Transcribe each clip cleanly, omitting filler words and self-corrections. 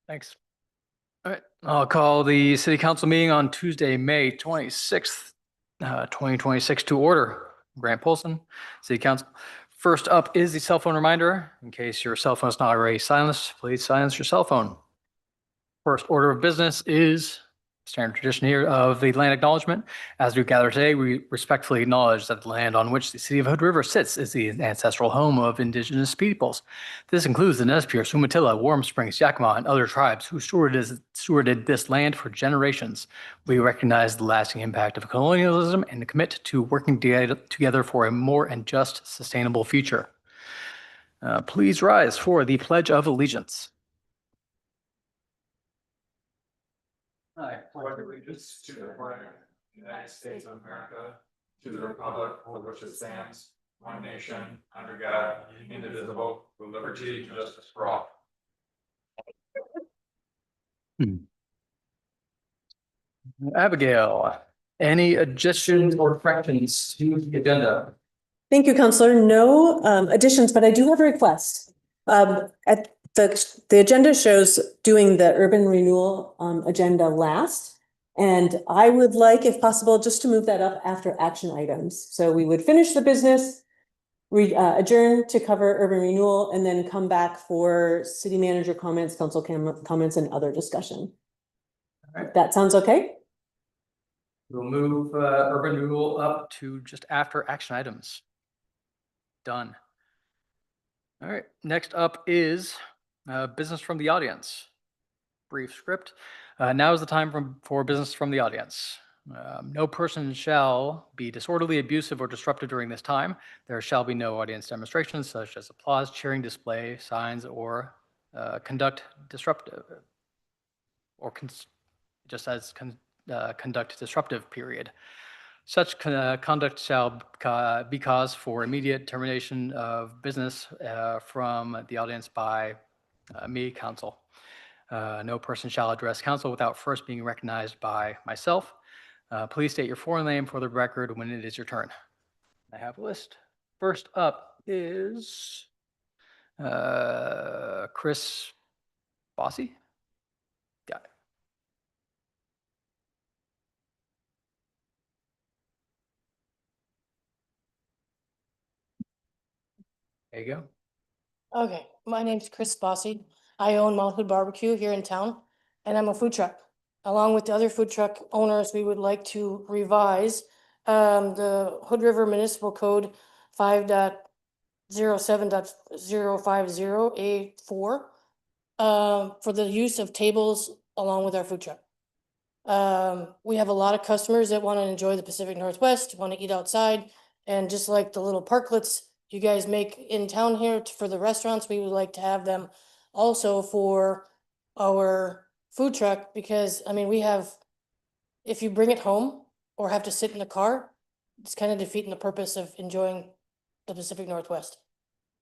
Thanks. All right, I'll call the city council meeting on Tuesday, May 26th, 2026 to order. Grant Polson, city council. First up is the cell phone reminder. In case your cell phone is not already silenced, please silence your cell phone. First order of business is standard tradition here of the land acknowledgement. As we gather today, we respectfully acknowledge that the land on which the city of Hood River sits is the ancestral home of indigenous peoples. This includes the Nez Perce, Umatilla, Warm Springs, Yakima, and other tribes who stewarded this land for generations. We recognize the lasting impact of colonialism and commit to working together for a more and just sustainable future. Please rise for the Pledge of Allegiance. I pledge allegiance to the flag of the United States of America, to the republic for which it stands, one nation, under God, indivisible, with liberty and justice for all. Abigail, any additions or corrections to the agenda? Thank you, Councillor. No additions, but I do have a request. At the agenda shows doing the urban renewal agenda last. And I would like, if possible, just to move that up after action items. So we would finish the business, adjourn to cover urban renewal, and then come back for city manager comments, council comments, and other discussion. All right. That sounds okay? We'll move urban renewal up to just after action items. Done. All right, next up is business from the audience. Brief script. Now is the time for business from the audience. No person shall be disorderly, abusive, or disruptive during this time. There shall be no audience demonstrations such as applause, cheering, display, signs, or conduct disruptive, or conduct disruptive, period. Such conduct shall be cause for immediate termination of business from the audience by me, council. No person shall address council without first being recognized by myself. Please state your full name for the record when it is your turn. I have a list. First up is Chris Bossy. Got it. There you go. Okay, my name's Chris Bossy. I own Mount Hood Barbecue here in town, and I'm a food truck. Along with the other food truck owners, we would like to revise the Hood River Municipal Code 5.07.050A4 for the use of tables along with our food truck. We have a lot of customers that want to enjoy the Pacific Northwest, want to eat outside, and just like the little parklets you guys make in town here for the restaurants, we would like to have them also for our food truck, because I mean, we have, if you bring it home or have to sit in the car, it's kind of defeating the purpose of enjoying the Pacific Northwest.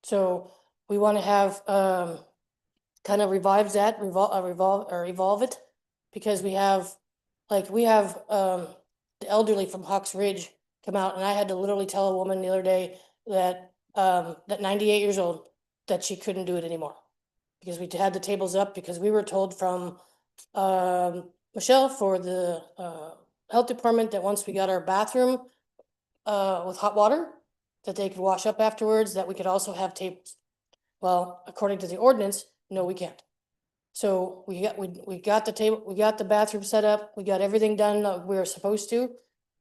So we want to have kind of evolve it, because we have the elderly from Hawks Ridge come out, and I had to literally tell a woman the other day that 98 years old, that she couldn't do it anymore, because we had the tables up, because we were told from Michelle for the health department that once we got our bathroom with hot water, that they could wash up afterwards, that we could also have tables. Well, according to the ordinance, no, we can't. So we got the table, we got the bathroom set up, we got everything done that we were supposed to,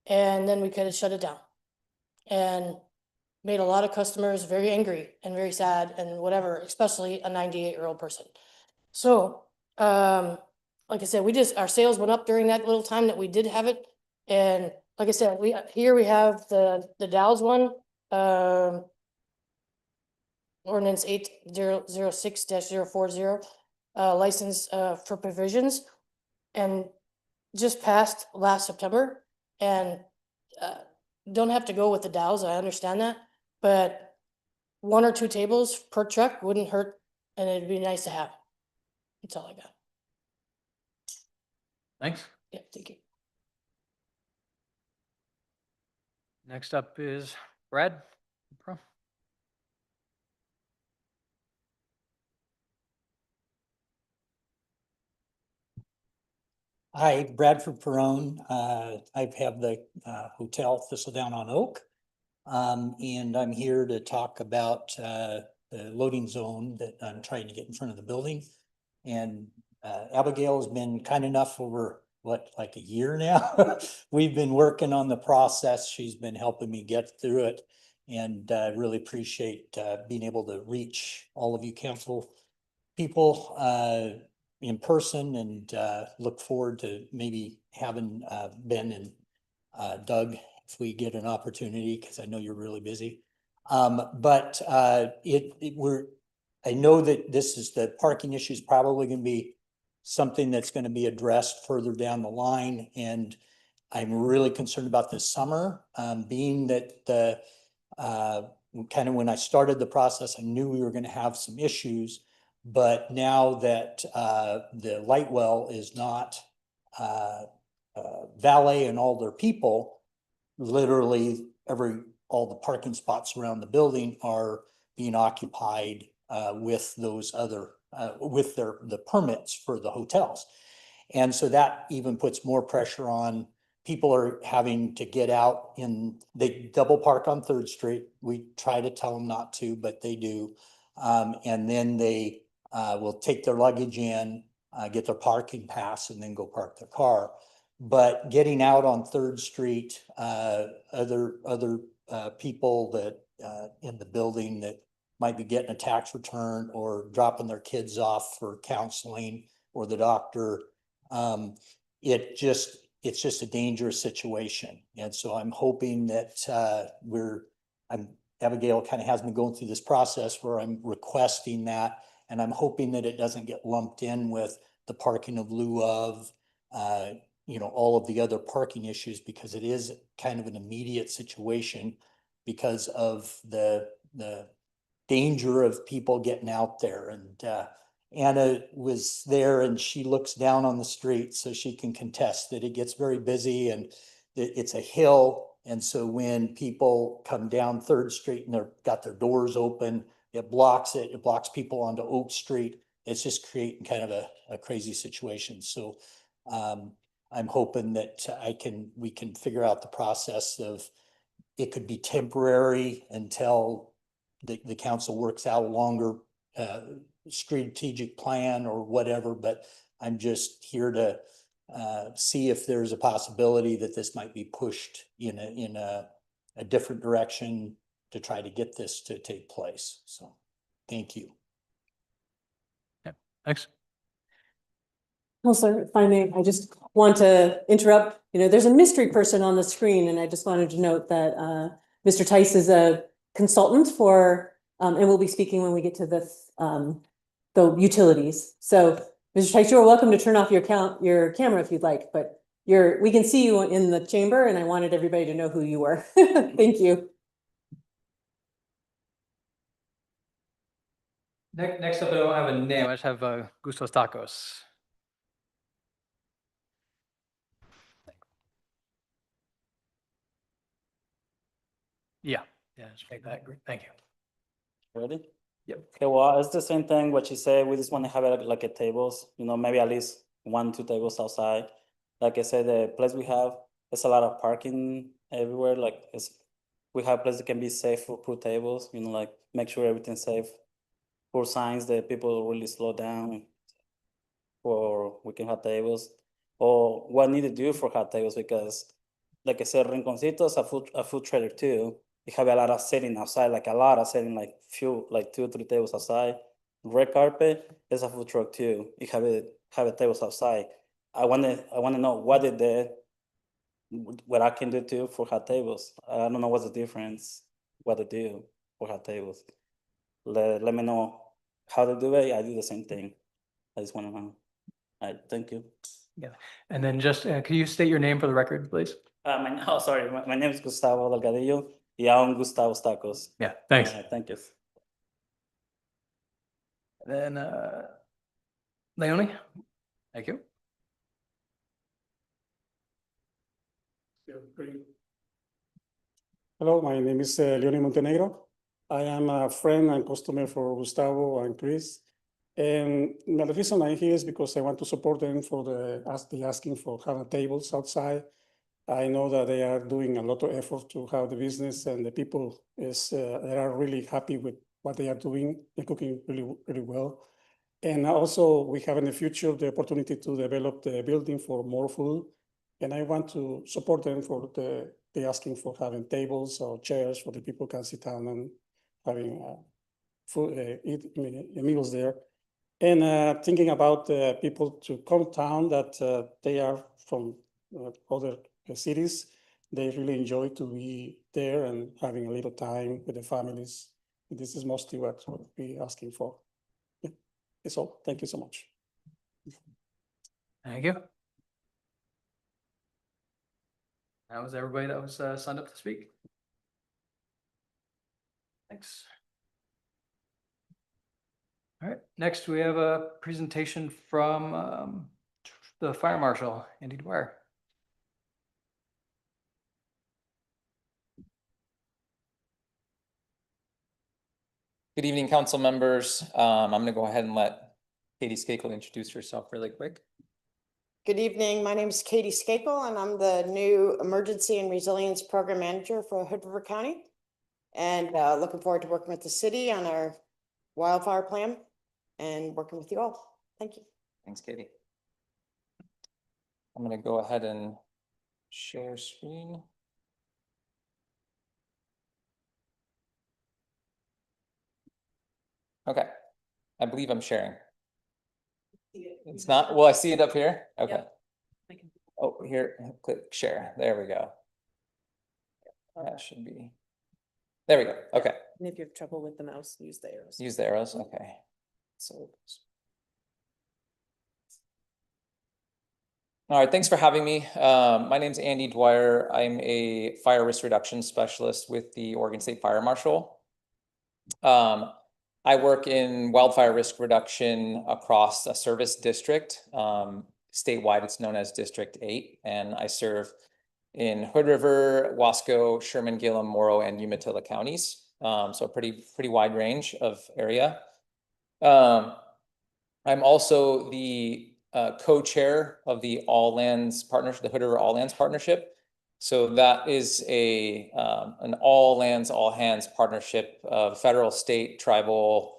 and then we could have shut it down. And made a lot of customers very angry and very sad and whatever, especially a 98-year-old person. So, like I said, our sales went up during that little time that we did have it. And like I said, we have the Dow's one, ordinance 8006-040, license for provisions, and just passed last September. And don't have to go with the Dow's, I understand that, but 1 or 2 tables per truck wouldn't hurt, and it'd be nice to have. That's all I got. Thanks. Yeah, thank you. Next up is Brad. Hi, Bradford Perone. I have the Hotel Thistledown on Oak. And I'm here to talk about the loading zone that I'm trying to get in front of the building. And Abigail has been kind enough over, like a year now? We've been working on the process. She's been helping me get through it. And I really appreciate being able to reach all of you council people in person, and look forward to maybe having Ben and Doug if we get an opportunity, because I know you're really busy. But I know that the parking issue is probably going to be something that's going to be addressed further down the line. And I'm really concerned about this summer, being that kind of when I started the process, I knew we were going to have some issues. But now that the light well is not valet and all their people, literally all the parking spots around the building are being occupied with those other, with the permits for the hotels. And so that even puts more pressure on people are having to get out they double park on Third Street. We try to tell them not to, but they do. And then they will take their luggage in, get their parking pass, and then go park their car. But getting out on Third Street, other people that in the building that might be getting a tax return or dropping their kids off for counseling or the doctor, it's just a dangerous situation. And so I'm hoping that Abigail kind of has me going through this process where I'm requesting that, and I'm hoping that it doesn't get lumped in with the parking of lieu of, all of the other parking issues, because it is kind of an immediate situation because of the danger of people getting out there. And Anna was there, and she looks down on the street, so she can contest that it gets very busy and it's a hill. And so when people come down Third Street and they've got their doors open, it blocks people onto Oak Street. It's just creating kind of a crazy situation. So I'm hoping that we can figure out the process of, it could be temporary until the council works out a longer strategic plan or whatever. But I'm just here to see if there's a possibility that this might be pushed in a different direction to try to get this to take place. So thank you. Yeah, thanks. Counselor, if I may, I just want to interrupt. There's a mystery person on the screen, and I just wanted to note that Mr. Tice is a consultant for, and we'll be speaking when we get to the utilities. So, Mr. Tice, you're welcome to turn off your camera if you'd like, but we can see you in the chamber, and I wanted everybody to know who you were. Thank you. Next up, I don't have a name. I just have Gustos Tacos. Yeah, just make that great. Thank you. Ready? Yep. Okay, well, it's the same thing, what you say, we just want to have it like a tables, maybe at least 1-2 tables outside. Like I said, the place we have, there's a lot of parking everywhere, we have places that can be safe for put tables, like make sure everything's safe. Put signs that people really slow down, or we can have tables. Or what need to do for hot tables, because like I said, Rinconcito is a food trailer too. You have a lot of sitting outside, like 2 or 3 tables outside. Red Carpet is a food truck too. You have tables outside. I wanna know what I can do too for hot tables. I don't know what's the difference, what to do for hot tables. Let me know how to do it. I do the same thing. I just wanna know. All right, thank you. Yeah, and then just can you state your name for the record, please? Sorry, my name is Gustavo Delgadillo. I own Gustavo's Tacos. Yeah, thanks. Thank you. Then Leonie, thank you. Hello, my name is Leonie Montenegro. I am a friend and customer for Gustavo and Chris. And the reason I'm here is because I want to support them for they asking for having tables outside. I know that they are doing a lot of effort to have the business, and the people they are really happy with what they are doing. They're cooking really, really well. And also we have in the future the opportunity to develop the building for more food. And I want to support them for they asking for having tables or chairs for the people can sit down and having food, eat meals there. And thinking about people to come town that they are from other cities, they really enjoy to be there and having a little time with the families. This is mostly what we're asking for. Yeah, that's all. Thank you so much. Thank you. That was everybody that was signed up to speak. Thanks. All right, next we have a presentation from the Fire Marshal, Andy Dwyer. Good evening, council members. I'm going to go ahead and let Katie Skakel introduce herself really quick. Good evening. My name is Katie Skakel, and I'm the new Emergency and Resilience Program Manager for Hood River County. And looking forward to working with the city on our wildfire plan and working with you all. Thank you. Thanks, Katie. I'm going to go ahead and share screen. Okay, I believe I'm sharing. It's not, well, I see it up here. Okay. Oh, here, click share. There we go. That should be. There we go. Okay. And if you have trouble with the mouse, use the arrows. Use the arrows. Okay. So. All right, thanks for having me. My name's Andy Dwyer. I'm a fire risk reduction specialist with the Oregon State Fire Marshal. I work in wildfire risk reduction across a service district. Statewide, it's known as District 8, and I serve in Hood River, Wasco, Sherman, Gillum, Morrow, and Umatilla counties. So a pretty wide range of area. I'm also the co-chair of the All Lands Partnership, the Hood River All Lands Partnership. So that is an all lands, all hands partnership of federal, state, tribal,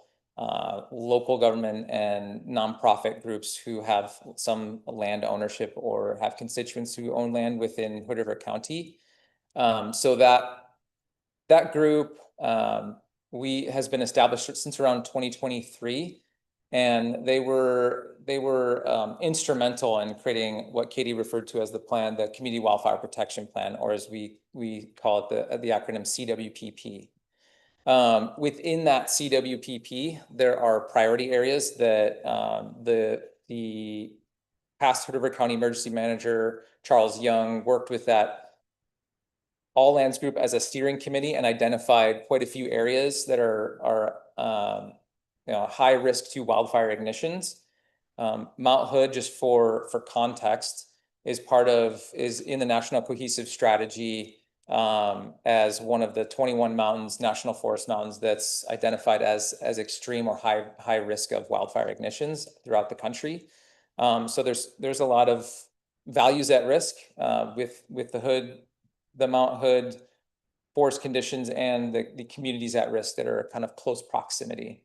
local government, and nonprofit groups who have some land ownership or have constituents who own land within Hood River County. So that group has been established since around 2023. And they were instrumental in creating what Katie referred to as the plan, the Community Wildfire Protection Plan, or as we call it the acronym CWPP. Within that CWPP, there are priority areas that the past Hood River County Emergency Manager Charles Young worked with that All Lands group as a steering committee and identified quite a few areas that are high risk to wildfire ignitions. Mount Hood, just for context, is in the National Cohesive Strategy as one of the 21 mountains, National Forest mountains, that's identified as extreme or high risk of wildfire ignitions throughout the country. So there's a lot of values at risk with the Mount Hood forest conditions and the communities at risk that are kind of close proximity.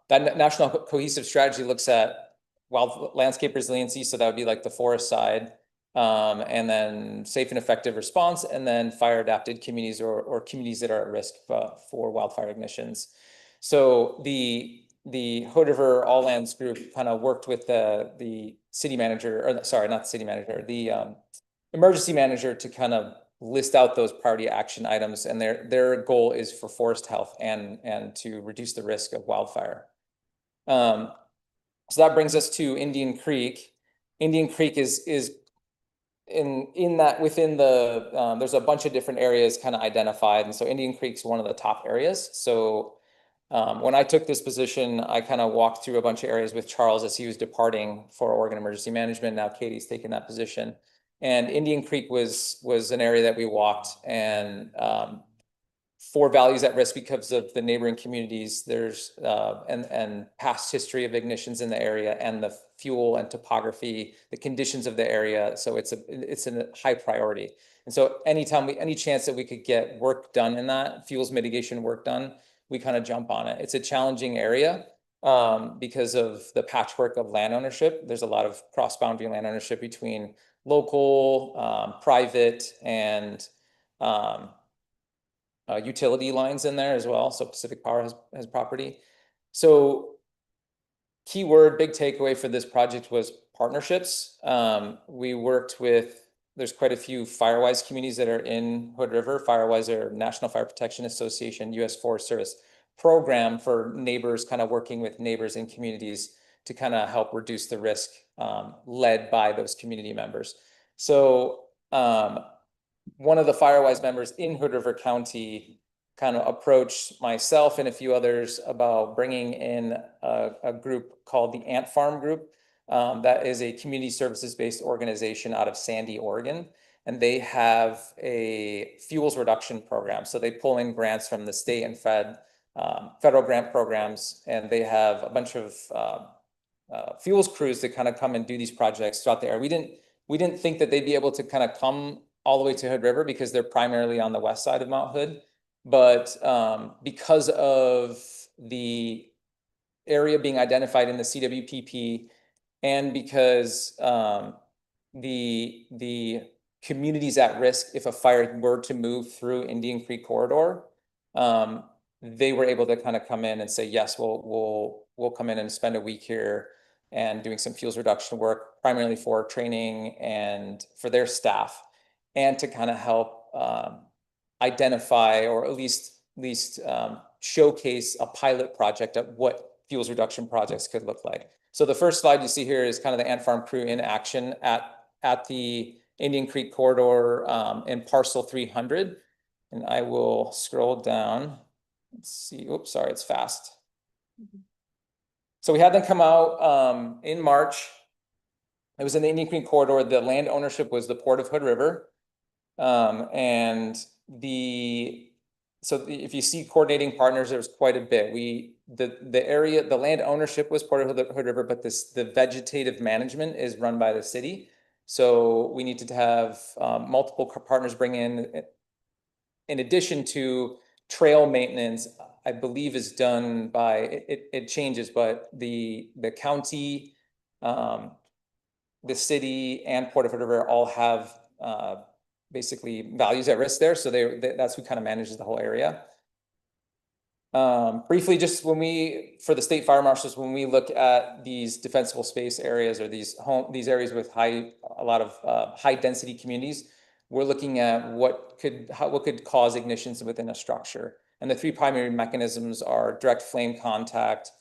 That National Cohesive Strategy looks at landscape resiliency, so that would be like the forest side, and then safe and effective response, and then fire adapted communities or communities that are at risk for wildfire ignitions. So the Hood River All Lands group kind of worked with the city manager, or sorry, not the city manager, the emergency manager, to kind of list out those priority action items, and their goal is for forest health and to reduce the risk of wildfire. So that brings us to Indian Creek. Indian Creek is in that within the there's a bunch of different areas kind of identified, and so Indian Creek's one of the top areas. So when I took this position, I kind of walked through a bunch of areas with Charles as he was departing for Oregon Emergency Management. Now Katie's taken that position. And Indian Creek was an area that we walked, and for values at risk because of the neighboring communities. There's and past history of ignitions in the area and the fuel and topography, the conditions of the area. So it's a high priority. And so any chance that we could get work done in that, fuels mitigation work done, we kind of jump on it. It's a challenging area because of the patchwork of land ownership. There's a lot of cross-boundary land ownership between local, private, and utility lines in there as well. So Pacific Power has property. So keyword, big takeaway for this project was partnerships. We worked with, there's quite a few Firewise communities that are in Hood River. Firewise are National Fire Protection Association, U.S. Forest Service program for neighbors, kind of working with neighbors and communities to kind of help reduce the risk, led by those community members. So one of the Firewise members in Hood River County kind of approached myself and a few others about bringing in a group called the Ant Farm Group. That is a community services-based organization out of Sandy, Oregon, and they have a fuels reduction program. So they pull in grants from the state and federal grant programs, and they have a bunch of fuels crews that kind of come and do these projects throughout the area. We didn't think that they'd be able to kind of come all the way to Hood River because they're primarily on the west side of Mount Hood. But because of the area being identified in the CWPP, and because the communities at risk if a fire were to move through Indian Creek corridor, they were able to kind of come in and say, yes, we'll come in and spend a week here and doing some fuels reduction work, primarily for training and for their staff, and to kind of help identify, or at least showcase a pilot project of what fuels reduction projects could look like. So the first slide you see here is kind of the Ant Farm crew in action at the Indian Creek corridor in parcel 300. And I will scroll down. Let's see. Oops, sorry, it's fast. So we had them come out in March. It was in the Indian Creek corridor. The land ownership was the Port of Hood River. So if you see coordinating partners, there was quite a bit. The land ownership was Port of Hood River, but the vegetative management is run by the city. So we needed to have multiple partners bring in addition to trail maintenance, I believe is done by, it changes, but the county, the city, and Port of Hood River all have basically values at risk there. So that's who kind of manages the whole area. Briefly, just for the state fire marshals, when we look at these defensible space areas or these areas with a lot of high density communities, we're looking at what could cause ignitions within a structure. And the three primary mechanisms are direct flame contact,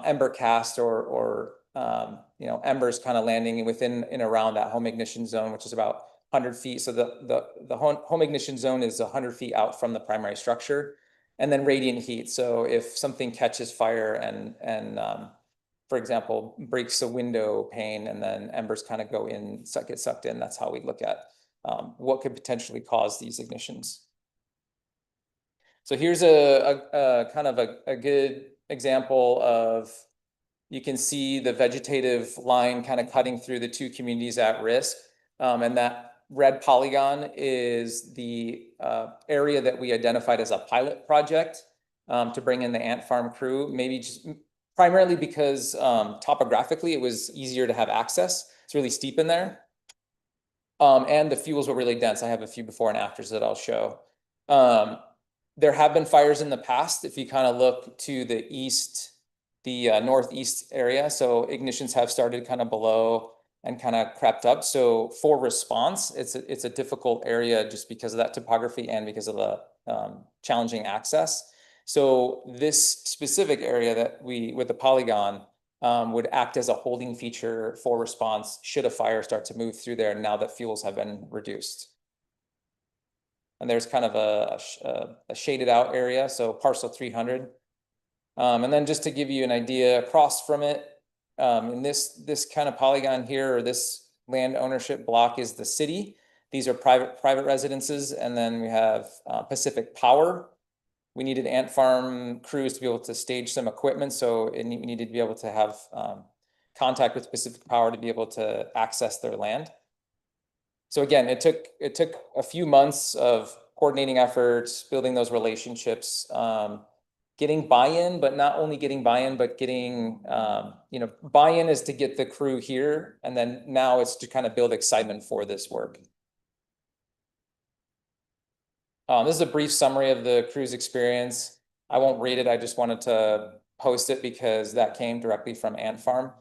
ember cast, or embers kind of landing within and around that home ignition zone, which is about 100 feet. So the home ignition zone is 100 feet out from the primary structure. And then radiant heat. So if something catches fire and for example, breaks a window pane and then embers kind of get sucked in, that's how we look at what could potentially cause these ignitions. So here's a kind of a good example of, you can see the vegetative line kind of cutting through the two communities at risk. And that red polygon is the area that we identified as a pilot project to bring in the Ant Farm crew, maybe just primarily because topographically it was easier to have access. It's really steep in there. And the fuels were really dense. I have a few before and afters that I'll show. There have been fires in the past. If you kind of look to the east, the northeast area, so ignitions have started kind of below and kind of crept up. So for response, it's a difficult area just because of that topography and because of the challenging access. So this specific area with the polygon would act as a holding feature for response should a fire start to move through there now that fuels have been reduced. And there's kind of a shaded out area, so parcel 300. And then just to give you an idea across from it, in this kind of polygon here, or this land ownership block, is the city. These are private residences, and then we have Pacific Power We needed ant farm crews to be able to stage some equipment, so we needed to be able to have contact with Pacific Power to be able to access their land. So again, it took a few months of coordinating efforts, building those relationships, getting buy-in, but not only getting buy-in, but getting, buy-in is to get the crew here, and then now it's to kind of build excitement for this work. This is a brief summary of the crew's experience. I won't read it. I just wanted to post it because that came directly from Ant Farm.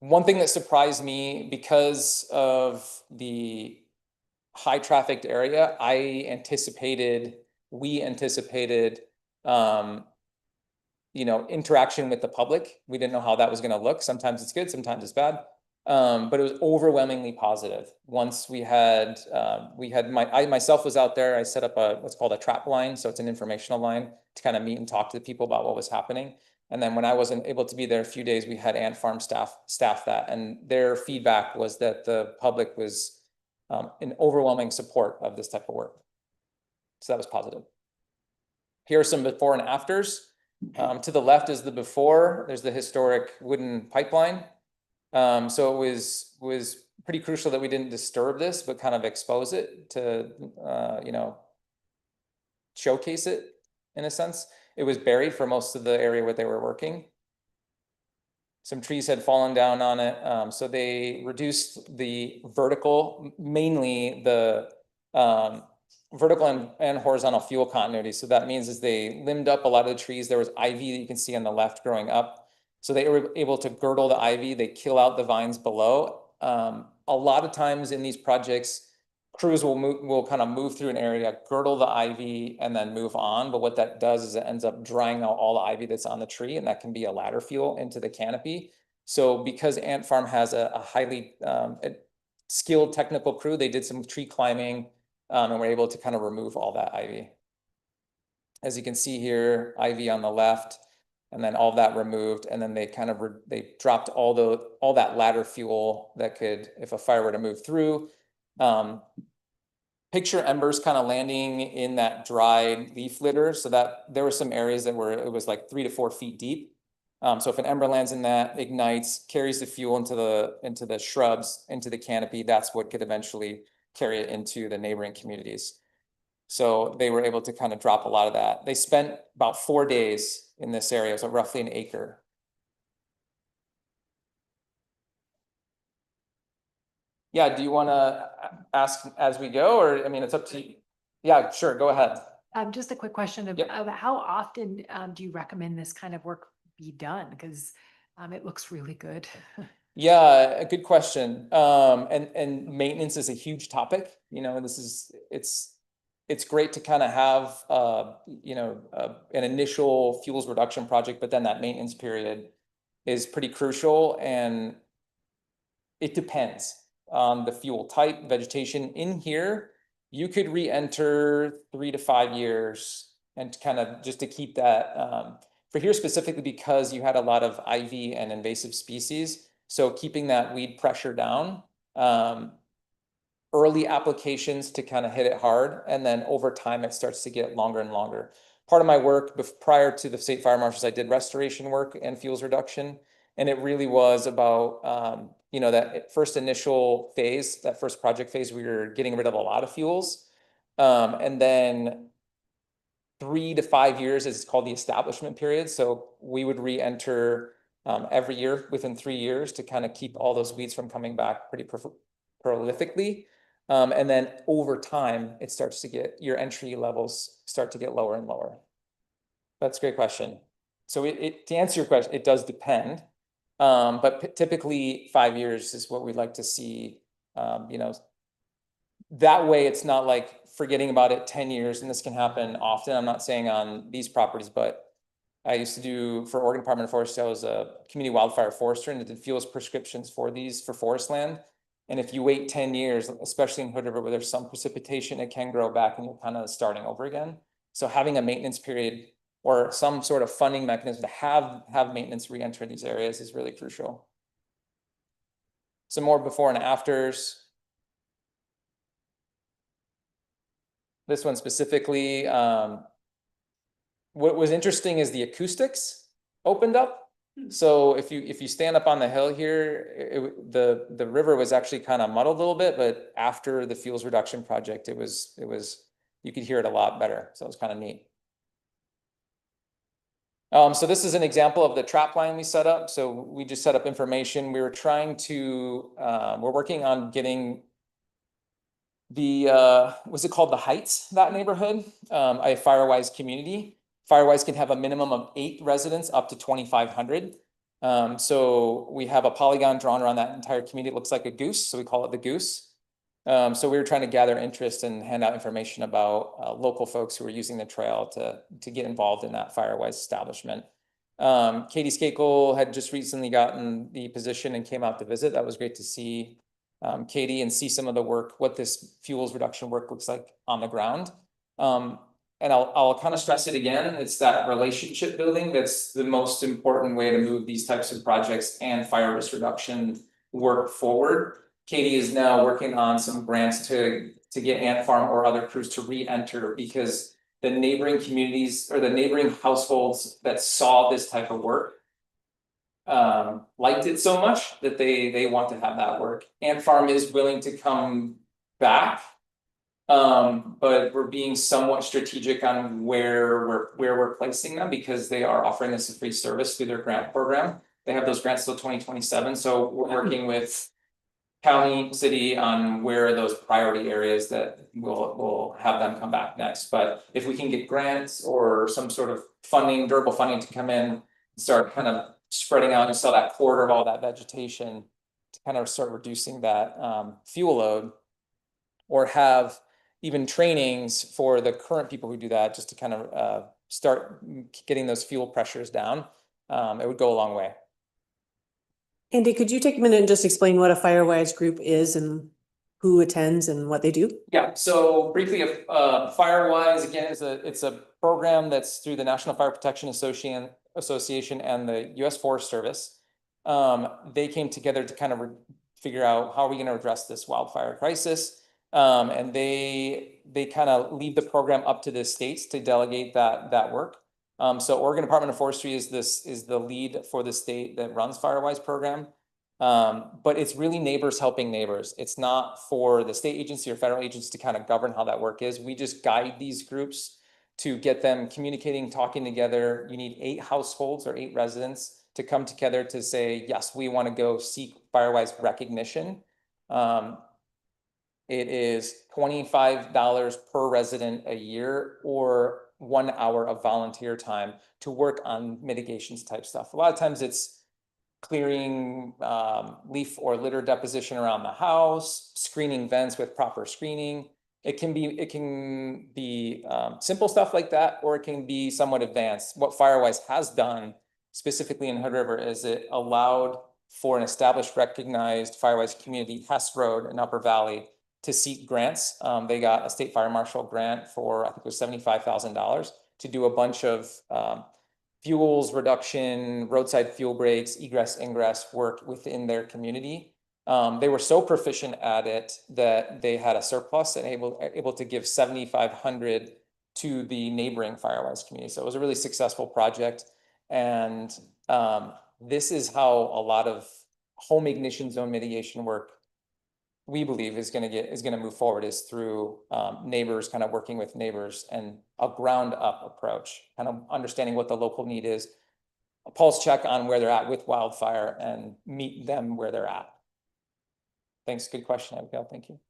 One thing that surprised me, because of the high trafficked area, we anticipated, interaction with the public. We didn't know how that was going to look. Sometimes it's good, sometimes it's bad. But it was overwhelmingly positive. Once I myself was out there, I set up what's called a trap line. So it's an informational line to kind of meet and talk to the people about what was happening. And then when I wasn't able to be there a few days, we had Ant Farm staff that, and their feedback was that the public was in overwhelming support of this type of work. So that was positive. Here are some before and afters. To the left is the before. There's the historic wooden pipeline. So it was pretty crucial that we didn't disturb this, but kind of expose it to, showcase it in a sense. It was buried for most of the area where they were working. Some trees had fallen down on it. So they reduced the vertical, mainly the vertical and horizontal fuel continuity. So that means is they limbed up a lot of the trees. There was ivy that you can see on the left growing up. So they were able to girdle the ivy. They kill out the vines below. A lot of times in these projects, crews will kind of move through an area, girdle the ivy, and then move on. But what that does is it ends up drying out all the ivy that's on the tree, and that can be a ladder fuel into the canopy. So because Ant Farm has a highly skilled technical crew, they did some tree climbing and were able to kind of remove all that ivy. As you can see here, ivy on the left, and then all that removed, and then they kind of they dropped all that ladder fuel that could, if a fire were to move through. Picture embers kind of landing in that dry leaf litter, so that there were some areas that it was like 3 to 4 feet deep. So if an ember lands in that, ignites, carries the fuel into the shrubs, into the canopy, that's what could eventually carry it into the neighboring communities. So they were able to kind of drop a lot of that. They spent about 4 days in this area, so roughly an acre. Yeah, do you want to ask as we go, or, I mean, it's up to you. Yeah, sure, go ahead. Just a quick question of how often do you recommend this kind of work be done? Because it looks really good. Yeah, a good question. And maintenance is a huge topic. It's great to kind of have an initial fuels reduction project, but then that maintenance period is pretty crucial, and it depends on the fuel type, vegetation. In here, you could re-enter 3 to 5 years, and kind of just to keep that for here specifically, because you had a lot of ivy and invasive species. So keeping that weed pressure down, early applications to kind of hit it hard, and then over time it starts to get longer and longer. Part of my work prior to the state fire marshals, I did restoration work and fuels reduction, and it really was about that first initial phase, that first project phase, we were getting rid of a lot of fuels, and then 3 to 5 years is called the establishment period. So we would re-enter every year within 3 years to kind of keep all those weeds from coming back pretty prolifically. And then over time, it starts to get, your entry levels start to get lower and lower. That's a great question. So to answer your question, it does depend. But typically 5 years is what we'd like to see. That way it's not like forgetting about it 10 years, and this can happen often. I'm not saying on these properties, but I used to do, for Oregon Department of Forestry, I was a community wildfire forester and did fuels prescriptions for forest land. And if you wait 10 years, especially in Hood River where there's some precipitation, it can grow back and you're kind of starting over again. So having a maintenance period or some sort of funding mechanism to have maintenance re-enter these areas is really crucial. Some more before and afters. This one specifically, what was interesting is the acoustics opened up. So if you stand up on the hill here, the river was actually kind of muddled a little bit, but after the fuels reduction project, it was you could hear it a lot better. So it was kind of neat. So this is an example of the trap line we set up. So we just set up information. We were trying to we're working on getting the what's it called, the Heights, that neighborhood, a Firewise community. Firewise can have a minimum of 8 residents up to 2,500. So we have a polygon drawn around that entire community. It looks like a goose, so we call it the goose. So we were trying to gather interest and hand out information about local folks who are using the trail to get involved in that Firewise establishment. Katie Skakel had just recently gotten the position and came out to visit. That was great to see Katie and see some of the work, what this fuels reduction work looks like on the ground. And I'll kind of stress it again, it's that relationship building that's the most important way to move these types of projects and fire risk reduction work forward. Katie is now working on some grants to get Ant Farm or other crews to re-enter, because the neighboring communities or the neighboring households that saw this type of work liked it so much that they want to have that work. Ant Farm is willing to come back. But we're being somewhat strategic on where we're placing them, because they are offering us a free service through their grant program. They have those grants till 2027. So we're working with county, city on where are those priority areas that we'll have them come back next. But if we can get grants or some sort of funding, durable funding to come in and start kind of spreading out and sell that quarter of all that vegetation to kind of start reducing that fuel load, or have even trainings for the current people who do that, just to kind of start getting those fuel pressures down, it would go a long way. Andy, could you take a minute and just explain what a Firewise group is and who attends and what they do? Yeah, so briefly, Firewise, again, it's a program that's through the National Fire Protection Association and the U.S. Forest Service. They came together to kind of figure out how are we going to address this wildfire crisis. And they kind of leave the program up to the states to delegate that work. So Oregon Department of Forestry is the lead for the state that runs Firewise program. But it's really neighbors helping neighbors. It's not for the state agency or federal agency to kind of govern how that work is. We just guide these groups to get them communicating, talking together. You need 8 households or 8 residents to come together to say, yes, we want to go seek Firewise recognition. It is $25 per resident a year, or 1 hour of volunteer time to work on mitigations type stuff. A lot of times it's clearing leaf or litter deposition around the house, screening vents with proper screening. It can be simple stuff like that, or it can be somewhat advanced. What Firewise has done specifically in Hood River is it allowed for an established, recognized Firewise community, Hess Road in Upper Valley, to seek grants. They got a state fire marshal grant for, I think it was $75,000, to do a bunch of fuels reduction, roadside fuel breaks, egress, ingress work within their community. They were so proficient at it that they had a surplus and able to give $7,500 to the neighboring Firewise community. So it was a really successful project. And this is how a lot of home ignition zone mitigation work, we believe, is going to move forward, is through neighbors kind of working with neighbors and a ground up approach, kind of understanding what the local need is, a pulse check on where they're at with wildfire, and meet them where they're at. Thanks, good question, Abigail, thank you.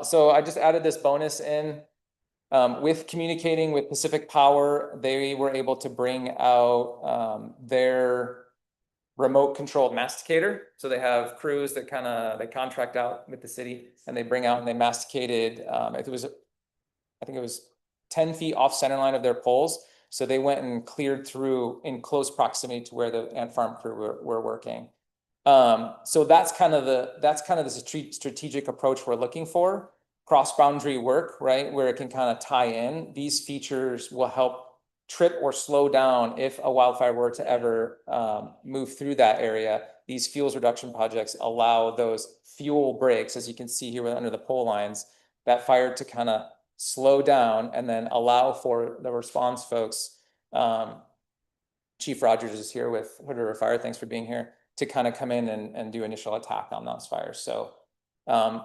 So I just added this bonus in. With communicating with Pacific Power, they were able to bring out their remote controlled masticator. So they have crews that they contract out with the city, and they bring out and they masticated, I think it was 10 feet off center line of their poles. So they went and cleared through in close proximity to where the Ant Farm crew were working. So that's kind of the strategic approach we're looking for. Cross-boundary work, right, where it can kind of tie in. These features will help trip or slow down if a wildfire were to ever move through that area. These fuels reduction projects allow those fuel breaks, as you can see here under the pole lines, that fire to kind of slow down and then allow for the response folks Chief Rogers is here with Hood River Fire. Thanks for being here to kind of come in and do initial attack on those fires. So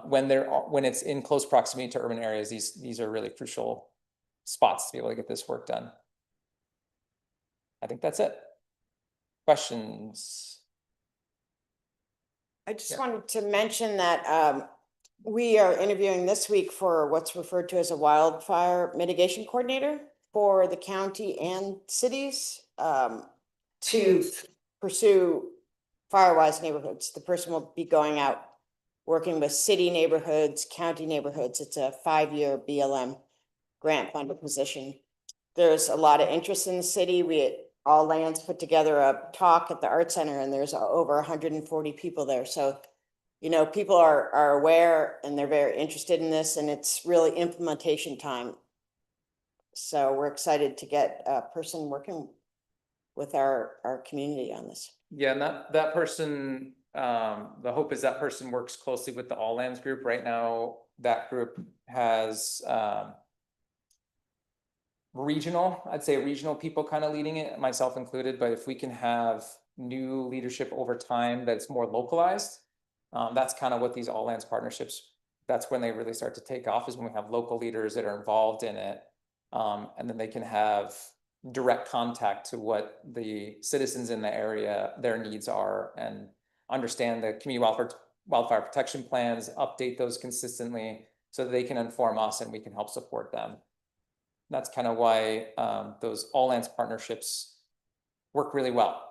when it's in close proximity to urban areas, these are really crucial spots to be able to get this work done. I think that's it. Questions? I just Yeah. wanted to mention that we are interviewing this week for what's referred to as a wildfire mitigation coordinator for the county and cities to pursue Firewise neighborhoods. The person will be going out working with city neighborhoods, county neighborhoods. It's a 5-year BLM grant funded position. There's a lot of interest in the city. We at All Lands put together a talk at the Art Center, and there's over 140 people there. So, you know, people are aware and they're very interested in this, and it's really implementation time. So we're excited to get a person working with our community on this. Yeah, and that person, the hope is that person works closely with the All Lands group. Right now, that group has I'd say regional people kind of leading it, myself included. But if we can have new leadership over time that's more localized, that's kind of what these All Lands partnerships, that's when they really start to take off, is when we have local leaders that are involved in it. And then they can have direct contact to what the citizens in the area, their needs are, and understand the community wildfire protection plans, update those consistently so that they can inform us and we can help support them. That's kind of why those All Lands partnerships work really well.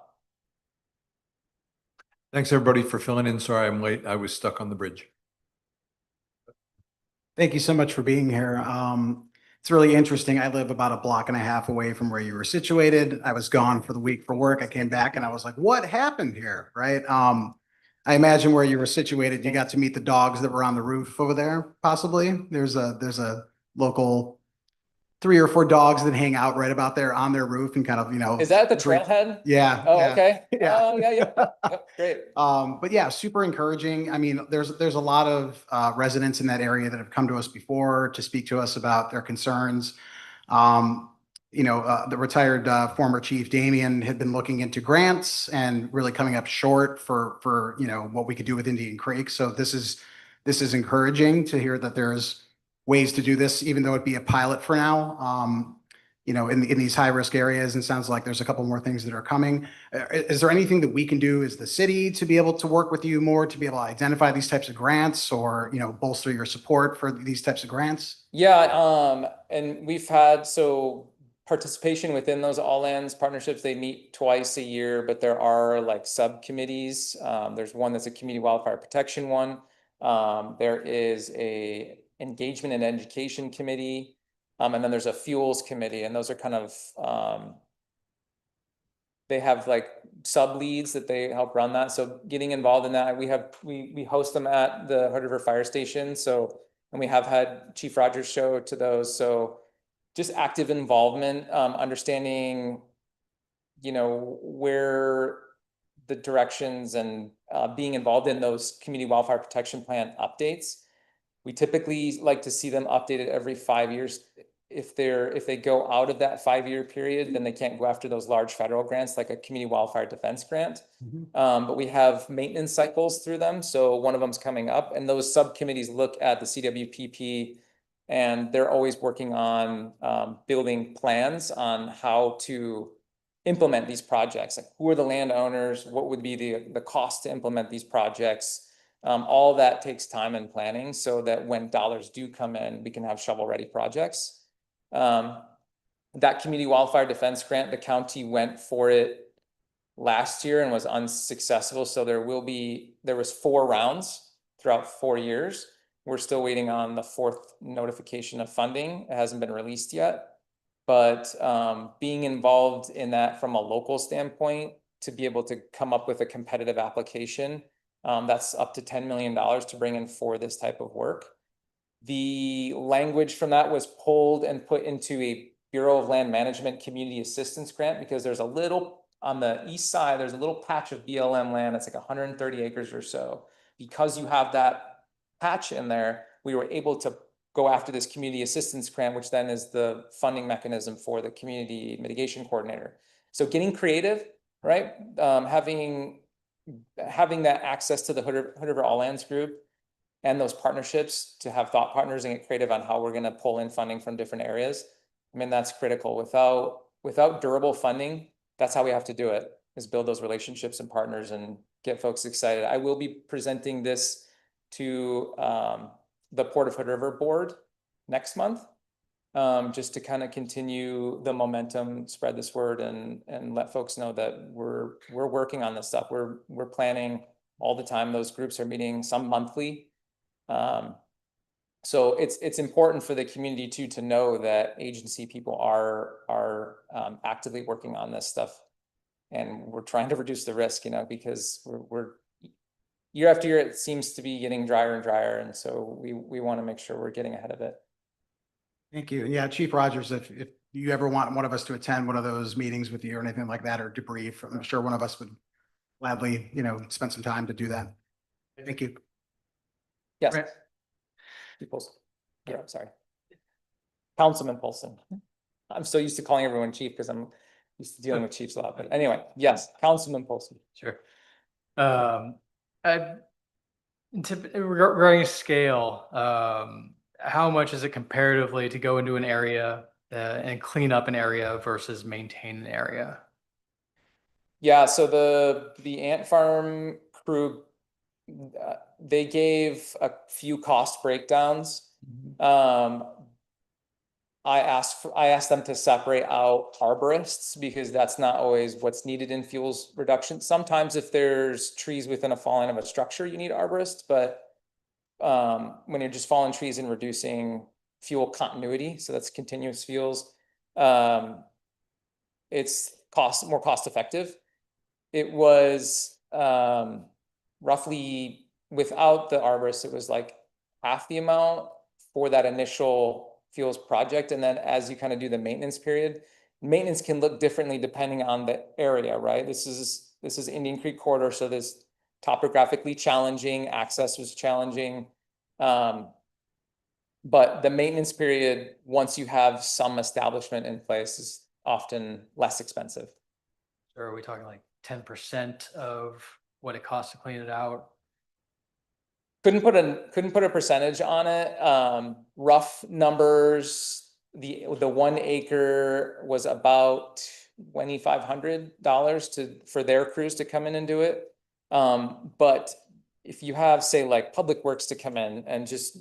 Thanks, everybody, for filling in. Sorry I'm late. I was stuck on the bridge. Thank you so much for being here. It's really interesting. I live about a block and a half away from where you were situated. I was gone for the week for work. I came back and I was like, what happened here? Right. I imagine where you were situated, you got to meet the dogs that were on the roof over there. Possibly there's a local 3 or 4 dogs that hang out right about there on their roof and kind of, you know. Is that the drink- trailhead? Yeah. Oh, yeah. okay. Yeah. Oh, yeah. Yep, great. But yeah, super encouraging. I mean, there's a lot of residents in that area that have come to us before to speak to us about their concerns. The retired former chief Damien had been looking into grants and really coming up short for what we could do with Indian Creek. So this is encouraging to hear that there's ways to do this, even though it be a pilot for now. In these high risk areas, and sounds like there's a couple more things that are coming. Is there anything that we can do as the city to be able to work with you more, to be able to identify these types of grants, or bolster your support for these types of grants? Yeah, and we've had participation within those All Lands partnerships. They meet twice a year, but there are like subcommittees. There's one that's a community wildfire protection one. There is a engagement and education committee. And then there's a fuels committee, and those are kind of, they have like sub leads that they help run that. So getting involved in that, we host them at the Hood River Fire Station. And we have had Chief Rogers show to those. So just active involvement, understanding, where the directions, and being involved in those community wildfire protection plan updates. We typically like to see them updated every 5 years. If they go out of that 5-year period, then they can't go after those large federal grants like a community wildfire defense grant. But we have maintenance cycles through them. So one of them's coming up, and those subcommittees look at the CWPP, and they're always working on building plans on how to implement these projects. Like, who are the landowners? What would be the cost to implement these projects? All that takes time and planning, so that when dollars do come in, we can have shovel-ready projects. That community wildfire defense grant, the county went for it last year and was unsuccessful. So there was 4 rounds throughout 4 years. We're still waiting on the 4th notification of funding. It hasn't been released yet, but being involved in that from a local standpoint, to be able to come up with a competitive application, that's up to $10 million to bring in for this type of work. The language from that was pulled and put into a Bureau of Land Management Community Assistance Grant, because there's a little, on the east side, there's a little patch of BLM land. It's like 130 acres or so. Because you have that patch in there, we were able to go after this community assistance grant, which then is the funding mechanism for the community mitigation coordinator. So getting creative, right? Having that access to the Hood River All Lands group and those partnerships to have thought partners and get creative on how we're going to pull in funding from different areas. I mean, that's critical. Without durable funding, that's how we have to do it, is build those relationships and partners and get folks excited. I will be presenting this to the Port of Hood River board next month, just to kind of continue the momentum, spread this word, and let folks know that we're working on this stuff. We're planning all the time. Those groups are meeting, some monthly. So it's important for the community too to know that agency people are actively working on this stuff, and we're trying to reduce the risk, because we're year after year it seems to be getting drier and drier, and so we want to make sure we're getting ahead of it. Thank you. Yeah, Chief Rogers, if you ever want one of us to attend one of those meetings with you or anything like that, or debrief, I'm sure one of us would gladly, spend some time to do that. Thank you. Yes. Right. Chief Polson. Yeah, sorry. Councilman Polson. I'm so used to calling everyone chief because I'm used to dealing with chiefs a lot, but anyway, yes, Councilman Polson. Sure. Regarding scale, how much is it comparatively to go into an area and clean up an area versus maintain an area? Yeah, so the ant farm crew, they gave a few cost breakdowns. I asked them to separate out arborists because that's not always what's needed in fuels reduction. Sometimes if there's trees within a fallen of a structure, you need arborists, but when you're just falling trees and reducing fuel continuity, so that's continuous fuels, it's more cost effective. It was roughly, without the arborist, it was like half the amount for that initial fuels project. And then as you kind of do the maintenance period, maintenance can look differently depending on the area, right? This is Indian Creek Corridor, so this topographically challenging, access was challenging. But the maintenance period, once you have some establishment in place, is often less expensive. Or are we talking like 10% of what it costs to clean it out? Couldn't put a percentage on it. Rough numbers, the 1 acre was about $2,500 for their crews to come in and do it. But if you have, say, like Public Works to come in and just,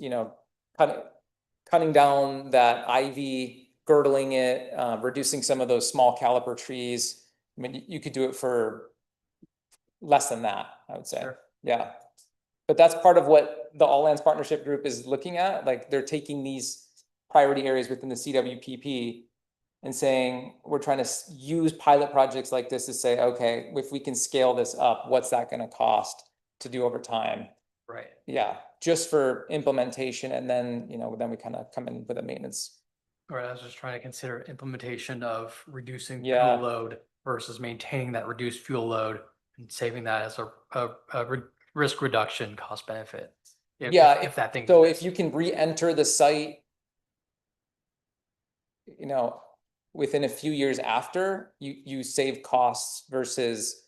cutting down that ivy, girdling it, reducing some of those small caliper trees, I mean, you could do it for less than that, I would say. Sure. Yeah. But that's part of what the All Lands Partnership Group is looking at. Like, they're taking these priority areas within the CWPP and saying, we're trying to use pilot projects like this to say, okay, if we can scale this up, what's that going to cost to do over time? Right. Yeah, just for implementation. And then, then we kind of come in with a maintenance. Right. I was just trying to consider implementation of reducing Yeah. fuel load versus maintaining that reduced fuel load and saving that as a risk reduction cost benefit. If that thing. So if you can re-enter the site, within a few years after, you save costs versus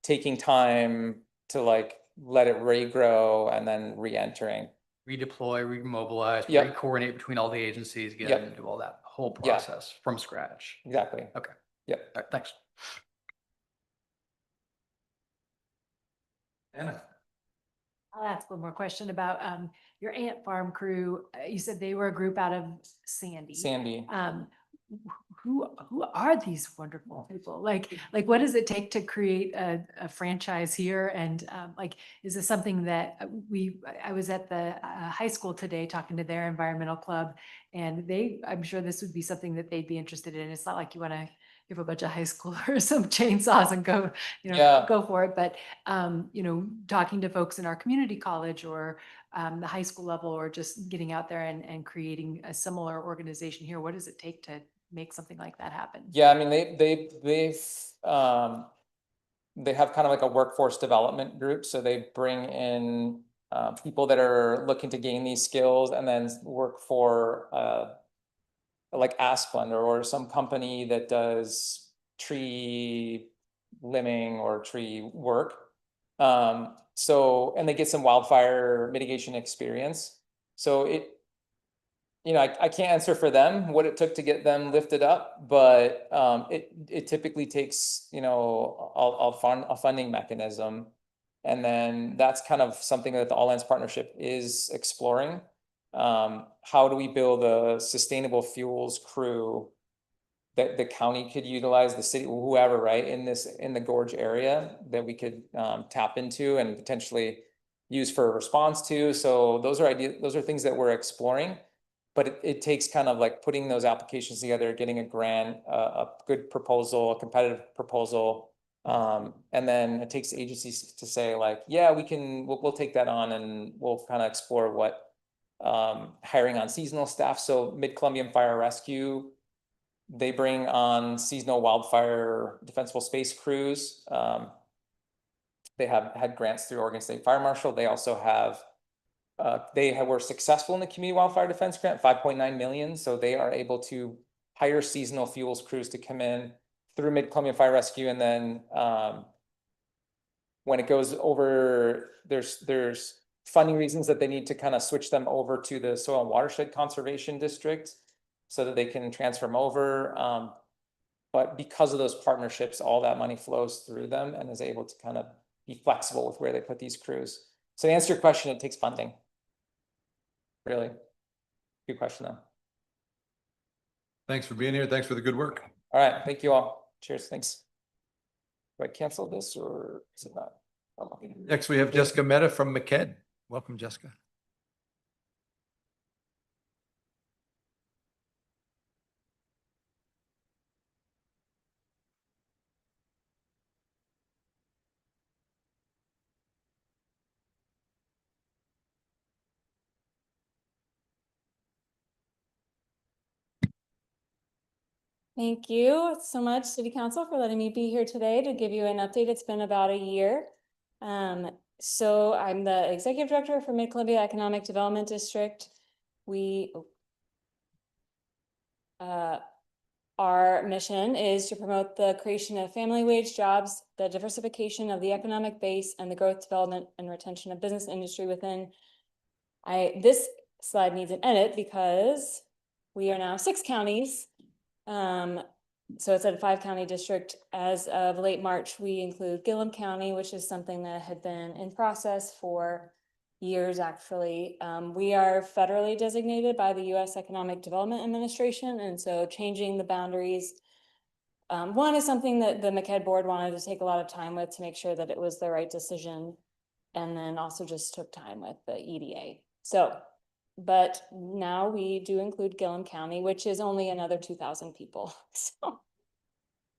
taking time to let it regrow and then re-entering. Redeploy, remobilize, Yep. coordinate between all the agencies, get Yep. them to do all that whole Yeah. process from scratch. Exactly. Okay. Yep. All right, thanks. Anna. I'll ask one more question about your ant farm crew. You said they were a group out of Sandy. Sandy. Who are these wonderful people? Like what does it take to create a franchise here? And is this something that I was at the high school today talking to their environmental club, and I'm sure this would be something that they'd be interested in. It's not like you want to give a bunch of high schoolers some chainsaws and go, Yeah. go for it. But, talking to folks in our community college or the high school level, or just getting out there and creating a similar organization here, what does it take to make something like that happen? Yeah, I mean, they have kind of like a workforce development group. So they bring in people that are looking to gain these skills and then work for like Asplund or some company that does tree limbing or tree work. So, and they get some wildfire mitigation experience. So it, you know, I can't answer for them what it took to get them lifted up, but it typically takes, you know, a funding mechanism. And then that's kind of something that the All Lands Partnership is exploring. How do we build a sustainable fuels crew that the county could utilize, the city, whoever, right, in the Gorge area that we could tap into and potentially use for a response to. So those are things that we're exploring. But it takes kind of like putting those applications together, getting a grant, a good proposal, a competitive proposal. And then it takes agencies to say like, yeah, we'll take that on and we'll kind of explore what hiring on seasonal staff. So Mid-Columbian Fire Rescue, they bring on seasonal wildfire defensible space crews. They have had grants through Oregon State Fire Marshal. They also have were successful in the community wildfire defense grant, 5.9 million. So they are able to hire seasonal fuels crews to come in through Mid-Columbian Fire Rescue. And then when it goes over, there's funding reasons that they need to kind of switch them over to the Soil and Watershed Conservation District so that they can transfer them over. But because of those partnerships, all that money flows through them and is able to kind of be flexible with where they put these crews. So to answer your question, it takes funding. Really good question though. Thanks for being here. Thanks for the good work. All right, thank you all. Cheers, thanks. Do I cancel this or is it not? Oh, Next, we have Jessica Mehta from McKed. Welcome, Jessica. Thank you so much, City Council, for letting me be here today to give you an update. It's been about a year. So I'm the Executive Director for Mid-Columbia Economic Development District. Our mission is to promote the creation of family wage jobs, the diversification of the economic base, and the growth, development, and retention of business industry within. This slide needs an edit because we are now 6 counties. So it's at a 5-county district. As of late March, we include Gillum County, which is something that had been in process for years, actually. We are federally designated by the U.S. Economic Development Administration, and so changing the boundaries, one is something that the McKed board wanted to take a lot of time with to make sure that it was the right decision, and then also just took time with the EDA. So, but now we do include Gillum County, which is only another 2,000 people. So,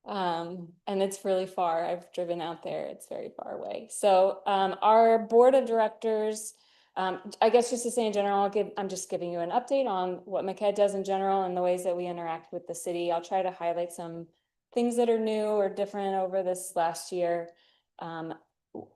and it's really far. I've driven out there. It's very far away. So, our board of directors, I guess just to say in general, I'm just giving you an update on what McKed does in general and the ways that we interact with the city. I'll try to highlight some things that are new or different over this last year.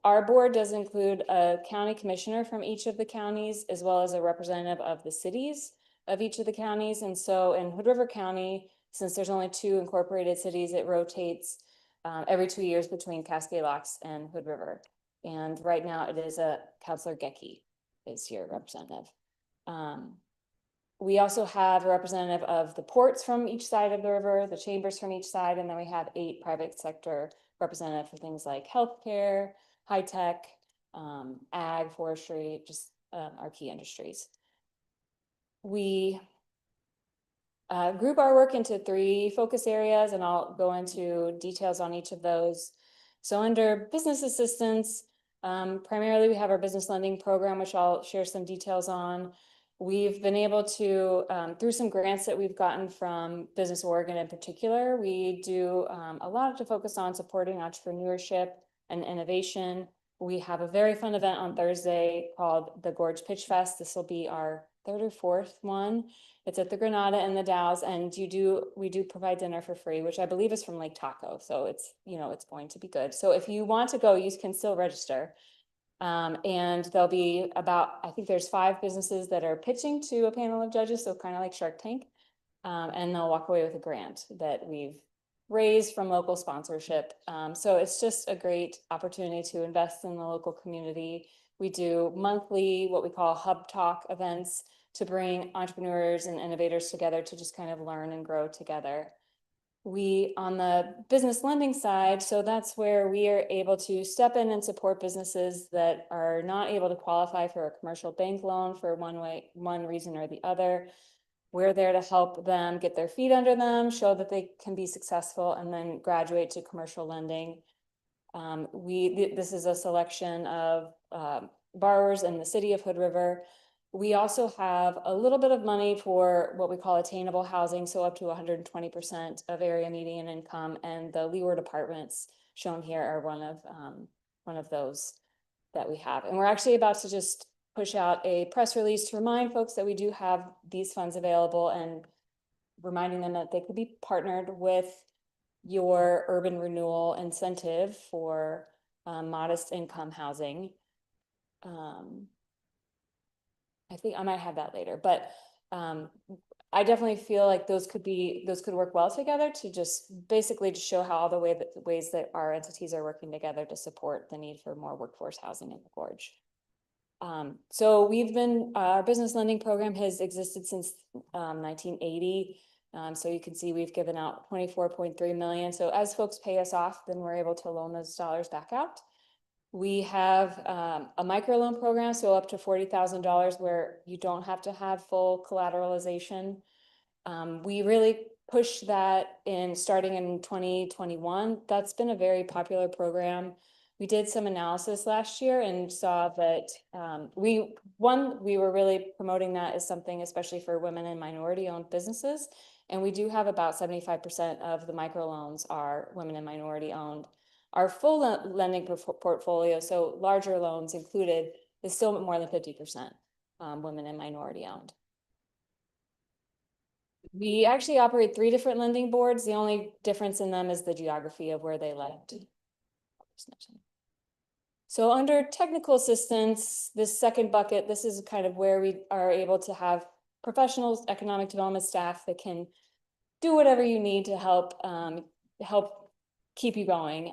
Our board does include a county commissioner from each of the counties, as well as a representative of the cities of each of the counties. And so in Hood River County, since there's only 2 incorporated cities, it rotates every 2 years between Cascade Locks and Hood River. And right now it is Councilor Gecky is your representative. We also have a representative of the ports from each side of the river, the chambers from each side, and then we have 8 private sector representatives for things like healthcare, high tech, ag, forestry, just our key industries. We group our work into 3 focus areas, and I'll go into details on each of those. So under business assistance, primarily we have our business lending program, which I'll share some details on. We've been able to, through some grants that we've gotten from Business Oregon in particular, we do a lot to focus on supporting entrepreneurship and innovation. We have a very fun event on Thursday called the Gorge Pitch Fest. This will be our 3rd or 4th one. It's at the Granada and the Dows, and we do provide dinner for free, which I believe is from Lake Tahoe. So it's, it's going to be good. So if you want to go, you can still register. And there'll be about, I think there's 5 businesses that are pitching to a panel of judges, so kind of like Shark Tank. And they'll walk away with a grant that we've raised from local sponsorship. So it's just a great opportunity to invest in the local community. We do monthly, what we call Hub Talk events, to bring entrepreneurs and innovators together to just kind of learn and grow together. We, on the business lending side, so that's where we are able to step in and support businesses that are not able to qualify for a commercial bank loan for one reason or the other. We're there to help them get their feet under them, show that they can be successful, and then graduate to commercial lending. This is a selection of borrowers in the city of Hood River. We also have a little bit of money for what we call attainable housing, so up to 120% of area median income, and the Leeward apartments shown here are one of those that we have. And we're actually about to just push out a press release to remind folks that we do have these funds available, and reminding them that they could be partnered with your urban renewal incentive for modest income housing. I think I might have that later, but I definitely feel like those could work well together to just basically to show how all the ways that our entities are working together to support the need for more workforce housing in the Gorge. So our business lending program has existed since 1980. So you can see we've given out 24.3 million. So as folks pay us off, then we're able to loan those dollars back out. We have a microloan program, so up to $40,000, where you don't have to have full collateralization. We really pushed that starting in 2021. That's been a very popular program. We did some analysis last year and saw that we were really promoting that as something, especially for women and minority-owned businesses. And we do have about 75% of the microloans are women and minority-owned. Our full lending portfolio, so larger loans included, is still more than 50% women and minority-owned. We actually operate 3 different lending boards. The only difference in them is the geography of where they lend. So under technical assistance, this second bucket, this is kind of where we are able to have professionals, economic development staff that can do whatever you need to help keep you going.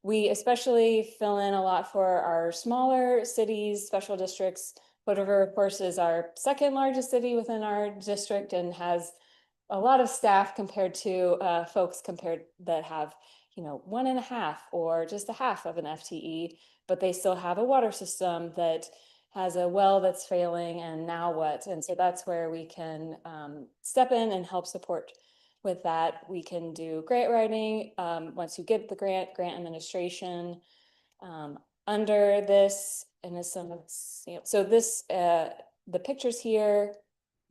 We especially fill in a lot for our smaller cities, special districts. Hood River, of course, is our second largest city within our district and has a lot of staff compared to folks that have 1.5 or just a half of an FTE, but they still have a water system that has a well that's failing, and now what? And so that's where we can step in and help support with that. We can do grant writing once you get the grant administration. Under this, and this, so this, the pictures here,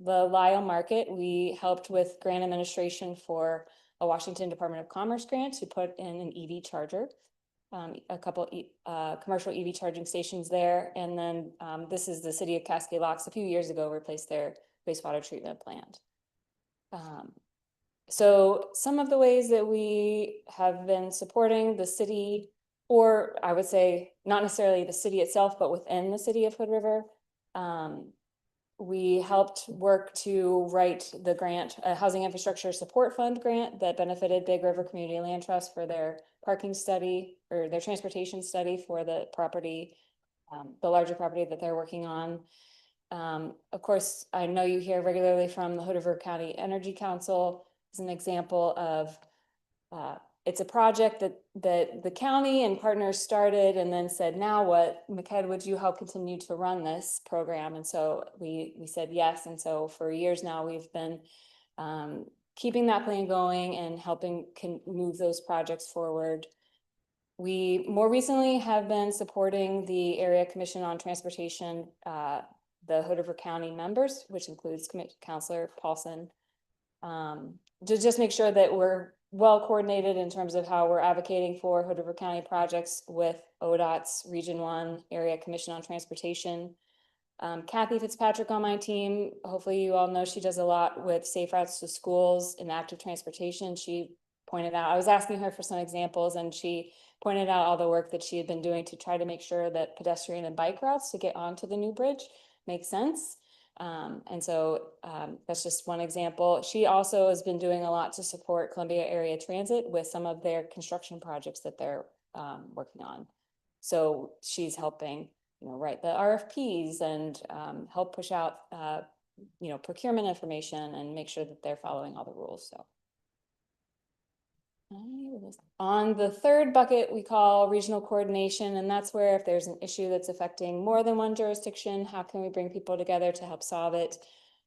the Lyle Market, we helped with grant administration for a Washington Department of Commerce grant to put in an EV charger, a couple commercial EV charging stations there. And then this is the city of Cascade Locks a few years ago replaced their wastewater treatment plant. So some of the ways that we have been supporting the city, or I would say not necessarily the city itself, but within the city of Hood River, we helped work to write the grant, a Housing Infrastructure Support Fund grant that benefited Big River Community Land Trust for their parking study or their transportation study for the property, the larger property that they're working on. Of course, I know you hear regularly from the Hood River County Energy Council as an example of it's a project that the county and partners started and then said, now what? MCED, would you help continue to run this program? And so we said yes. And so for years now, we've been keeping that plan going and helping move those projects forward. We more recently have been supporting the Area Commission on Transportation, the Hood River County members, which includes Councilor Paulson, to just make sure that we're well coordinated in terms of how we're advocating for Hood River County projects with ODOT's Region 1 Area Commission on Transportation. Kathy Fitzpatrick on my team, hopefully you all know she does a lot with safe routes to schools and active transportation. She pointed out, I was asking her for some examples, and she pointed out all the work that she had been doing to try to make sure that pedestrian and bike routes to get onto the new bridge make sense. And so that's just one example. She also has been doing a lot to support Columbia Area Transit with some of their construction projects that they're working on. So she's helping, write the RFPs and help push out, procurement information and make sure that they're following all the rules. So. On the third bucket, we call regional coordination, and that's where if there's an issue that's affecting more than one jurisdiction, how can we bring people together to help solve it?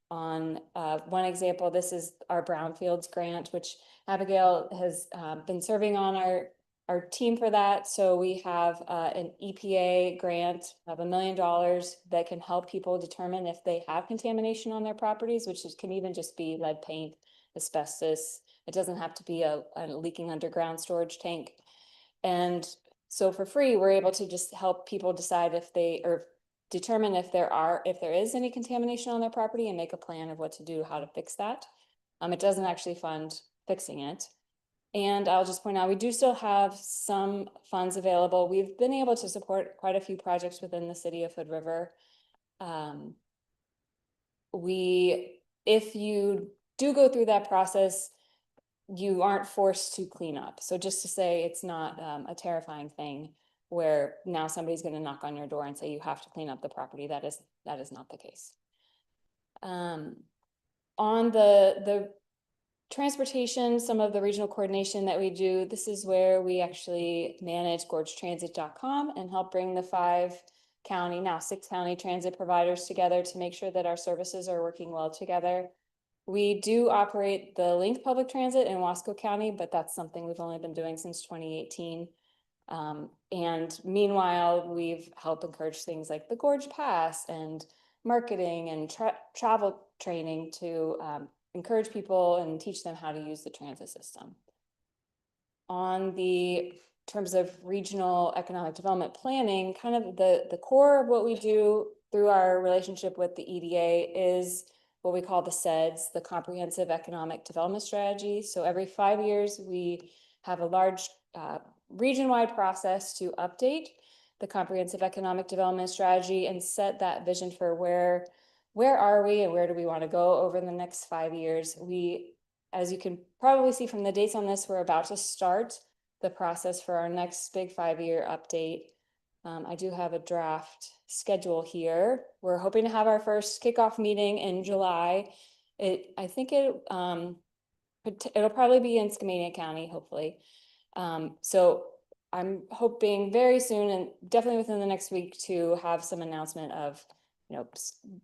On one example, this is our Brownfields grant, which Abigail has been serving on our team for that. So we have an EPA grant of $1 million that can help people determine if they have contamination on their properties, which can even just be lead paint, asbestos. It doesn't have to be a leaking underground storage tank. And so for free, we're able to just help people decide if they, or determine if there is any contamination on their property and make a plan of what to do, how to fix that. It doesn't actually fund fixing it. And I'll just point out, we do still have some funds available. We've been able to support quite a few projects within the city of Hood River. If you do go through that process, you aren't forced to clean up. So just to say it's not a terrifying thing where now somebody's going to knock on your door and say you have to clean up the property. That is not the case. On the transportation, some of the regional coordination that we do, this is where we actually manage gorgetransit.com and help bring the 6 county transit providers together to make sure that our services are working well together. We do operate the Link Public Transit in Wasco County, but that's something we've only been doing since 2018. And meanwhile, we've helped encourage things like the Gorge Pass and marketing and travel training to encourage people and teach them how to use the transit system. On the terms of regional economic development planning, kind of the core of what we do through our relationship with the EDA is what we call the CEDS, the Comprehensive Economic Development Strategy. So every 5 years, we have a large region-wide process to update the Comprehensive Economic Development Strategy and set that vision for where are we and where do we want to go over the next 5 years. As you can probably see from the dates on this, we're about to start the process for our next big 5-year update. I do have a draft schedule here. We're hoping to have our first kickoff meeting in July. I think it'll probably be in Skamania County, hopefully. So I'm hoping very soon and definitely within the next week to have some announcement of,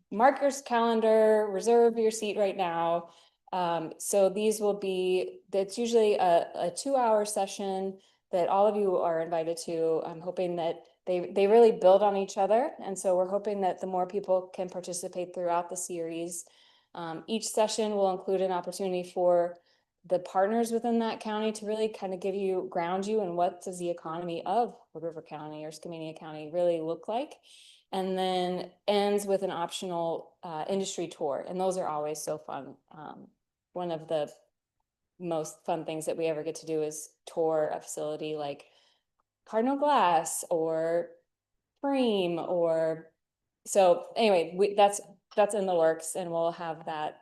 mark your calendar, reserve your seat right now. So these will be, that's usually a 2-hour session that all of you are invited to. I'm hoping that they really build on each other. And so we're hoping that the more people can participate throughout the series. Each session will include an opportunity for the partners within that county to really kind of ground you in what does the economy of Hood River County or Skamania County really look like. And then ends with an optional industry tour. And those are always so fun. One of the most fun things that we ever get to do is tour a facility like Cardinal Glass or Freem so anyway, that's in the works and we'll have that,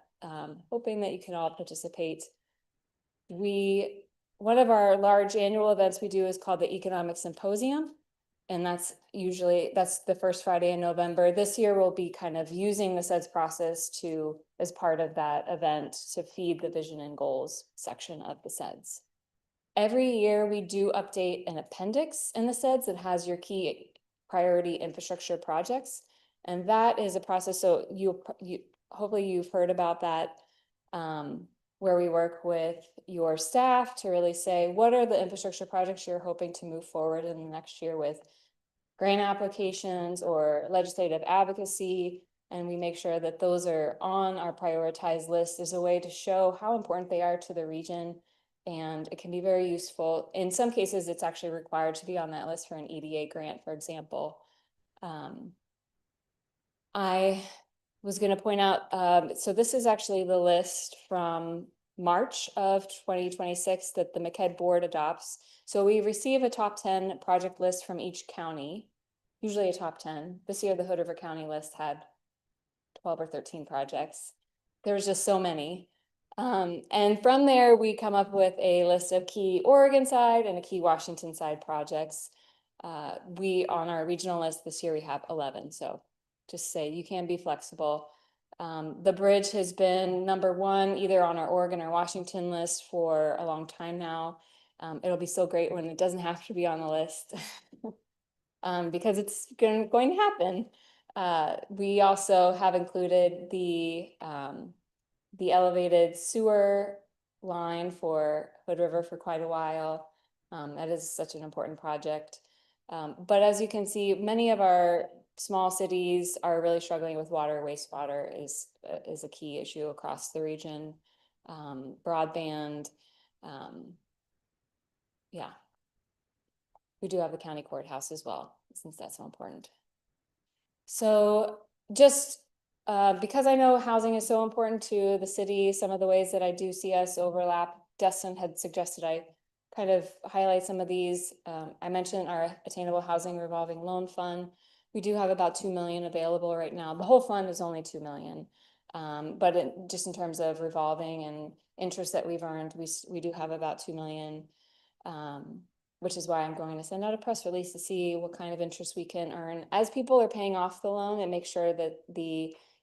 hoping that you can all participate. One of our large annual events we do is called the Economic Symposium. And that's the first Friday in November. This year we'll be kind of using the CEDS process as part of that event to feed the vision and goals section of the CEDS. Every year we do update an appendix in the CEDS that has your key priority infrastructure projects. And that is a process. So hopefully you've heard about that, where we work with your staff to really say, what are the infrastructure projects you're hoping to move forward in the next year with grant applications or legislative advocacy. And we make sure that those are on our prioritized list as a way to show how important they are to the region. And it can be very useful. In some cases, it's actually required to be on that list for an EDA grant, for example. I was going to point out, so this is actually the list from March of 2026 that the MCED board adopts. So we receive a top 10 project list from each county, usually a top 10. This year, the Hood River County list had 12 or 13 projects. There was just so many. And from there, we come up with a list of key Oregon side and a key Washington side projects. On our regional list this year, we have 11. So just say you can be flexible. The bridge has been number one, either on our Oregon or Washington list for a long time now. It'll be so great when it doesn't have to be on the list because it's going to happen. We also have included the elevated sewer line for Hood River for quite a while. That is such an important project. But as you can see, many of our small cities are really struggling with water. Wastewater is a key issue across the region. Broadband, yeah. We do have the county courthouse as well, since that's so important. So just because I know housing is so important to the city, some of the ways that I do see us overlap, Dustin had suggested I kind of highlight some of these. I mentioned our Attainable Housing Revolving Loan Fund. We do have about 2 million available right now. The whole fund is only 2 million. But just in terms of revolving and interest that we've earned, we do have about 2 million, which is why I'm going to send out a press release to see what kind of interest we can earn as people are paying off the loan, and make sure that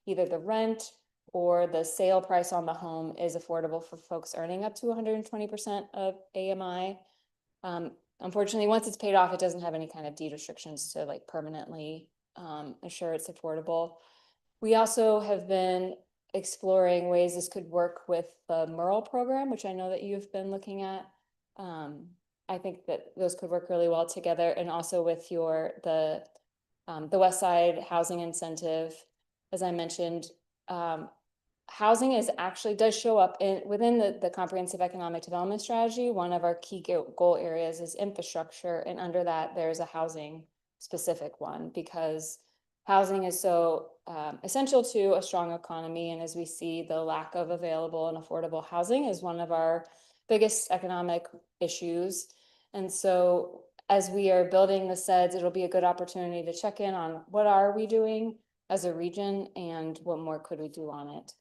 either the rent or the sale price on the home is affordable for folks earning up to 120% of AMI. Unfortunately, once it's paid off, it doesn't have any kind of deed restrictions to like permanently ensure it's affordable. We also have been exploring ways this could work with the MURL program, which I know that you've been looking at. I think that those could work really well together, and also with the West Side Housing Incentive. As I mentioned, housing does show up within the comprehensive economic development strategy. One of our key goal areas is infrastructure, and under that there's a housing specific one, because housing is so essential to a strong economy. And as we see, the lack of available and affordable housing is one of our biggest economic issues. And so as we are building the CEDS, it'll be a good opportunity to check in on what are we doing as a region and what more could we do on it.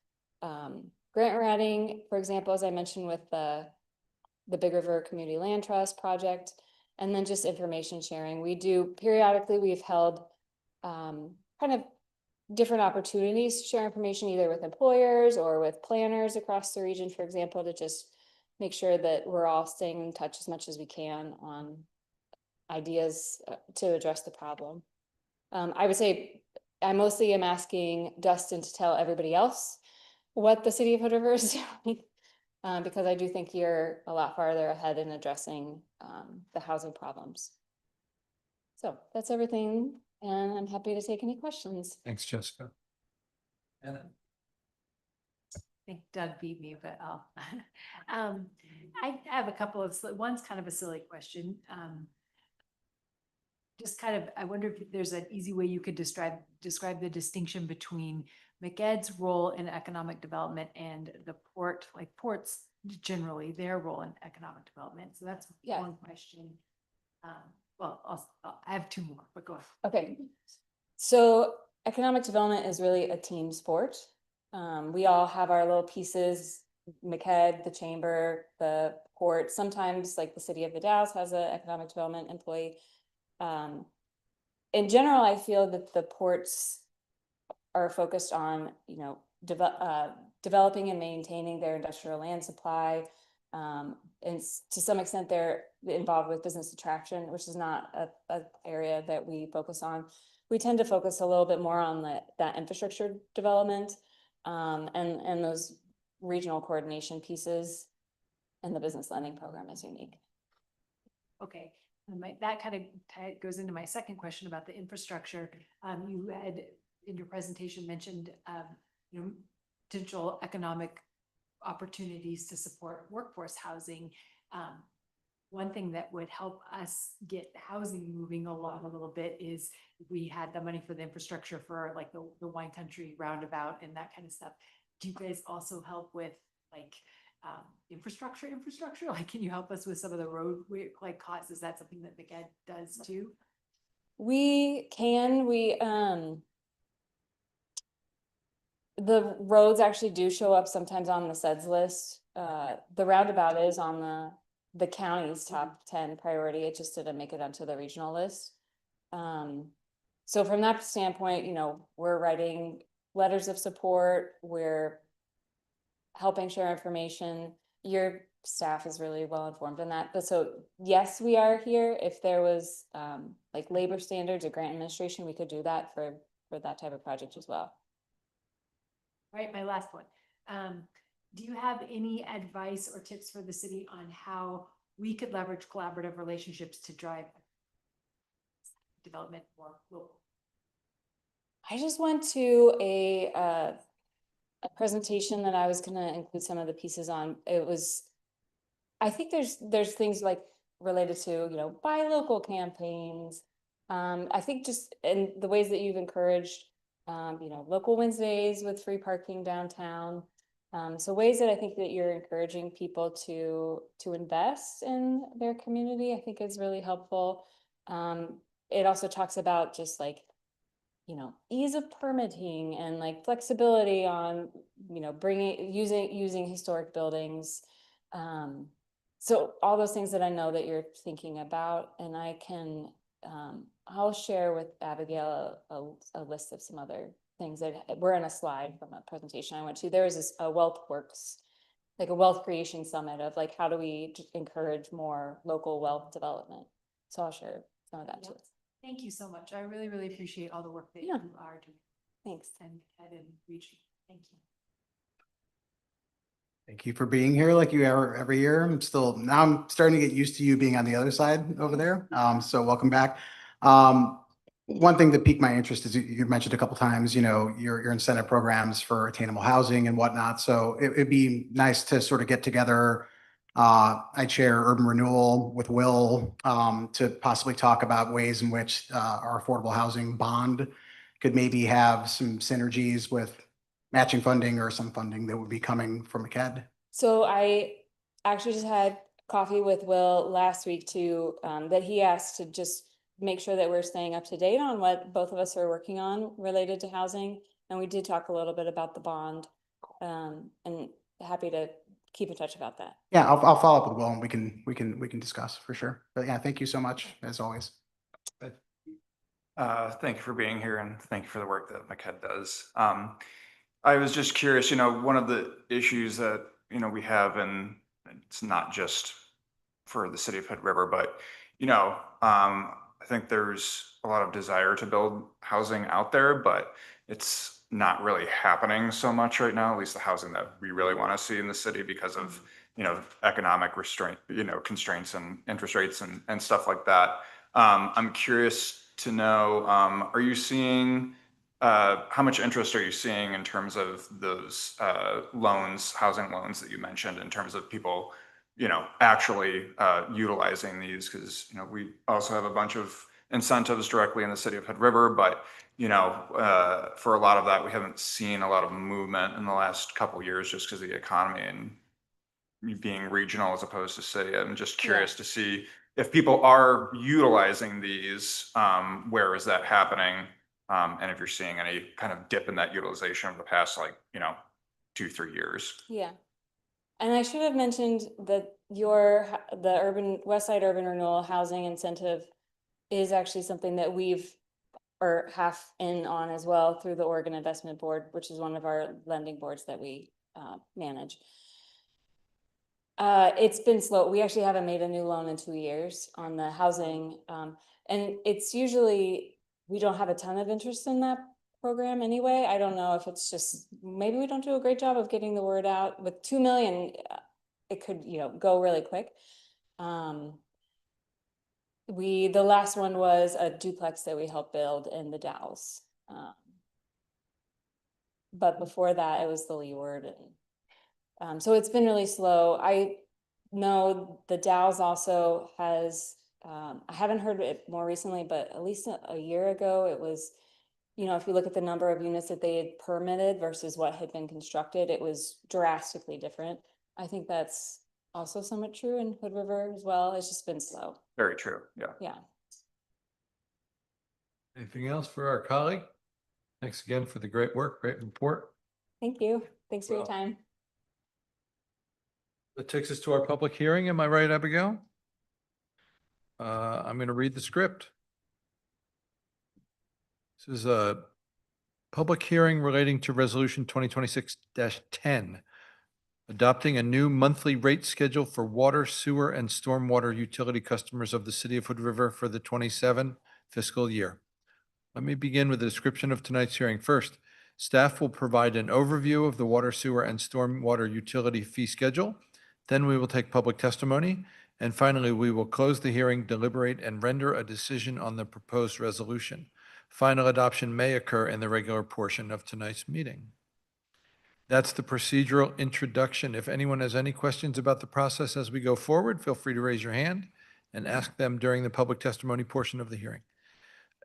Grant writing, for example, as I mentioned with the Big River Community Land Trust project, and then just information sharing. Periodically, we've held kind of different opportunities to share information either with employers or with planners across the region, for example, to just make sure that we're all staying in touch as much as we can on ideas to address the problem. I would say I mostly am asking Dustin to tell everybody else what the city of Hood River is doing, because I do think you're a lot farther ahead in addressing the housing problems. So that's everything, and I'm happy to take any questions. Thanks, Jessica. And I think Doug beat me, but I have a couple of, one's kind of a silly question. Just kind of, I wonder if there's an easy way you could describe the distinction between MCED's role in economic development and the port, like ports generally, their role in economic development. So that's one question. Well, I have two more, but go ahead. Okay. So economic development is really a team sport. We all have our little pieces, MCED, the chamber, the port. Sometimes like the city of the Dalles has an economic development employee. In general, I feel that the ports are focused on, developing and maintaining their industrial land supply. And to some extent, they're involved with business attraction, which is not a area that we focus on. We tend to focus a little bit more on that infrastructure development and those regional coordination pieces, and the business lending program is unique. Okay. That kind of goes into my second question about the infrastructure. You had in your presentation mentioned potential economic opportunities to support workforce housing. One thing that would help us get housing moving along a little bit is if we had the money for the infrastructure for like the wine country roundabout and that kind of stuff. Do you guys also help with like infrastructure? Like, can you help us with some of the road, like costs? Is that something that MCED does too? We can, the roads actually do show up sometimes on the SEDS list. The roundabout is on the county's top 10 priority. It just didn't make it onto the regional list. So from that standpoint, we're writing letters of support, we're helping share information. Your staff is really well informed in that. But so yes, we are here. If there was like labor standards or grant administration, we could do that for that type of project as well. All right, my last one. Do you have any advice or tips for the city on how we could leverage collaborative relationships to drive development more local? I just went to a presentation that I was gonna include some of the pieces on. It was, I think there's things like related to, buy local campaigns. I think just in the ways that you've encouraged, local Wednesdays with free parking downtown. So ways that I think that you're encouraging people to invest in their community, I think is really helpful. It also talks about just like, ease of permitting and like flexibility on, using historic buildings. So all those things that I know that you're thinking about, and I can, I'll share with Abigail a list of some other things that were in a slide from a presentation I went to. There was a WealthWorks, like a wealth creation summit of like, how do we encourage more local wealth development? So I'll share some of that too. Thank you so much. I really, really appreciate all the work that you are doing. Thanks. And reaching. Thank you. Thank you for being here like you are every year. I'm starting to get used to you being on the other side over there. So welcome back. One thing that piqued my interest is you mentioned a couple times, your incentive programs for attainable housing and whatnot. So it'd be nice to sort of get together. I chair urban renewal with Will to possibly talk about ways in which our affordable housing bond could maybe have some synergies with matching funding or some funding that would be coming from MCED. So I actually just had coffee with Will last week too, that he asked to just make sure that we're staying up to date on what both of us are working on related to housing. And we did talk a little bit about the bond, and happy to keep in touch about that. Yeah, I'll follow up with Will and we can discuss for sure. But yeah, thank you so much as always. Thank you for being here and thank you for the work that MCED does. I was just curious, one of the issues that, we have, and it's not just for the city of Hood River, but, I think there's a lot of desire to build housing out there, but it's not really happening so much right now, at least the housing that we really want to see in the city because of, economic constraints and interest rates and stuff like that. I'm curious to know, are you seeing, how much interest are you seeing in terms of those loans, housing loans that you mentioned, in terms of people, actually utilizing these? Because, we also have a bunch of incentives directly in the city of Hood River, but, for a lot of that, we haven't seen a lot of movement in the last couple of years just because of the economy and being regional as opposed to city. I'm just curious to see if people are utilizing these, where is that happening? And if you're seeing any kind of dip in that utilization over the past, 2-3 years. Yeah. And I should have mentioned that the Westside Urban Renewal Housing Incentive is actually something that we've or half in on as well through the Oregon Investment Board, which is one of our lending boards that we manage. It's been slow. We actually haven't made a new loan in 2 years on the housing. And it's usually, we don't have a ton of interest in that program anyway. I don't know if it's just, maybe we don't do a great job of getting the word out. With 2 million, it could, go really quick. The last one was a duplex that we helped build in the Dalles. But before that, it was the Leeward. And so it's been really slow. I know the Dalles also has, I haven't heard it more recently, but at least a year ago, it was, if you look at the number of units that they had permitted versus what had been constructed, it was drastically different. I think that's also somewhat true in Hood River as well. It's just been slow. Very true, yeah. Yeah. Anything else for our colleague? Thanks again for the great work, great report. Thank you. Thanks for your Well, time. That takes us to our public hearing. Am I right, Abigail? I'm going to read the script. This is a public hearing relating to Resolution 2026-10, adopting a new monthly rate schedule for water, sewer, and stormwater utility customers of the city of Hood River for the 27 fiscal year. Let me begin with a description of tonight's hearing. First, staff will provide an overview of the water, sewer, and stormwater utility fee schedule. Then we will take public testimony. And finally, we will close the hearing, deliberate, and render a decision on the proposed resolution. Final adoption may occur in the regular portion of tonight's meeting. That's the procedural introduction. If anyone has any questions about the process as we go forward, feel free to raise your hand and ask them during the public testimony portion of the hearing.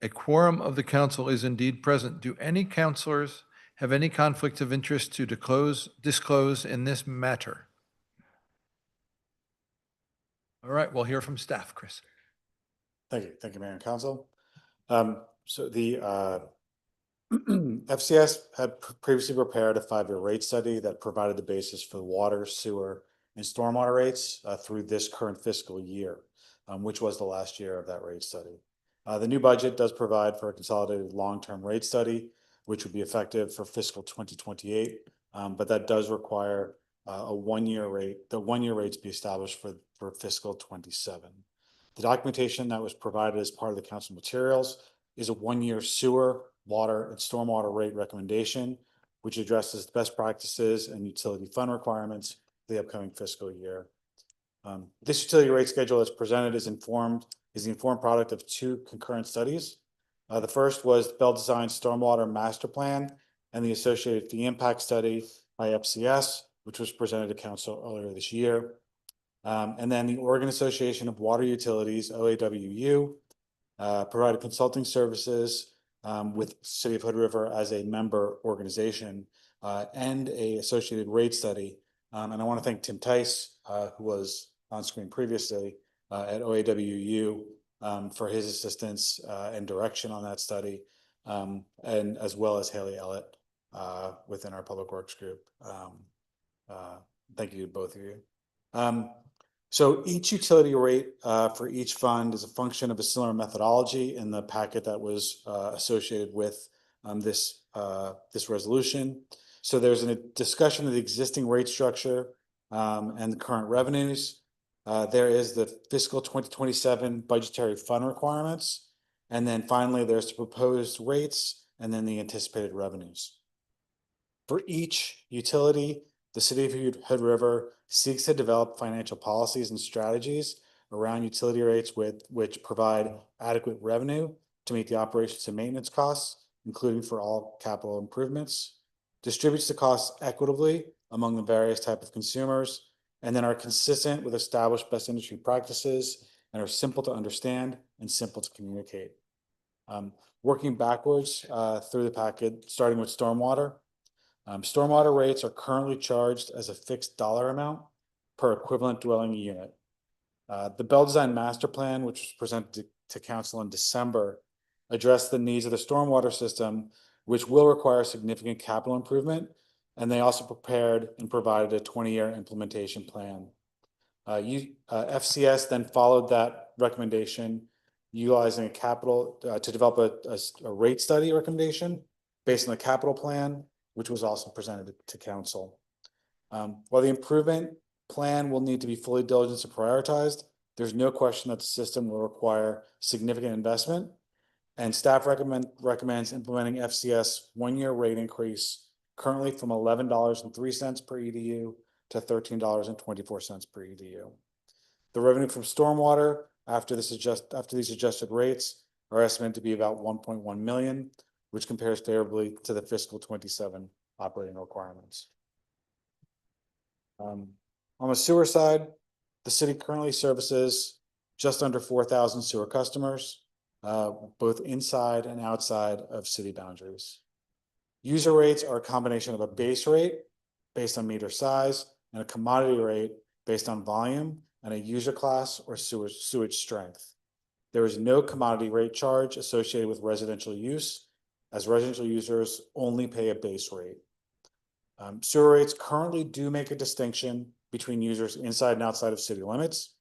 A quorum of the council is indeed present. Do any councilors have any conflicts of interest to disclose in this matter? All right, we'll hear from staff. Chris. Thank you, Mayor and Council. So the FCS had previously prepared a 5-year rate study that provided the basis for the water, sewer, and stormwater rates through this current fiscal year, which was the last year of that rate study. The new budget does provide for a consolidated long-term rate study, which would be effective for fiscal 2028, but that does require a 1-year rate, the 1-year rates be established for fiscal 27. The documentation that was provided as part of the council materials is a 1-year sewer, water, and stormwater rate recommendation, which addresses the best practices and utility fund requirements for the upcoming fiscal year. This utility rate schedule as presented is the informed product of 2 concurrent studies. The first was the Bell Design Stormwater Master Plan and the associated fee impact study by FCS, which was presented to council earlier this year. And then the Oregon Association of Water Utilities, OAWU, provided consulting services with City of Hood River as a member organization and a associated rate study. And I want to thank Tim Tice, who was on screen previously at OAWU for his assistance and direction on that study, and as well as Haley Ellett within our Public Works group. Thank you to both of you. So each utility rate for each fund is a function of a similar methodology in the packet that was associated with this resolution. So there's a discussion of the existing rate structure and the current revenues. There is the fiscal 2027 budgetary fund requirements. And then finally, there's the proposed rates and then the anticipated revenues. For each utility, the City of Hood River seeks to develop financial policies and strategies around utility rates which provide adequate revenue to meet the operations and maintenance costs, including for all capital improvements, distributes the costs equitably among the various types of consumers, and then are consistent with established best industry practices and are simple to understand and simple to communicate. Working backwards through the packet, starting with stormwater. Stormwater rates are currently charged as a fixed dollar amount per equivalent dwelling unit. The Bell Design Master Plan, which was presented to council in December, addressed the needs of the stormwater system, which will require significant capital improvement. And they also prepared and provided a 20-year implementation plan. FCS then followed that recommendation, utilizing a capital to develop a rate study recommendation based on the capital plan, which was also presented to council. While the improvement plan will need to be fully diligenced and prioritized, there's no question that the system will require significant investment, and staff recommends implementing FCS 1-year rate increase currently from $11.03 per EDU to $13.24 per EDU. The revenue from stormwater after these adjusted rates are estimated to be about $1.1 million, which compares favorably to the fiscal 27 operating requirements. On the sewer side, the city currently services just under 4,000 sewer customers, both inside and outside of city boundaries. User rates are a combination of a base rate based on meter size, and a commodity rate based on volume and a user class or sewage strength. There is no commodity rate charge associated with residential use, as residential users only pay a base rate. Sewer rates currently do make a distinction between users inside and outside of city limits,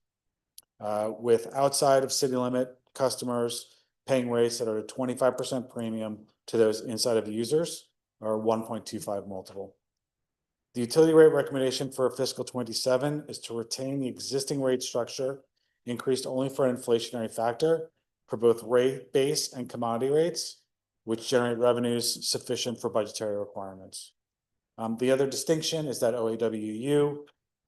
with outside of city limit customers paying rates that are a 25% premium to those inside of the users, or 1.25 multiple. The utility rate recommendation for fiscal 27 is to retain the existing rate structure, increased only for an inflationary factor for both rate base and commodity rates, which generate revenues sufficient for budgetary requirements. The other distinction is that OAWU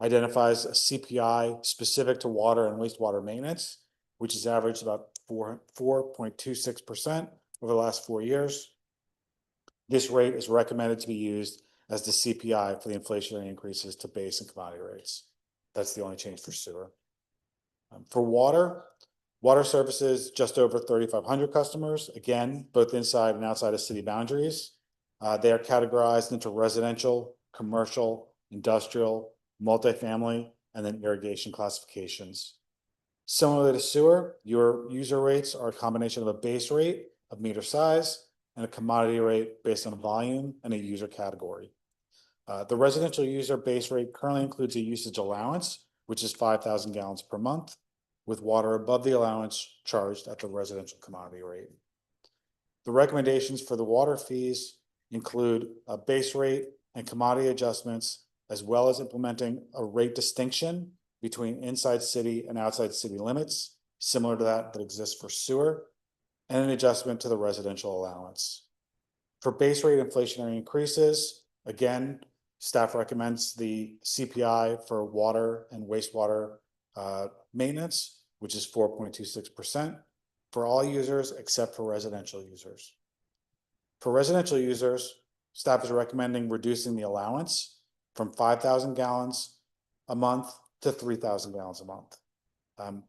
identifies a CPI specific to water and wastewater maintenance, which has averaged about 4.26% over the last 4 years. This rate is recommended to be used as the CPI for the inflationary increases to base and commodity rates. That's the only change for sewer. For water services, just over 3,500 customers, again, both inside and outside of city boundaries. They are categorized into residential, commercial, industrial, multifamily, and then irrigation classifications. Similar to sewer, your user rates are a combination of a base rate of meter size and a commodity rate based on volume and a user category. The residential user base rate currently includes a usage allowance, which is 5,000 gallons per month, with water above the allowance charged at the residential commodity rate. The recommendations for the water fees include a base rate and commodity adjustments, as well as implementing a rate distinction between inside city and outside city limits, similar to that exists for sewer, and an adjustment to the residential allowance. For base rate inflationary increases, again, staff recommends the CPI for water and wastewater maintenance, which is 4.26% for all users except for residential users. For residential users, staff is recommending reducing the allowance from 5,000 gallons a month to 3,000 gallons a month.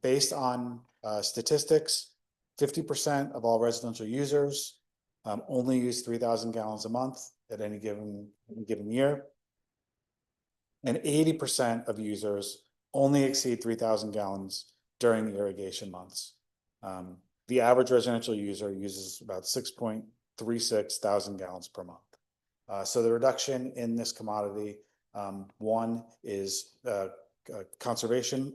Based on statistics, 50% of all residential users only use 3,000 gallons a month at any given year. And 80% of users only exceed 3,000 gallons during the irrigation months. The average residential user uses about 6.36 thousand gallons per month. So the reduction in this commodity, one is a conservation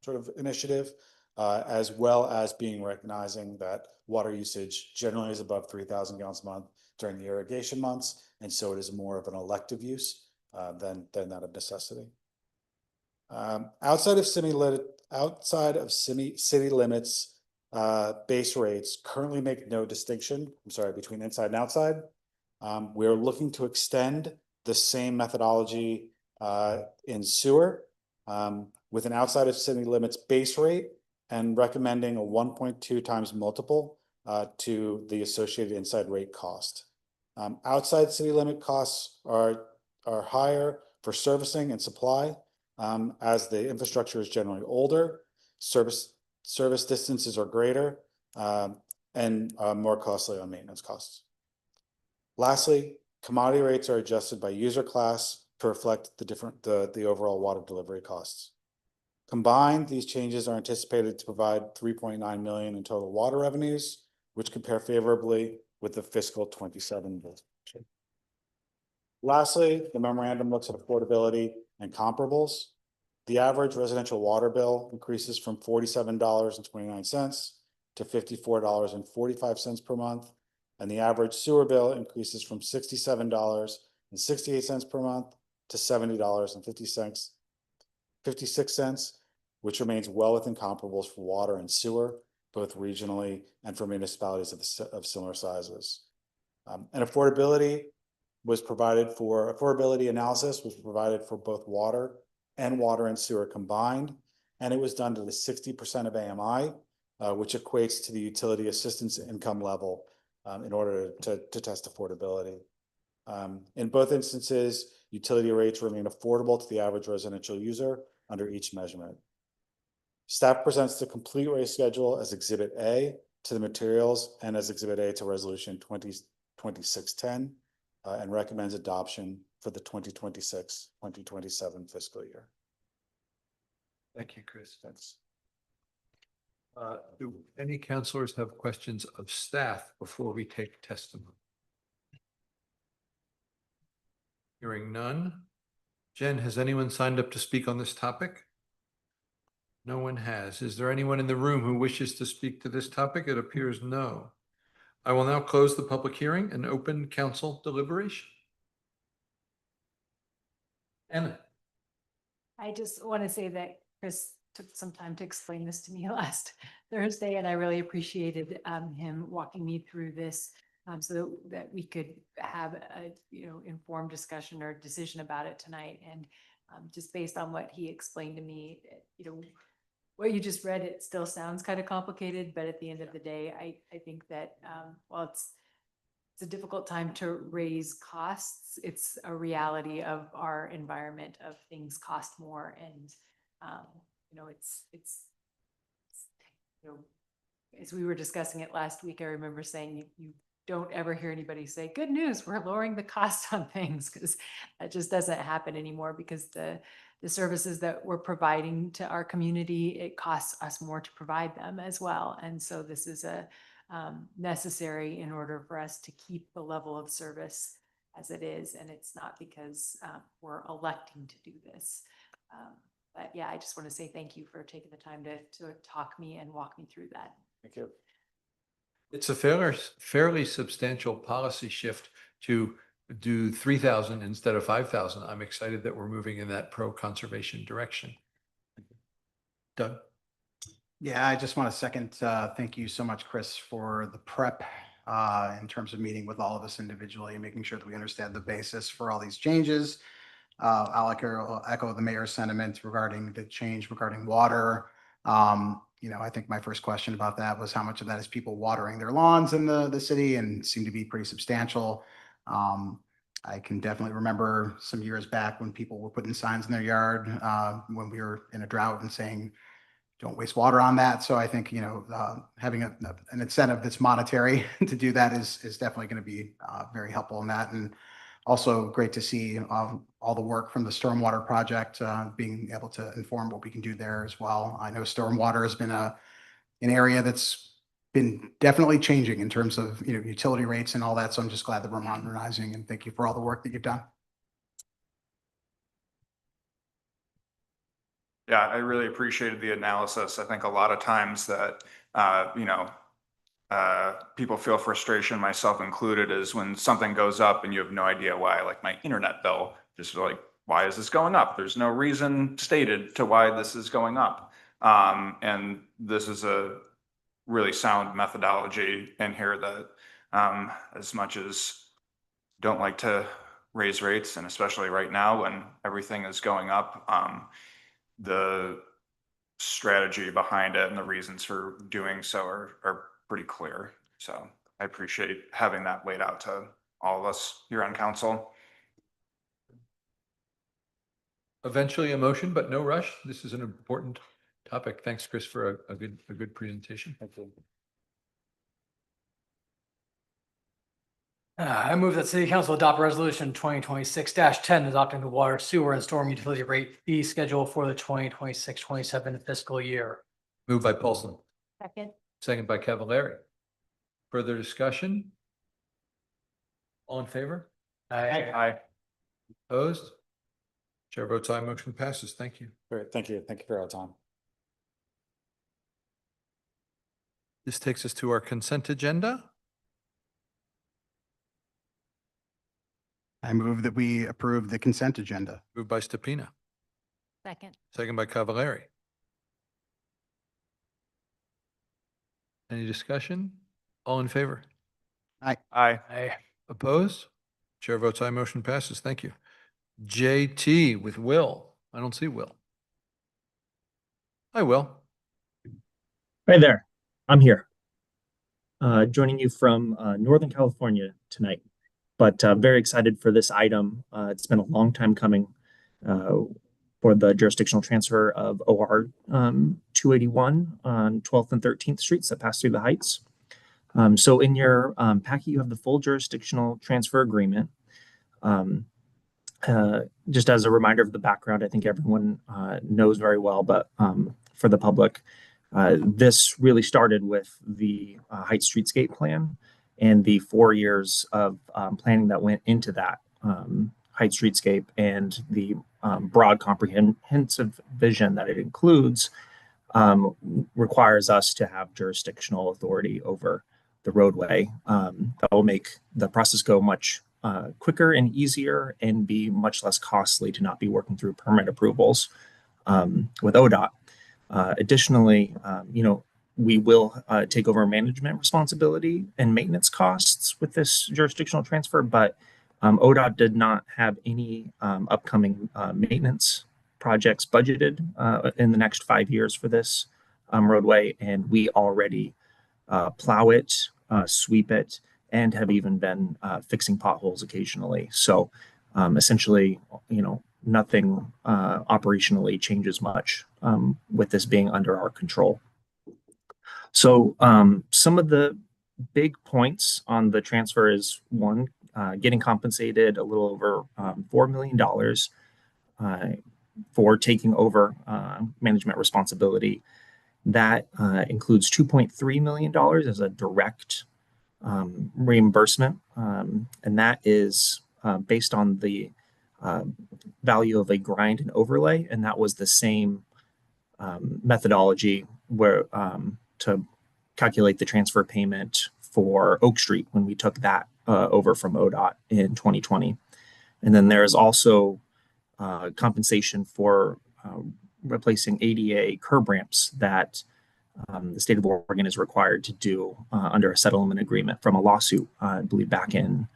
sort of initiative, as well as recognizing that water usage generally is above 3,000 gallons a month during the irrigation months, and so it is more of an elective use than that of necessity. Outside of city limits, base rates currently make no distinction, between inside and outside. We're looking to extend the same methodology in sewer with an outside of city limits base rate and recommending a 1.2 times multiple to the associated inside rate cost. Outside city limit costs are higher for servicing and supply as the infrastructure is generally older, service distances are greater, and more costly on maintenance costs. Lastly, commodity rates are adjusted by user class to reflect the overall water delivery costs. Combined, these changes are anticipated to provide $3.9 million in total water revenues, which compare favorably with the fiscal 27 budget. Lastly, the memorandum looks at affordability and comparables. The average residential water bill increases from $47.29 to $54.45 per month, and the average sewer bill increases from $67.68 per month to $70.56, which remains well within comparables for water and sewer, both regionally and for municipalities of similar sizes. And affordability analysis was provided for both water and sewer combined, and it was done to the 60% of AMI, which equates to the utility assistance income level in order to test affordability. In both instances, utility rates remain affordable to the average residential user under each measurement. Staff presents the complete rate schedule as Exhibit A to the materials and as Exhibit A to Resolution 2026-10. and recommends adoption for the 2026-2027 fiscal year. Thank you, Chris. Thanks. Do any counselors have questions of staff before we take testimony? Hearing none. Jen, has anyone signed up to speak on this topic? No one has. Is there anyone in the room who wishes to speak to this topic? It appears no. I will now close the public hearing and open council deliberation. Anna. I just want to say that Chris took some time to explain this to me last Thursday, and I really appreciated him walking me through this so that we could have a informed discussion or decision about it tonight. And just based on what he explained to me, what you just read, it still sounds kind of complicated, but at the end of the day, I think that while it's a difficult time to raise costs, it's a reality of our environment of things cost more. And as we were discussing it last week, I remember saying you don't ever hear anybody say, good news, we're lowering the cost on things, because that just doesn't happen anymore, because the services that we're providing to our community, it costs us more to provide them as well. And so this is a necessary in order for us to keep the level of service as it is. And it's not because we're electing to do this. But yeah, I just want to say thank you for taking the time to talk me and walk me through that. Thank you. It's a fairly substantial policy shift to do 3,000 instead of 5,000. I'm excited that we're moving in that pro-conservation direction. Doug? Yeah, I just want to second, thank you so much, Chris, for the prep in terms of meeting with all of us individually and making sure that we understand the basis for all these changes. I'll echo the mayor's sentiment regarding the change regarding water. I think my first question about that was how much of that is people watering their lawns in the city, and seemed to be pretty substantial. I can definitely remember some years back when people were putting signs in their yard when we were in a drought and saying, don't waste water on that. So I think, having an incentive that's monetary to do that is definitely going to be very helpful in that. And also great to see all the work from the stormwater project being able to inform what we can do there as well. I know stormwater has been an area that's been definitely changing in terms of utility rates and all that. So I'm just glad that we're modernizing, and thank you for all the work that you've done. Yeah, I really appreciated the analysis. I think a lot of times that, people feel frustration, myself included, is when something goes up and you have no idea why, like my internet bill, just like, why is this going up? There's no reason stated to why this is going up. And this is a really sound methodology in here that, as much as don't like to raise rates, and especially right now when everything is going up, the strategy behind it and the reasons for doing so are pretty clear. So I appreciate having that laid out to all of us here on council. Eventually a motion, but no rush. This is an important topic. Thanks, Chris, for a good presentation. Thank you. I move that City Council adopt Resolution 2026-10, adopting the water, sewer, and storm utility rate fee schedule for the 2026-27 fiscal year. Moved by Paulson, Second. second by Cavallari. Further discussion? All in favor? Aye. Opposed? Chair votes aye, motion passes. Thank you. Great. Thank you. Thank you for your time. This takes us to our consent agenda. I move that we approve the consent agenda. Moved by Stepina, Second. second by Cavallari. Any discussion? All in favor? Aye. Aye. Opposed? Chair votes aye, motion passes. Thank you. JT with Will. I don't see Will. Hi, Will. Hi there. I'm here. Joining you from Northern California tonight, but very excited for this item. It's been a long time coming for the jurisdictional transfer of OR 281 on 12th and 13th Streets that pass through the Heights. So in your packet, you have the full jurisdictional transfer agreement. Just as a reminder of the background, I think everyone knows very well, but for the public, this really started with the Heights Streetscape Plan and the 4 years of planning that went into that Heights Streetscape and the broad comprehensive vision that it includes requires us to have jurisdictional authority over the roadway. That will make the process go much quicker and easier and be much less costly to not be working through permit approvals with ODOT. Additionally, we will take over management responsibility and maintenance costs with this jurisdictional transfer, but ODOT did not have any upcoming maintenance projects budgeted in the next 5 years for this roadway, and we already plow it, sweep it, and have even been fixing potholes occasionally. So essentially, nothing operationally changes much with this being under our control. So some of the big points on the transfer is one, getting compensated a little over $4 million for taking over management responsibility. That includes $2.3 million as a direct reimbursement, and that is based on the value of a grind and overlay, and that was the same methodology where to calculate the transfer payment for Oak Street when we took that over from ODOT in 2020. And then there is also compensation for replacing ADA curb ramps that the state of Oregon is required to do under a settlement agreement from a lawsuit, I believe back in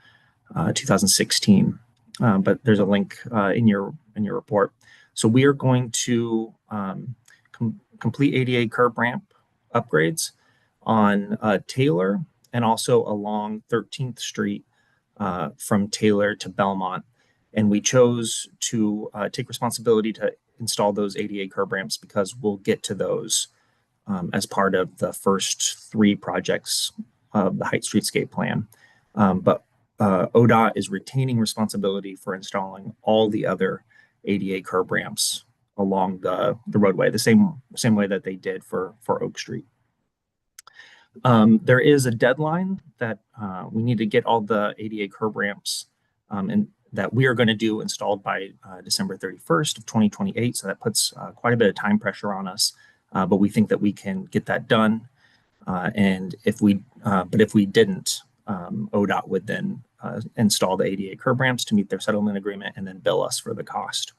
2016. But there's a link in your report. So we are going to complete ADA curb ramp upgrades on Taylor and also along 13th Street from Taylor to Belmont. And we chose to take responsibility to install those ADA curb ramps because we'll get to those as part of the first 3 projects of the Heights Streetscape Plan. But ODOT is retaining responsibility for installing all the other ADA curb ramps along the roadway, the same way that they did for Oak Street. There is a deadline that we need to get all the ADA curb ramps and that we are going to do installed by December 31st of 2028. So that puts quite a bit of time pressure on us, but we think that we can get that done. And if we didn't, ODOT would then install the ADA curb ramps to meet their settlement agreement and then bill us for the cost.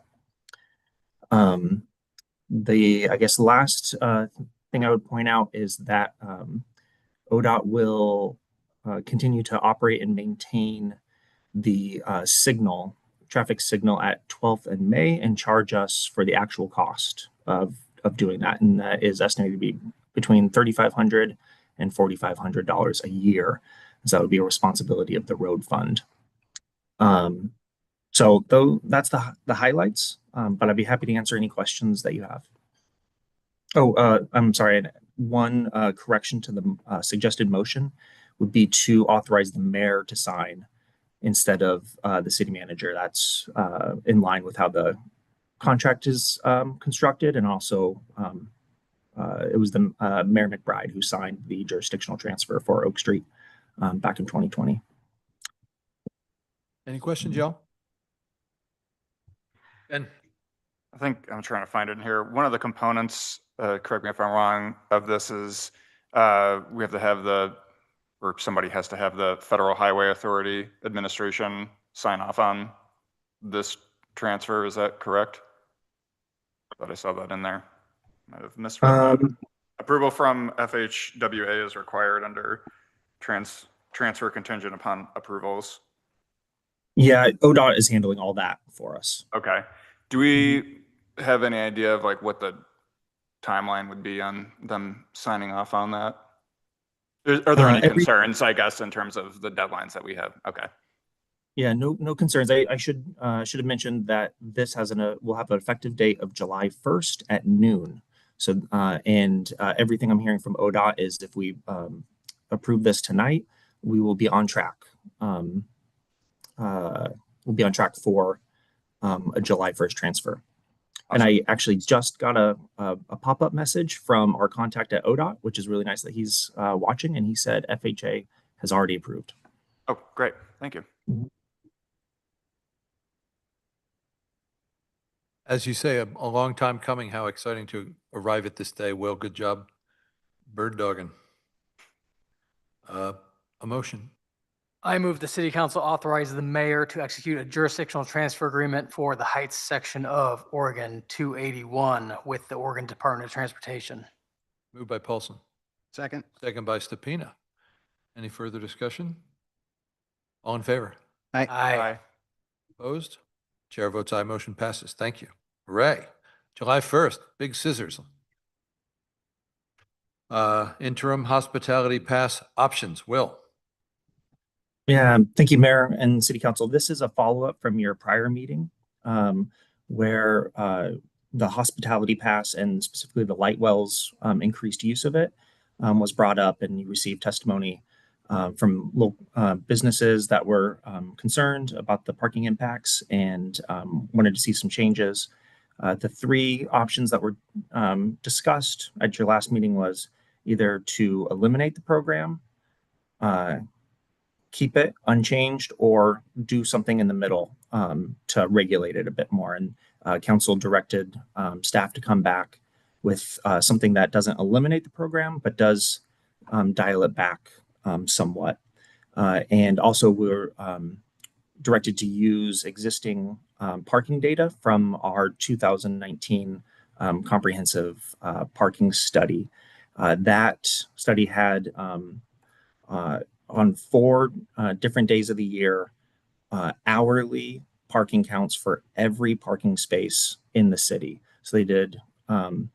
I guess last thing I would point out is that ODOT will continue to operate and maintain the traffic signal at 12th and May and charge us for the actual cost of doing that. And that is estimated to be between $3,500 and $4,500 a year. So that would be a responsibility of the road fund. So that's the highlights, but I'd be happy to answer any questions that you have. Oh, I'm sorry. One correction to the suggested motion would be to authorize the mayor to sign instead of the city manager. That's in line with how the contract is constructed. And also it was the Mayor McBride who signed the jurisdictional transfer for Oak Street back in 2020. Any questions, y'all? Ben? I think I'm trying to find it in here. One of the components, correct me if I'm wrong, of this is we have to have or somebody has to have the Federal Highway Authority Administration sign off on this transfer. Is that correct? I thought I saw that in there. Might have misread that. Approval from FHWA is required under transfer contingent upon approvals. Yeah, ODOT is handling all that for us. Okay. Do we have any idea of like what the timeline would be on them signing off on that? Are there any concerns, I guess, in terms of the deadlines that we have? Okay. Yeah, no concerns. I should have mentioned that this will have an effective date of July 1st at noon. So everything I'm hearing from ODOT is if we approve this tonight, we will be on track we'll be on track for a July 1st transfer. And I actually just got a pop-up message from our contact at ODOT, which is really nice that he's watching, and he said FHA has already approved. Oh, great. Thank you. As you say, a long time coming. How exciting to arrive at this day. Will, good job. Bird dogging. A motion. I move the city council authorize the mayor to execute a jurisdictional transfer agreement for the Heights section of Oregon 281 with the Oregon Department of Transportation. Moved by Paulson. Second. Second by Stepina. Any further discussion? All in favor? Aye. Aye. Opposed? Chair votes aye. Motion passes. Thank you. Hooray. July 1st, big scissors. Interim hospitality pass options. Will. Yeah, thank you, Mayor and City Council. This is a follow-up from your prior meeting where the hospitality pass and specifically the Lightwell's increased use of it was brought up, and you received testimony from local businesses that were concerned about the parking impacts and wanted to see some changes. The three options that were discussed at your last meeting was either to eliminate the program, keep it unchanged, or do something in the middle to regulate it a bit more. And council directed staff to come back with something that doesn't eliminate the program, but does dial it back somewhat. And also we're directed to use existing parking data from our 2019 comprehensive parking study. That study had on 4 different days of the year, hourly parking counts for every parking space in the city. So they did 1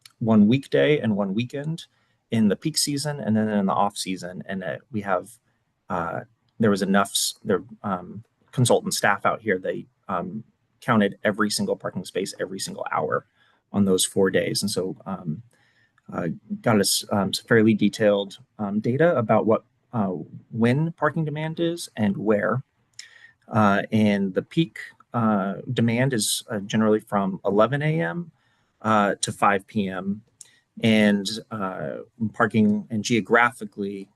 weekday and 1 weekend in the peak season, and then in the off season. And we have, there was enough, consultant staff out here, they counted every single parking space, every single hour on those 4 days. And so got us some fairly detailed data about what when parking demand is and where. And the peak demand is generally from 11 a.m. To 5 p.m. And parking and geographically,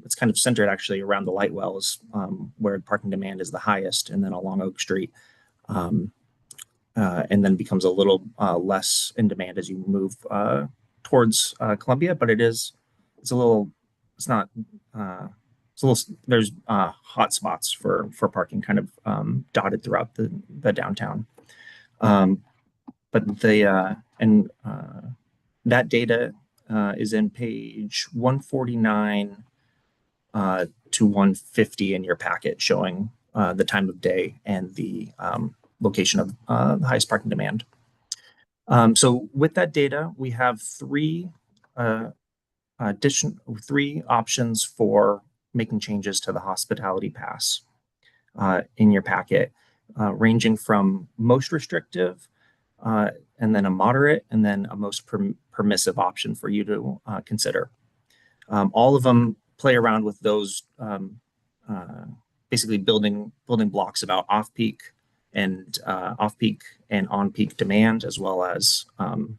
it's kind of centered actually around the Lightwells, where parking demand is the highest, and then along Oak Street, and then becomes a little less in demand as you move towards Columbia. But it's there's hot spots for parking kind of dotted throughout the downtown. But that data is in page 149 to 150 in your packet, showing the time of day and the location of the highest parking demand. So with that data, we have three options for making changes to the hospitality pass in your packet, ranging from most restrictive, and then a moderate, and then a most permissive option for you to consider. All of them play around with those basically building blocks about off-peak and on-peak demand, as well as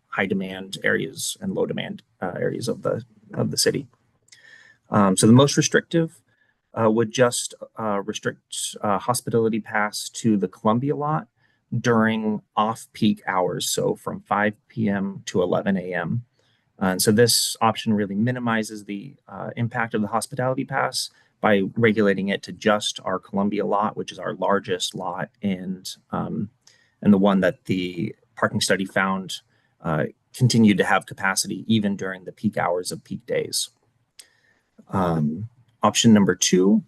high demand areas and low demand areas of the city. So the most restrictive would just restrict hospitality pass to the Columbia lot during off-peak hours, so from 5 p.m. to 11 a.m. And so this option really minimizes the impact of the hospitality pass by regulating it to just our Columbia lot, which is our largest lot, and the one that the parking study found continued to have capacity even during the peak hours of peak days. Option number 2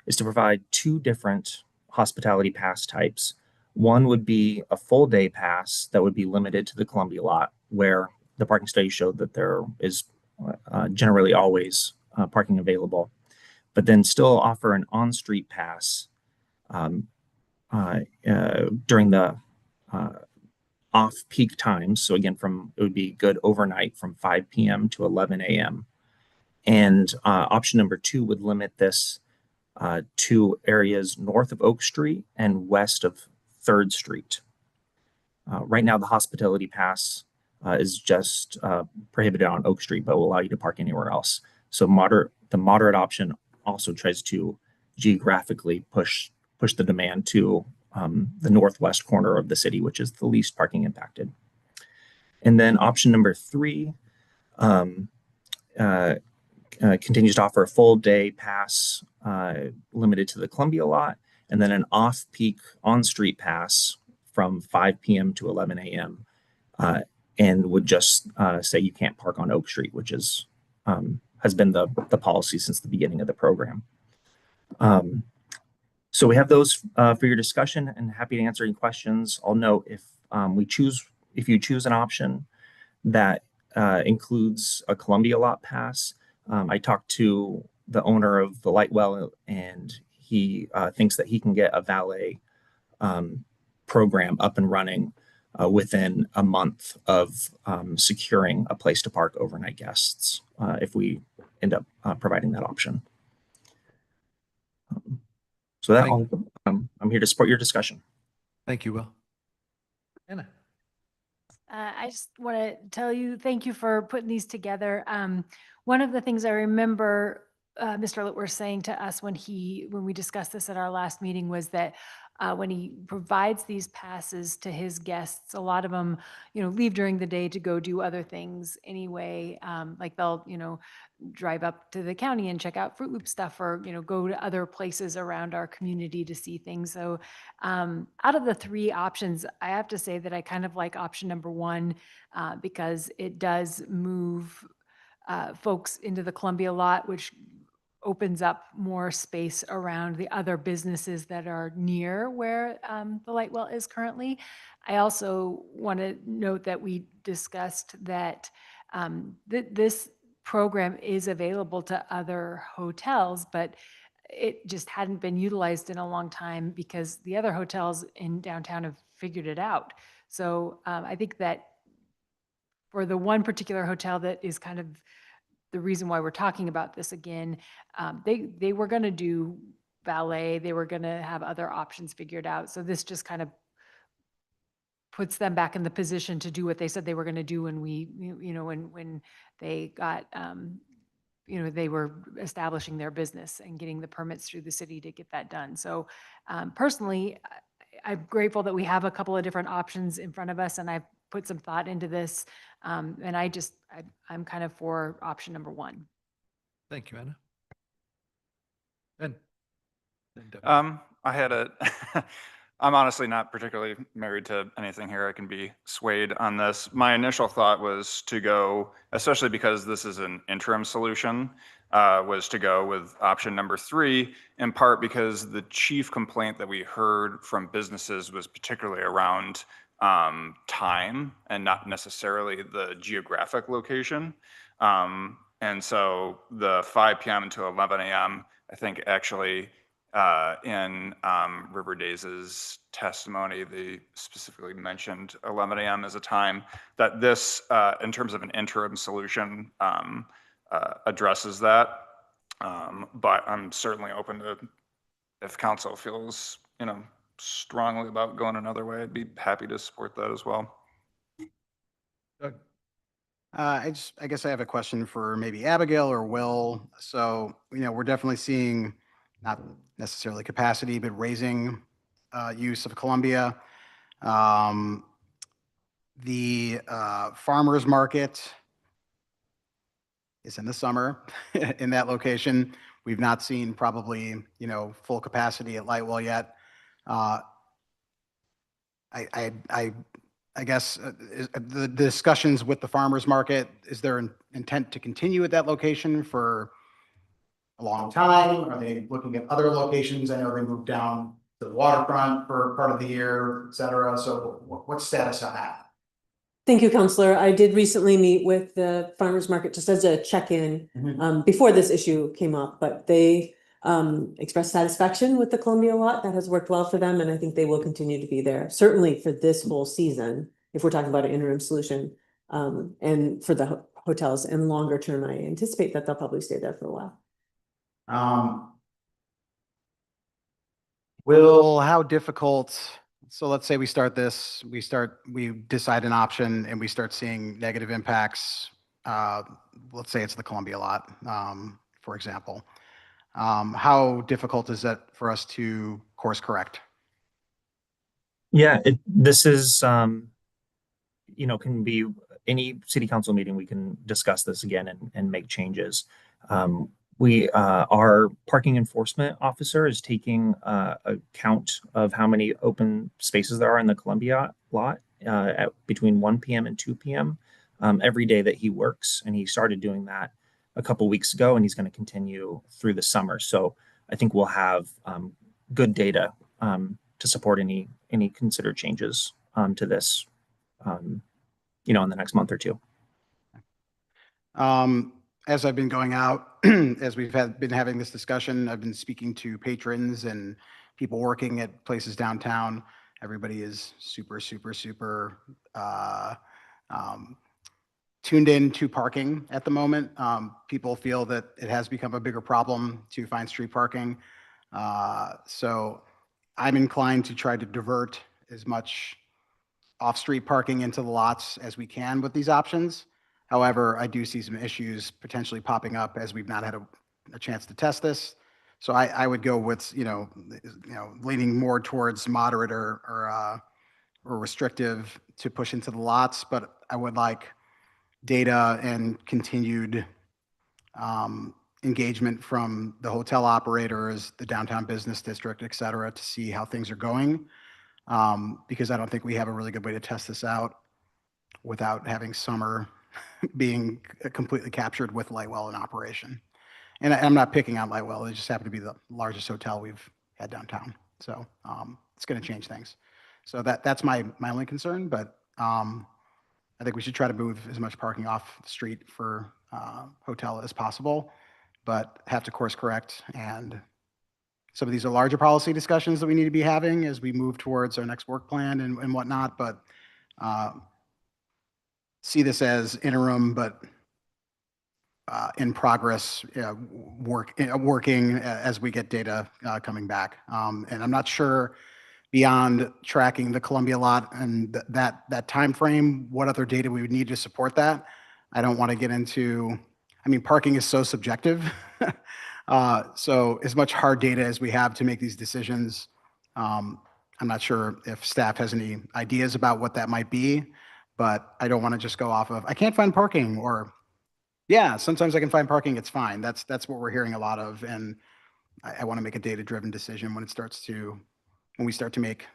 is to provide 2 different hospitality pass types. One would be a full day pass that would be limited to the Columbia lot, where the parking study showed that there is generally always parking available, but then still offer an on-street pass during the off-peak times. So again, it would be good overnight from 5 p.m. to 11 a.m. And option number 2 would limit this to areas north of Oak Street and west of 3rd Street. Right now, the hospitality pass is just prohibited on Oak Street, but will allow you to park anywhere else. So the moderate option also tries to geographically push the demand to the northwest corner of the city, which is the least parking impacted. And then option number 3 continues to offer a full day pass limited to the Columbia lot, and then an off-peak on-street pass from 5 p.m. to 11 a.m. And would just say you can't park on Oak Street, which is has been the policy since the beginning of the program. So we have those for your discussion, and happy to answer any questions. I'll note if you choose an option that includes a Columbia lot pass, I talked to the owner of the Lightwell, and he thinks that he can get a valet program up and running within a month of securing a place to park overnight guests if we end up providing that option. So that I'm here to support your discussion. Thank you, Will. Anna. I just want to tell you, thank you for putting these together. One of the things I remember Mr. Litwer saying to us when we discussed this at our last meeting was that when he provides these passes to his guests, a lot of them, leave during the day to go do other things anyway. Like they'll, drive up to the county and check out Fruit Loop stuff, or, go to other places around our community to see things. So out of the 3 options, I have to say that I kind of like option number 1 because it does move folks into the Columbia lot, which opens up more space around the other businesses that are near where the Lightwell is currently. I also want to note that we discussed that this program is available to other hotels, but it just hadn't been utilized in a long time because the other hotels in downtown have figured it out. So I think that for the one particular hotel that is kind of the reason why we're talking about this again, they were going to do valet, they were going to have other options figured out. So this just kind of puts them back in the position to do what they said they were going to do when when they got, they were establishing their business and getting the permits through the city to get that done. So personally, I'm grateful that we have a couple of different options in front of us, and I've put some thought into this. And I'm kind of for option number 1. Thank you, Anna. Ben. I'm honestly not particularly married to anything here. I can be swayed on this. My initial thought was to go, especially because this is an interim solution, was to go with option number 3, in part because the chief complaint that we heard from businesses was particularly around time and not necessarily the geographic location. And so the 5 p.m. to 11 a.m., I think actually in River Days' testimony, they specifically mentioned 11 a.m. as a time that this, in terms of an interim solution, addresses that. But I'm certainly open to, if council feels, strongly about going another way, I'd be happy to support that as well. Doug. I guess I have a question for maybe Abigail or Will. So, we're definitely seeing not necessarily capacity, but raising use of Columbia. The farmers market is in the summer in that location. We've not seen probably, full capacity at Lightwell yet. I guess the discussions with the farmers market, is there an intent to continue at that location for a long time? Are they looking at other locations? I know they moved down to the waterfront for part of the year, et cetera. So what's status on that? Thank you, Counselor. I did recently meet with the farmers market just as a check-in before this issue came up, but they expressed satisfaction with the Columbia lot. That has worked well for them, and I think they will continue to be there, certainly for this whole season, if we're talking about an interim solution, and for the hotels. And longer term, I anticipate that they'll probably stay there for a while. Will, how difficult, so let's say we start this, we decide an option and we start seeing negative impacts. Let's say it's the Columbia lot, for example. How difficult is that for us to course correct? Yeah, this is, can be any city council meeting, we can discuss this again and make changes. Our parking enforcement officer is taking a count of how many open spaces there are in the Columbia lot at between 1 p.m. and 2 p.m. Every day that he works. And he started doing that a couple weeks ago, and he's going to continue through the summer. So I think we'll have good data to support any considered changes to this, in the next month or two. As I've been going out, as we've been having this discussion, I've been speaking to patrons and people working at places downtown. Everybody is super tuned in to parking at the moment. People feel that it has become a bigger problem to find street parking. So I'm inclined to try to divert as much off-street parking into the lots as we can with these options. However, I do see some issues potentially popping up as we've not had a chance to test this. So I would go with, leaning more towards moderate or restrictive to push into the lots, but I would like data and continued engagement from the hotel operators, the downtown business district, et cetera, to see how things are going. Because I don't think we have a really good way to test this out without having summer being completely captured with Lightwell in operation. And I'm not picking on Lightwell. They just happen to be the largest hotel we've had downtown. So it's going to change things. So that's my only concern, but I think we should try to move as much parking off the street for hotel as possible, but have to course correct. And some of these are larger policy discussions that we need to be having as we move towards our next work plan and whatnot, but see this as interim, but in progress, working as we get data coming back. And I'm not sure beyond tracking the Columbia lot and that time frame, what other data we would need to support that. I don't want to get into, parking is so subjective. So as much hard data as we have to make these decisions, I'm not sure if staff has any ideas about what that might be, but I don't want to just go off of, I can't find parking, or yeah, sometimes I can find parking, it's fine. That's what we're hearing a lot of. And I want to make a data-driven decision when we start to make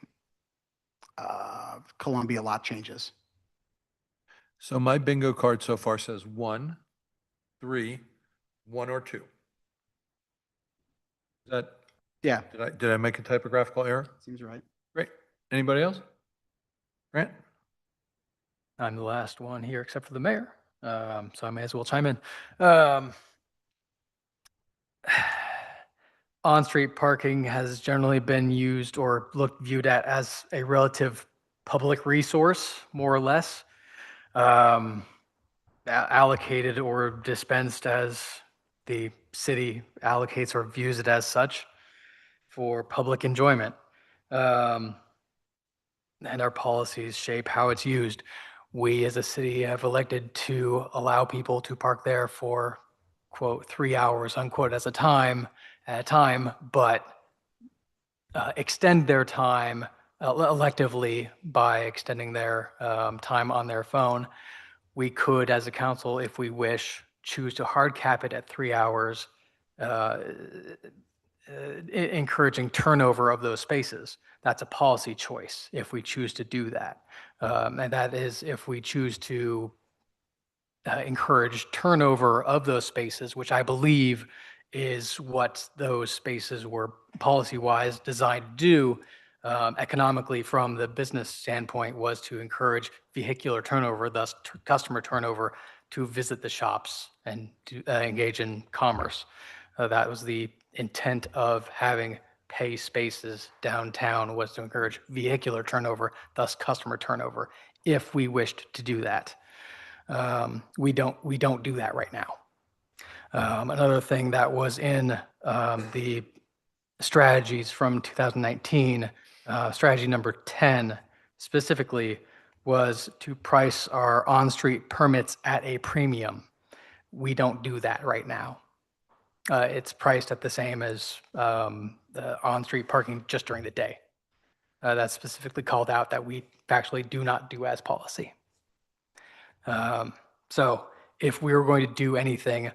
Columbia lot changes. So my bingo card so far says 1, 3, 1 or 2. Is that? Yeah. Did I make a typographical error? Seems right. Great. Anybody else? Grant? I'm the last one here except for the mayor, so I may as well chime in. On-street parking has generally been used or viewed at as a relative public resource, more or less, allocated or dispensed as the city allocates or views it as such for public enjoyment. And our policies shape how it's used. We as a city have elected to allow people to park there for, quote, 3 hours, unquote, at a time, but extend their time electively by extending their time on their phone. We could, as a council, if we wish, choose to hard cap it at 3 hours, encouraging turnover of those spaces. That's a policy choice if we choose to do that. And that is if we choose to encourage turnover of those spaces, which I believe is what those spaces were policy-wise designed to do, economically from the business standpoint, was to encourage vehicular turnover, thus customer turnover, to visit the shops and to engage in commerce. That was the intent of having pay spaces downtown, was to encourage vehicular turnover, thus customer turnover, if we wished to do that. We don't do that right now. Another thing that was in the strategies from 2019, strategy number 10 specifically was to price our on-street permits at a premium. We don't do that right now. It's priced at the same as the on-street parking just during the day. That's specifically called out that we actually do not do as policy. So if we were going to do anything,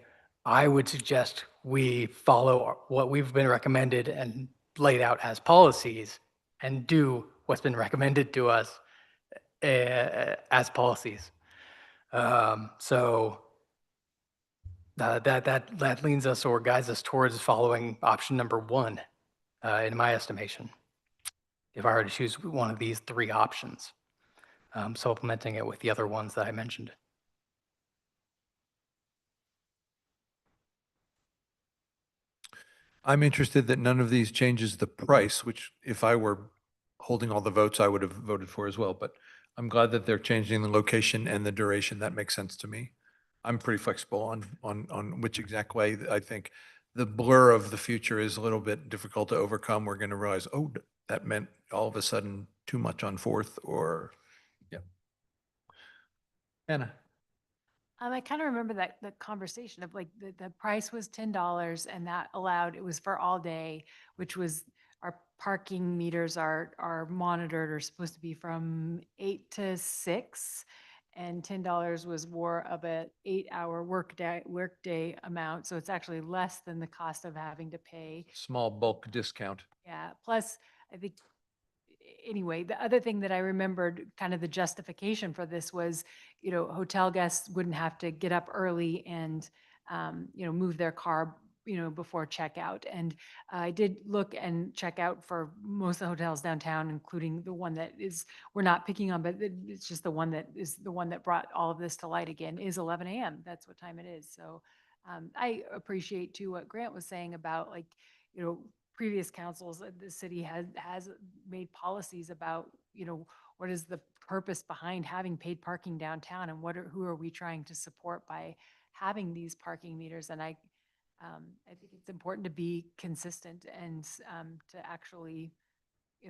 I would suggest we follow what we've been recommended and laid out as policies and do what's been recommended to us as policies. So that leans us or guides us towards following option number 1, in my estimation. If I were to choose one of these 3 options, supplementing it with the other ones that I mentioned. I'm interested that none of these changes the price, which if I were holding all the votes, I would have voted for as well. But I'm glad that they're changing the location and the duration. That makes sense to me. I'm pretty flexible on which exact way. I think the blur of the future is a little bit difficult to overcome. We're going to realize, oh, that meant all of a sudden too much on 4th or, yeah. Anna. I kind of remember that the conversation of like the price was $10 and that allowed, it was for all day, which was our parking meters are monitored or supposed to be from 8 to 6. And $10 was more of an 8-hour workday amount. So it's actually less than the cost of having to pay. Small bulk discount. Yeah. Plus, I think, anyway, the other thing that I remembered, kind of the justification for this was, hotel guests wouldn't have to get up early and, move their car, before checkout. And I did look and check out for most of the hotels downtown, including the one that we're not picking on, but it's just the one that brought all of this to light again, is 11 a.m. That's what time it is. So I appreciate too what Grant was saying about previous councils. The city has made policies about, what is the purpose behind having paid parking downtown, and who are we trying to support by having these parking meters? And I think it's important to be consistent and to actually,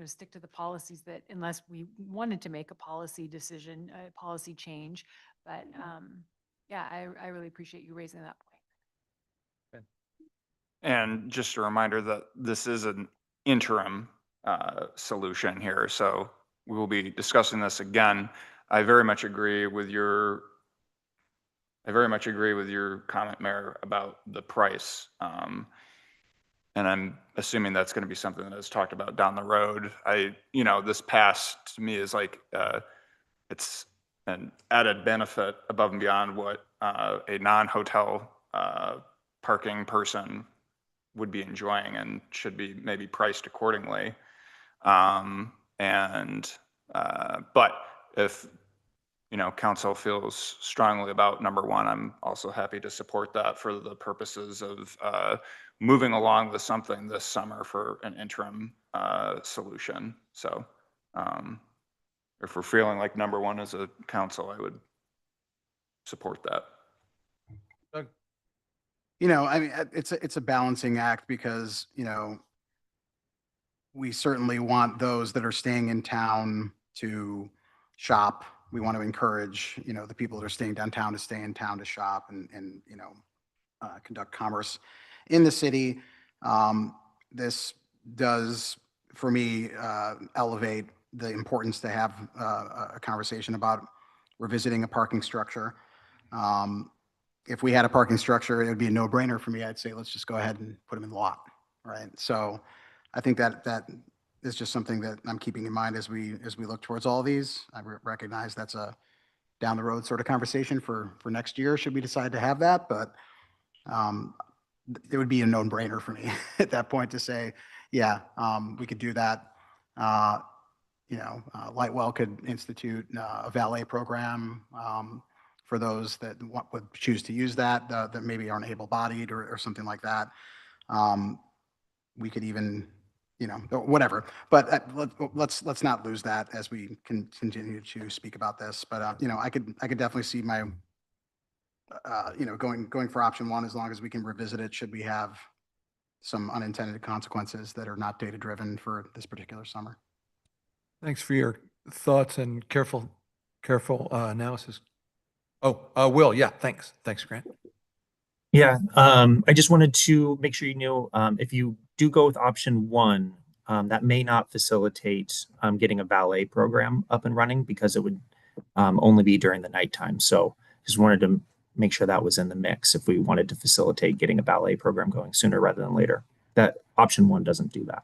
stick to the policies that, unless we wanted to make a policy decision, a policy change. But yeah, I really appreciate you raising that point. And just a reminder that this is an interim solution here, so we will be discussing this again. I very much agree with your comment, Mayor, about the price. And I'm assuming that's going to be something that is talked about down the road. This pass to me is like, it's an added benefit above and beyond what a non-hotel parking person would be enjoying, and should be maybe priced accordingly. But if council feels strongly about number 1, I'm also happy to support that for the purposes of moving along with something this summer for an interim solution. So if we're feeling like number 1 as a council, I would support that. Doug? I mean, it's a balancing act because, we certainly want those that are staying in town to shop. We want to encourage, the people that are staying downtown to stay in town to shop and conduct commerce in the city. This does, for me, elevate the importance to have a conversation about revisiting a parking structure. If we had a parking structure, it would be a no-brainer for me. I'd say, let's just go ahead and put them in the lot, right? So I think that is just something that I'm keeping in mind as we look towards all of these. I recognize that's a down the road sort of conversation for next year, should we decide to have that, but it would be a no-brainer for me at that point to say, yeah, we could do that. Lightwell could institute a valet program for those that would choose to use that maybe aren't able-bodied or something like that. We could even, whatever. But let's not lose that as we can continue to speak about this. But I could definitely see my going for option 1 as long as we can revisit it should we have some unintended consequences that are not data driven for this particular summer. Thanks for your thoughts and careful analysis. Oh, Will, yeah, thanks. Thanks, Grant. Yeah, I just wanted to make sure you knew, if you do go with option one, that may not facilitate getting a valet program up and running because it would only be during the nighttime. So just wanted to make sure that was in the mix if we wanted to facilitate getting a valet program going sooner rather than later. That option one doesn't do that.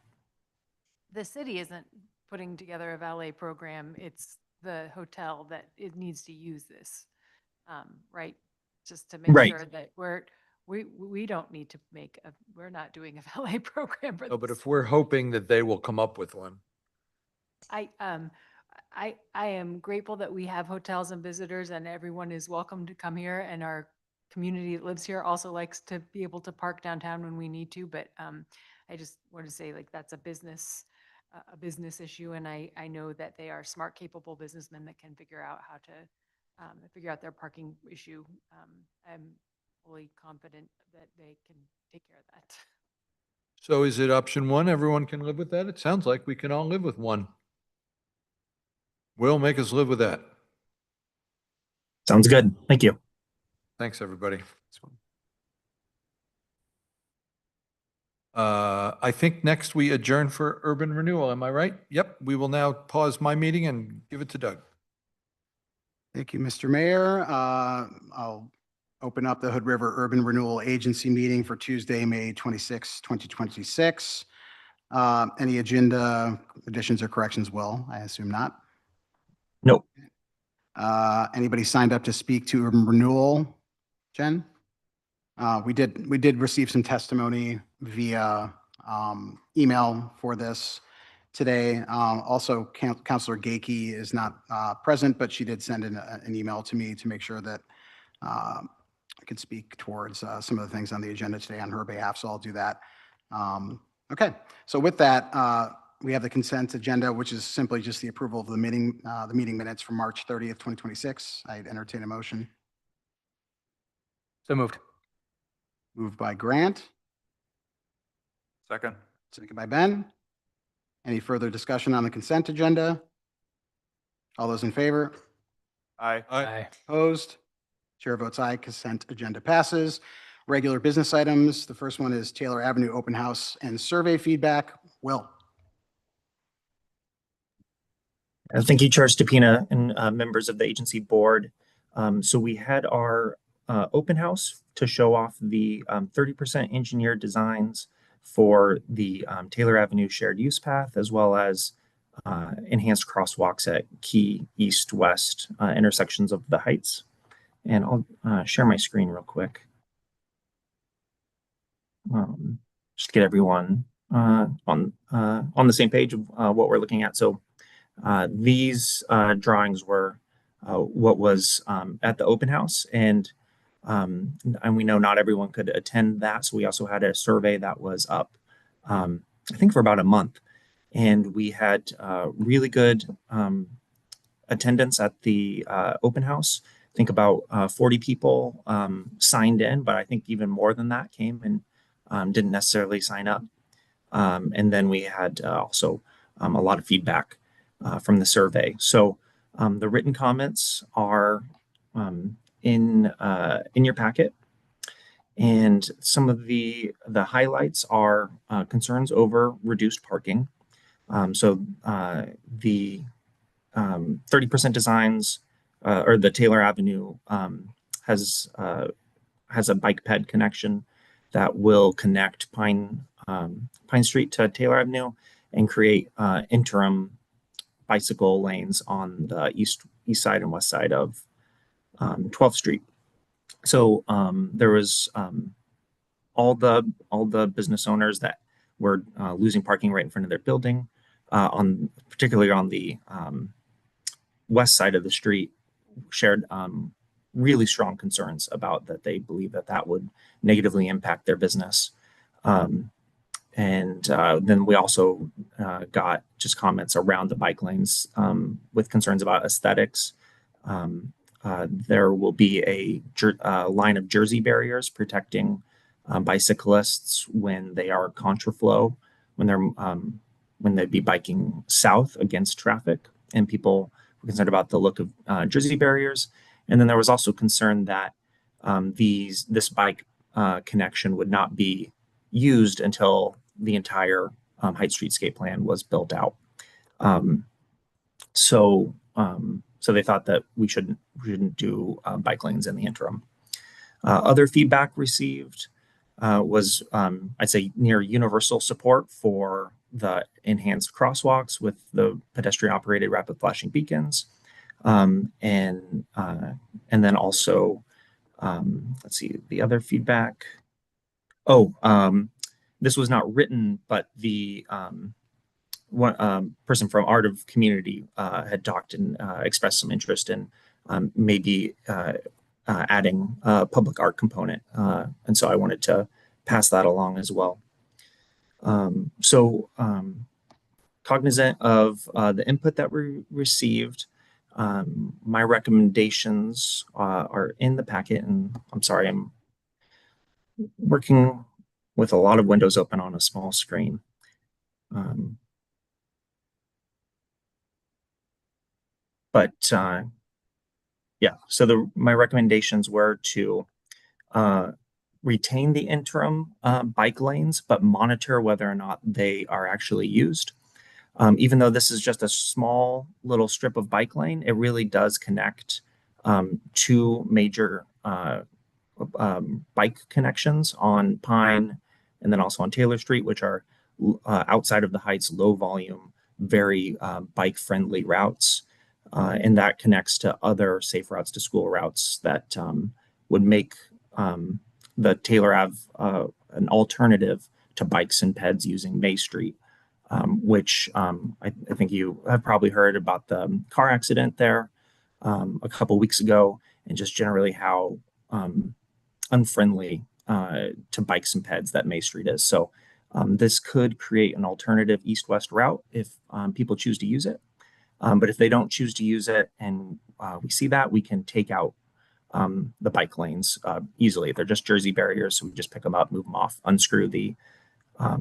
The city isn't putting together a valet program. It's the hotel that it needs to use this, right? Just to make Right. sure that we don't need to we're not doing a valet program for No, but this. if we're hoping that they will come up with one. I am grateful that we have hotels and visitors and everyone is welcome to come here, and our community that lives here also likes to be able to park downtown when we need to, but I just want to say, like, that's a business issue, and I know that they are smart, capable businessmen that can figure out how to figure out their parking issue. I'm fully confident that they can take care of that. So is it option one? Everyone can live with that? It sounds like we can all live with one. Will, make us live with that. Sounds good. Thank you. Thanks, everybody. I think next we adjourn for urban renewal. Am I right? Yep. We will now pause my meeting and give it to Doug. Thank you, Mr. Mayor. I'll open up the Hood River Urban Renewal Agency meeting for Tuesday, May 26, 2026. Any agenda additions or corrections, Will? I assume not. Nope. Anybody signed up to speak to urban renewal? Jen? We did receive some testimony via email for this today. Also, Councilor Gaki is not present, but she did send an email to me to make sure that I could speak towards some of the things on the agenda today on her behalf, so I'll do that. Okay, so with that, we have the consent agenda, which is simply just the approval of the meeting minutes from March 30th, 2026. I'd entertain a motion. So moved. Moved by Grant, Second. second by Ben. Any further discussion on the consent agenda? All those in favor? Aye. Aye. Opposed? Chair votes aye. Consent agenda passes. Regular business items. The first one is Taylor Avenue Open House and survey feedback. Will. Thank you, Chair Stupina and members of the agency board. So we had our open house to show off the 30% engineered designs for the Taylor Avenue shared use path, as well as enhanced crosswalks at key east-west intersections of the Heights. And I'll share my screen real quick. Just get everyone on the same page of what we're looking at. So these drawings were what was at the open house, and we know not everyone could attend that. So we also had a survey that was up, I think, for about a month, and we had really good attendance at the open house. I think about 40 people signed in, but I think even more than that came and didn't necessarily sign up. And then we had also a lot of feedback from the survey. So the written comments are in your packet, and some of the highlights are concerns over reduced parking. So the 30% designs or the Taylor Avenue has a bike ped connection that will connect Pine Street to Taylor Avenue and create interim bicycle lanes on the east side and west side of 12th Street. So there was all the business owners that were losing parking right in front of their building, particularly on the west side of the street, shared really strong concerns about that. They believe that would negatively impact their business. And then we also got just comments around the bike lanes with concerns about aesthetics. There will be a line of jersey barriers protecting bicyclists when they are contraflow, when they'd be biking south against traffic, and people were concerned about the look of Jersey barriers. And then there was also concern that this bike connection would not be used until the entire Heights Streetscape plan was built out. So they thought that we shouldn't do bike lanes in the interim. Other feedback received was, I'd say, near universal support for the enhanced crosswalks with the pedestrian operated rapid flashing beacons. And then also, let's see, the other feedback. This was not written, but the one person from Art of Community had talked and expressed some interest in maybe adding a public art component. And so I wanted to pass that along as well. Cognizant of the input that we received, my recommendations are in the packet, and I'm sorry, I'm working with a lot of windows open on a small screen. Yeah, so my recommendations were to retain the interim bike lanes, but monitor whether or not they are actually used. Even though this is just a small little strip of bike lane, it really does connect two major bike connections on Pine and then also on Taylor Street, which are outside of the Heights, low volume, very bike friendly routes. And that connects to other safe routes to school routes that would make the Taylor Ave an alternative to bikes and peds using May Street, which I think you have probably heard about the car accident there a couple weeks ago, and just generally how unfriendly to bikes and peds that May Street is. So this could create an alternative east-west route if people choose to use it. But if they don't choose to use it and we see that, we can take out the bike lanes easily. They're just Jersey barriers, so we just pick them up, move them off, unscrew the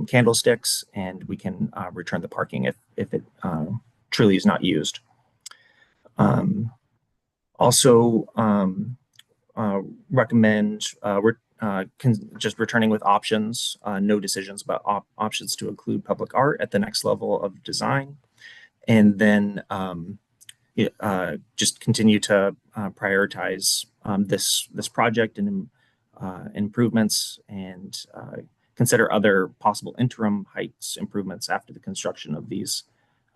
candlesticks, and we can return the parking if it truly is not used. Also recommend just returning with options, no decisions about options to include public art at the next level of design. And then just continue to prioritize this project and improvements, and consider other possible interim Heights improvements after the construction of these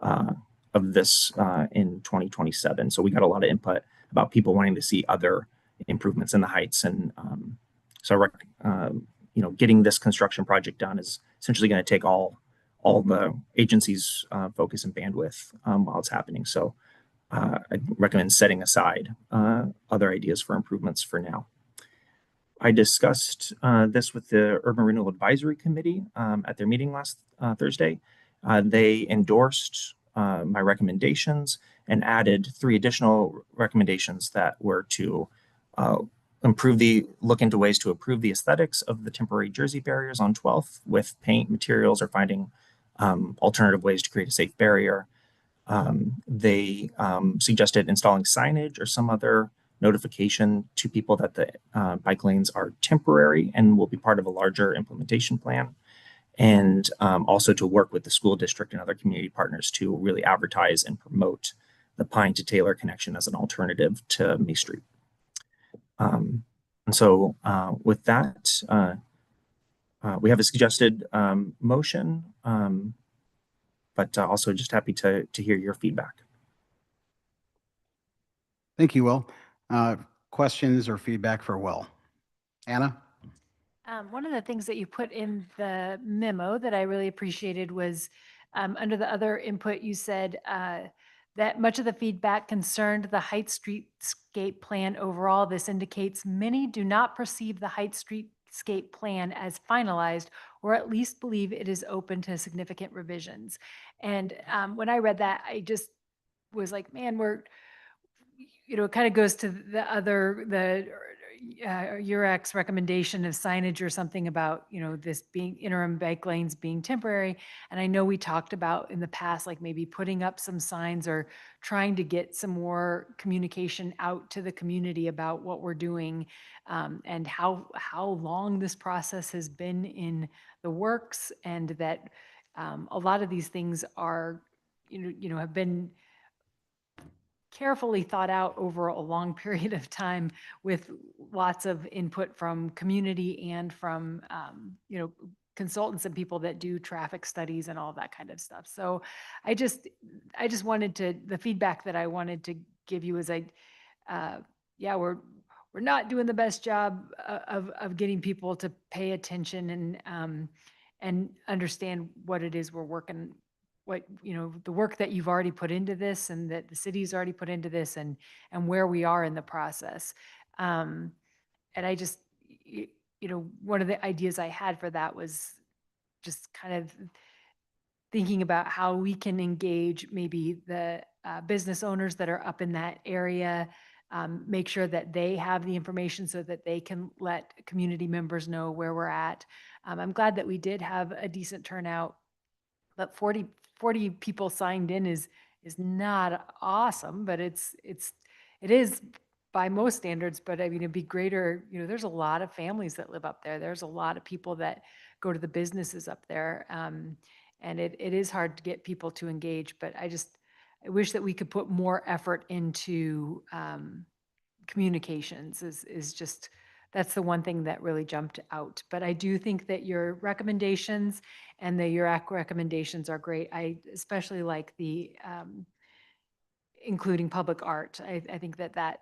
in 2027. So we got a lot of input about people wanting to see other improvements in the Heights, and getting this construction project done is essentially going to take all the agency's focus and bandwidth while it's happening. So I recommend setting aside other ideas for improvements for now. I discussed this with the Urban Renewal Advisory Committee at their meeting last Thursday. They endorsed my recommendations and added 3 additional recommendations that were to look into ways to improve the aesthetics of the temporary Jersey barriers on 12th with paint materials, or finding alternative ways to create a safe barrier. They suggested installing signage or some other notification to people that the bike lanes are temporary and will be part of a larger implementation plan. And also to work with the school district and other community partners to really advertise and promote the Pine to Taylor connection as an alternative to May Street. And so with that, we have a suggested motion, but also just happy to hear your feedback. Thank you, Will. Questions or feedback for Will? Anna? One of the things that you put in the memo that I really appreciated was under the other input, you said that much of the feedback concerned the Heights Streetscape plan overall. This indicates many do not perceive the Heights Streetscape plan as finalized, or at least believe it is open to significant revisions. And when I read that, I just was like, man, it kind of goes to the UREC's recommendation of signage or something about, you know, this being interim bike lanes being temporary. And I know we talked about in the past, like maybe putting up some signs or trying to get some more communication out to the community about what we're doing, and how long this process has been in the works, and that a lot of these things are, have been carefully thought out over a long period of time with lots of input from community and from, consultants and people that do traffic studies and all that kind of stuff. So I just wanted to, the feedback that I wanted to give you is we're not doing the best job of getting people to pay attention and understand what it is we're working, the work that you've already put into this and that the city's already put into this, and where we are in the process. And I just, one of the ideas I had for that was just kind of thinking about how we can engage maybe the business owners that are up in that area, make sure that they have the information so that they can let community members know where we're at. I'm glad that we did have a decent turnout, but 40 people signed in is not awesome, but it is by most standards. But I mean, it'd be greater, there's a lot of families that live up there. There's a lot of people that go to the businesses up there. And it is hard to get people to engage, but I wish that we could put more effort into communications that's the one thing that really jumped out. But I do think that your recommendations and the URAC recommendations are great. I especially like the including public art. I think that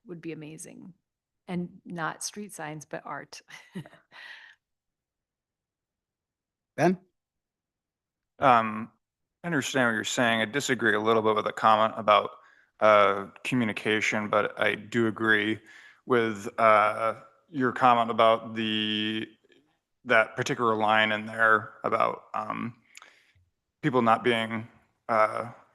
would be amazing. And not street signs, but art. Ben? I understand what you're saying. I disagree a little bit with the comment about communication, but I do agree with your comment about that particular line in there about people not being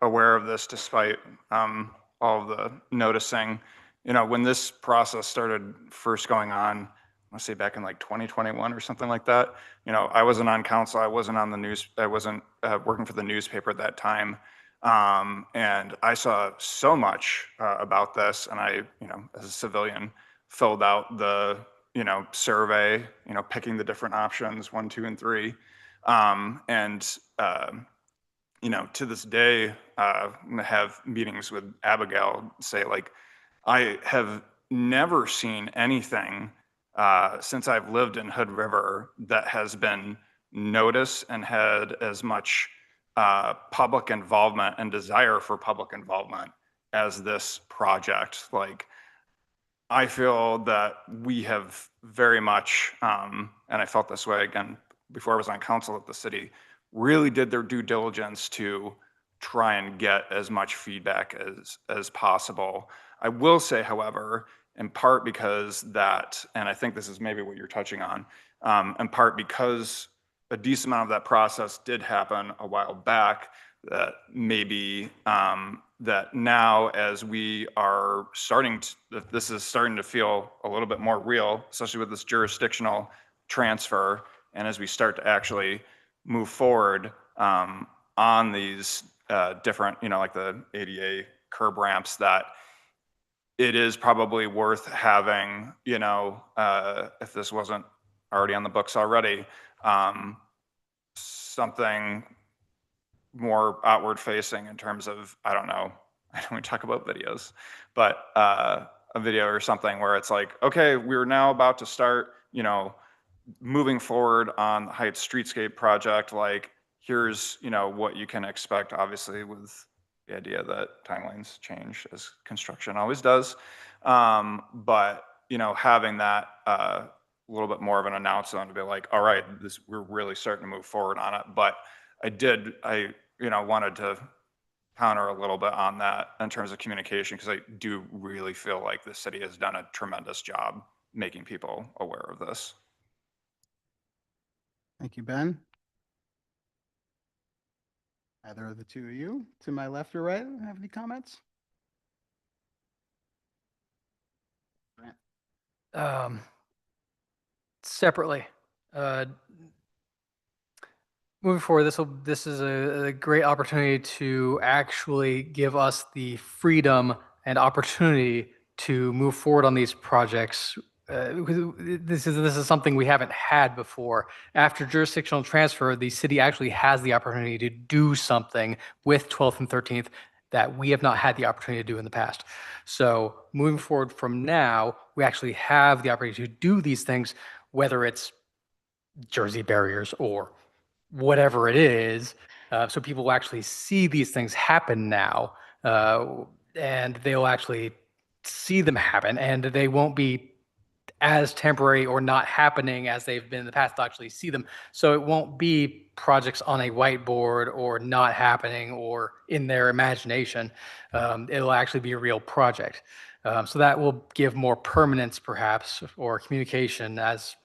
aware of this despite all of the noticing. When this process started first going on, I want to say back in like 2021 or something like that, I wasn't on council, I wasn't on the news, I wasn't working for the newspaper at that time. And I saw so much about this, and I, as a civilian, filled out the, survey, picking the different options, 1, 2, and 3. To this day, I'm gonna have meetings with Abigail say, like, I have never seen anything since I've lived in Hood River that has been noticed and had as much public involvement and desire for public involvement as this project. Like, I feel that we have very much, and I felt this way again before I was on council at the city, really did their due diligence to try and get as much feedback as possible. I will say, however, in part because that, and I think this is maybe what you're touching on, in part because a decent amount of that process did happen a while back, that maybe that now as we are this is starting to feel a little bit more real, especially with this jurisdictional transfer, and as we start to actually move forward on these different, like the ADA curb ramps, that it is probably worth having, if this wasn't already on the books already, something more outward facing in terms of, I don't know, I don't want to talk about videos, but a video or something where it's like, okay, we're now about to start, moving forward on the Heights Streetscape project. Like, here's, what you can expect, obviously, with the idea that timelines change as construction always does. But, having that a little bit more of an announcement to be like, all right, we're really starting to move forward on it. But I wanted to counter a little bit on that in terms of communication, because I do really feel like the city has done a tremendous job making people aware of this. Thank you, Ben. Either of the two of you, to my left or right, have any comments? separately. Moving forward, this is a great opportunity to actually give us the freedom and opportunity to move forward on these projects. This is something we haven't had before. After jurisdictional transfer, the city actually has the opportunity to do something with 12th and 13th that we have not had the opportunity to do in the past. So moving forward from now, we actually have the opportunity to do these things, whether it's Jersey barriers or whatever it is, so people will actually see these things happen now, and they'll actually see them happen, and they won't be as temporary or not happening as they've been in the past. They'll actually see them. So it won't be projects on a whiteboard or not happening or in their imagination. It'll actually be a real project. So that will give more permanence, perhaps, or communication, as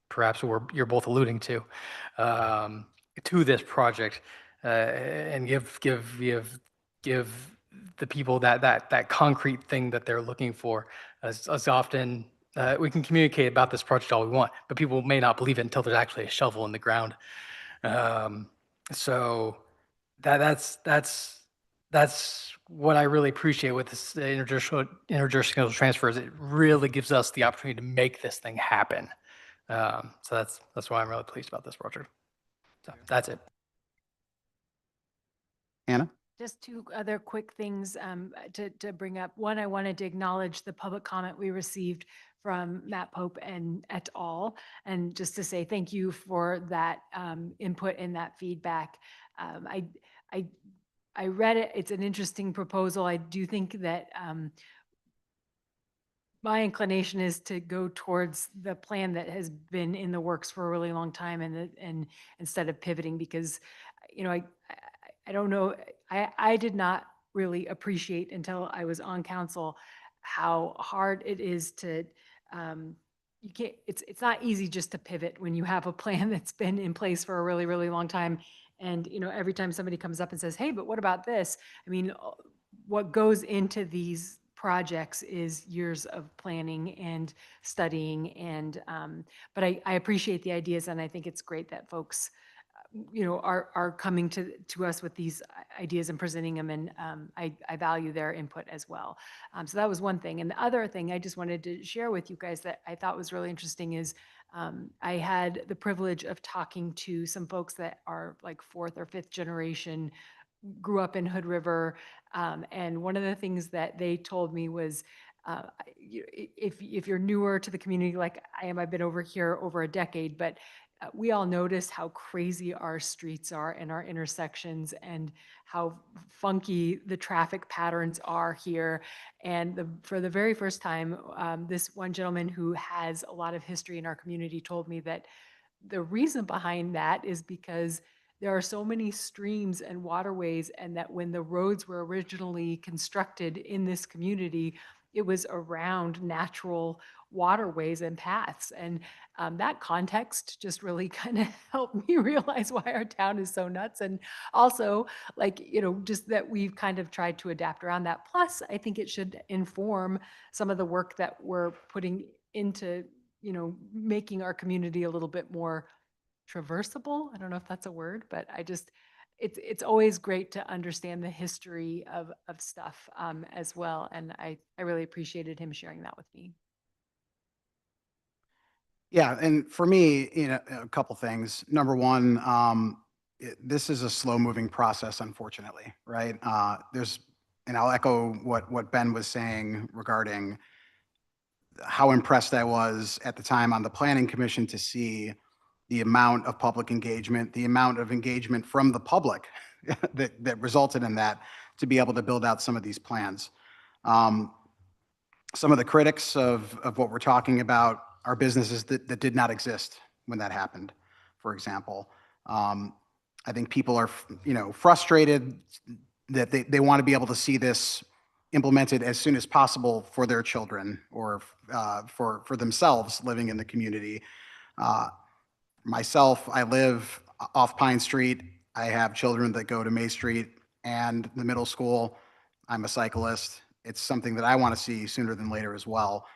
perhaps you're both alluding to this project, and give the people that concrete thing that they're looking for. As often we can communicate about this project all we want, but people may not believe it until there's actually a shovel in the ground. So that's what I really appreciate with this interjurisdictional transfers. It really gives us the opportunity to make this thing happen. So that's why I'm really pleased about this project. So that's it. Anna? Just two other quick things to bring up. One, I wanted to acknowledge the public comment we received from Matt Pope and et al. And just to say thank you for that input and that feedback. I read it. It's an interesting proposal. I do think that my inclination is to go towards the plan that has been in the works for a really long time, and instead of pivoting, because I don't know, I did not really appreciate until I was on council how hard it is to you can't, it's not easy just to pivot when you have a plan that's been in place for a really, really long time. And every time somebody comes up and says, hey, but what about this? I mean, what goes into these projects is years of planning and studying, and but I appreciate the ideas, and I think it's great that folks are coming to us with these ideas and presenting them, and I value their input as well. So that was one thing. And the other thing I just wanted to share with you guys that I thought was really interesting is I had the privilege of talking to some folks that are like 4th or 5th generation, grew up in Hood River. And one of the things that they told me was, if you're newer to the community like I am, I've been over here over a decade, but we all notice how crazy our streets are and our intersections, and how funky the traffic patterns are here. And for the very first time, this one gentleman who has a lot of history in our community told me that the reason behind that is because there are so many streams and waterways, and that when the roads were originally constructed in this community, it was around natural waterways and paths. And that context just really kind of helped me realize why our town is so nuts. And also, just that we've kind of tried to adapt around that. Plus, I think it should inform some of the work that we're putting into, making our community a little bit more traversable. I don't know if that's a word, but it's always great to understand the history of stuff as well. And I really appreciated him sharing that with me. Yeah, and for me, a couple things. Number one, this is a slow-moving process, unfortunately, right? And I'll echo what Ben was saying regarding how impressed I was at the time on the Planning Commission to see the amount of public engagement, the amount of engagement from the public that resulted in that, to be able to build out some of these plans. Some of the critics of what we're talking about are businesses that did not exist when that happened, for example. I think people are, frustrated that they want to be able to see this implemented as soon as possible for their children, or for themselves living in the community. Myself, I live off Pine Street. I have children that go to May Street and the middle school. I'm a cyclist. It's something that I want to see sooner than later as well.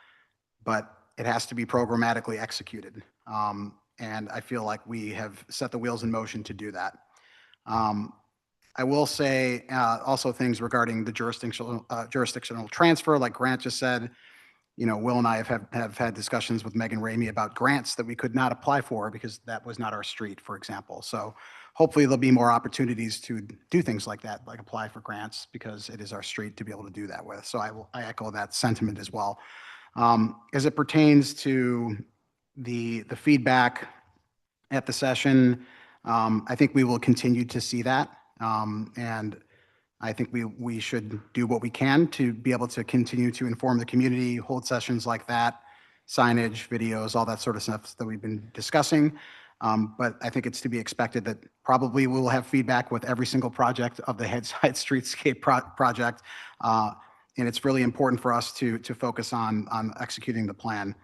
But it has to be programmatically executed. And I feel like we have set the wheels in motion to do that. I will say also things regarding the jurisdictional transfer, like Grant just said. You know, Will and I have had discussions with Megan Ramey about grants that we could not apply for because that was not our street, for example. So hopefully there'll be more opportunities to do things like that, like apply for grants, because it is our street to be able to do that with. So I echo that sentiment as well. As it pertains to the feedback at the session, I think we will continue to see that. And I think we should do what we can to be able to continue to inform the community, hold sessions like that, signage, videos, all that sort of stuff that we've been discussing. But I think it's to be expected that probably we'll have feedback with every single project of the Headside Streetscape project. And it's really important for us to focus on executing the plan.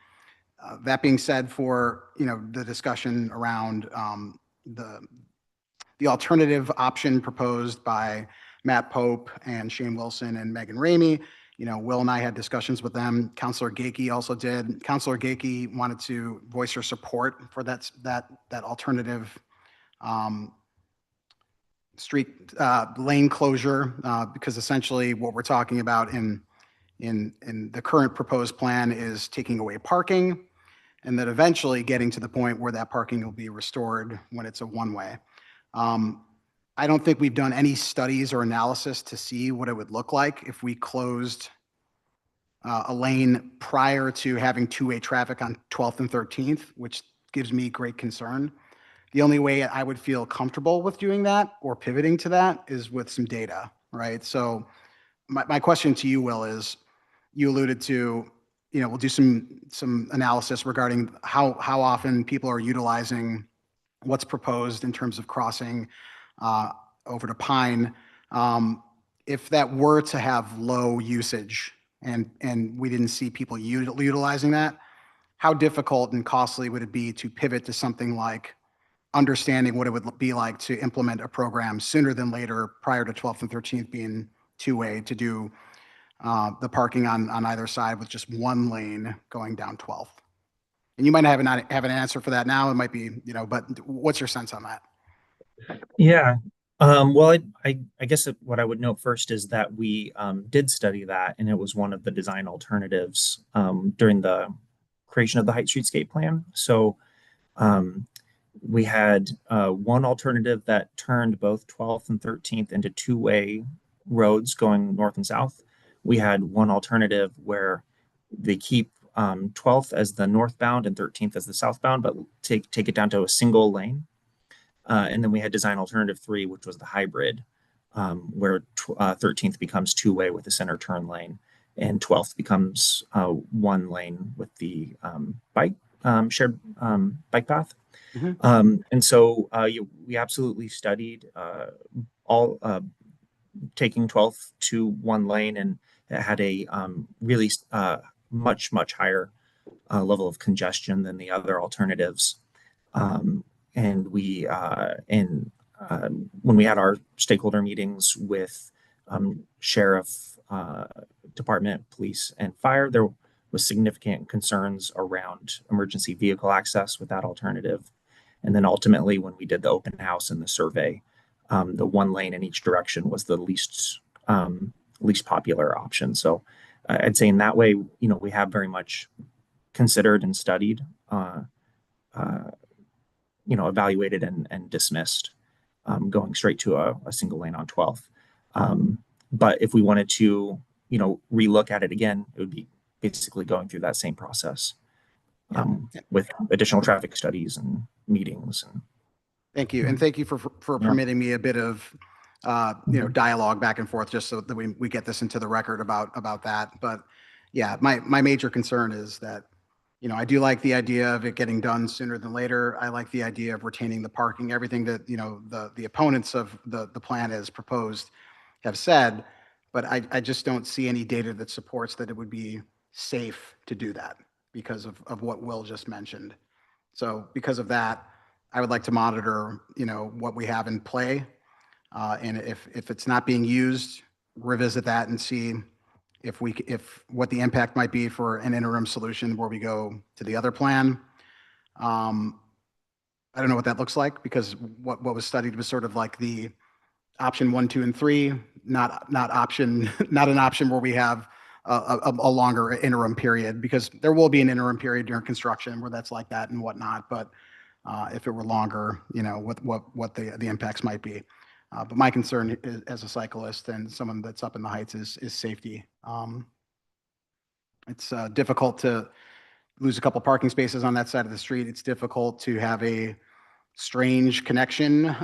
That being said, for the discussion around the alternative option proposed by Matt Pope and Shane Wilson and Megan Ramey, Will and I had discussions with them. Councilor Gakey also did. Councilor Gakey wanted to voice her support for that alternative street lane closure, because essentially what we're talking about in the current proposed plan is taking away parking, and then eventually getting to the point where that parking will be restored when it's a one-way. I don't think we've done any studies or analysis to see what it would look like if we closed a lane prior to having two-way traffic on 12th and 13th, which gives me great concern. The only way I would feel comfortable with doing that or pivoting to that is with some data, right? So my question to you, Will, is you alluded to, we'll do some analysis regarding how often people are utilizing what's proposed in terms of crossing over to Pine. If that were to have low usage and we didn't see people utilizing that, how difficult and costly would it be to pivot to something like understanding what it would be like to implement a program sooner than later, prior to 12th and 13th being two-way, to do the parking on either side with just one lane going down 12th? And you might not have an answer for that now. It might be, but what's your sense on that? Yeah. Well, I guess what I would note first is that we did study that, and it was one of the design alternatives during the creation of the Heights Streetscape plan. So we had one alternative that turned both 12th and 13th into two-way roads going north and south. We had one alternative where they keep 12th as the northbound and 13th as the southbound, but take it down to a single lane. And then we had design alternative 3, which was the hybrid, where 13th becomes two-way with the center turn lane, and 12th becomes one lane with the shared bike path. Mm-hmm. And so we absolutely studied all taking 12th to one lane, and it had a really much higher level of congestion than the other alternatives. And we when we had our stakeholder meetings with sheriff department, police, and fire, there was significant concerns around emergency vehicle access with that alternative. And then ultimately, when we did the open house and the survey, the one lane in each direction was the least popular option. So I'd say in that way, we have very much considered and studied, evaluated and dismissed going straight to a single lane on 12th. But if we wanted to, relook at it again, it would be basically going through that same process with additional traffic studies and meetings. Thank you. And thank you for permitting me a bit of, dialogue back and forth, just so that we get this into the record about that. But yeah, my major concern is that, I do like the idea of it getting done sooner than later. I like the idea of retaining the parking, everything that, the opponents of the plan as proposed have said, but I just don't see any data that supports that it would be safe to do that because of what Will just mentioned. So because of that, I would like to monitor, what we have in play. And if it's not being used, revisit that and see if what the impact might be for an interim solution where we go to the other plan. I don't know what that looks like because what was studied was sort of like the option 1, 2, and 3, not an option where we have a longer interim period, because there will be an interim period during construction where that's like that and whatnot. But if it were longer, what the impacts might be. But my concern as a cyclist and someone that's up in the heights is safety. It's difficult to lose a couple parking spaces on that side of the street. It's difficult to have a strange connection,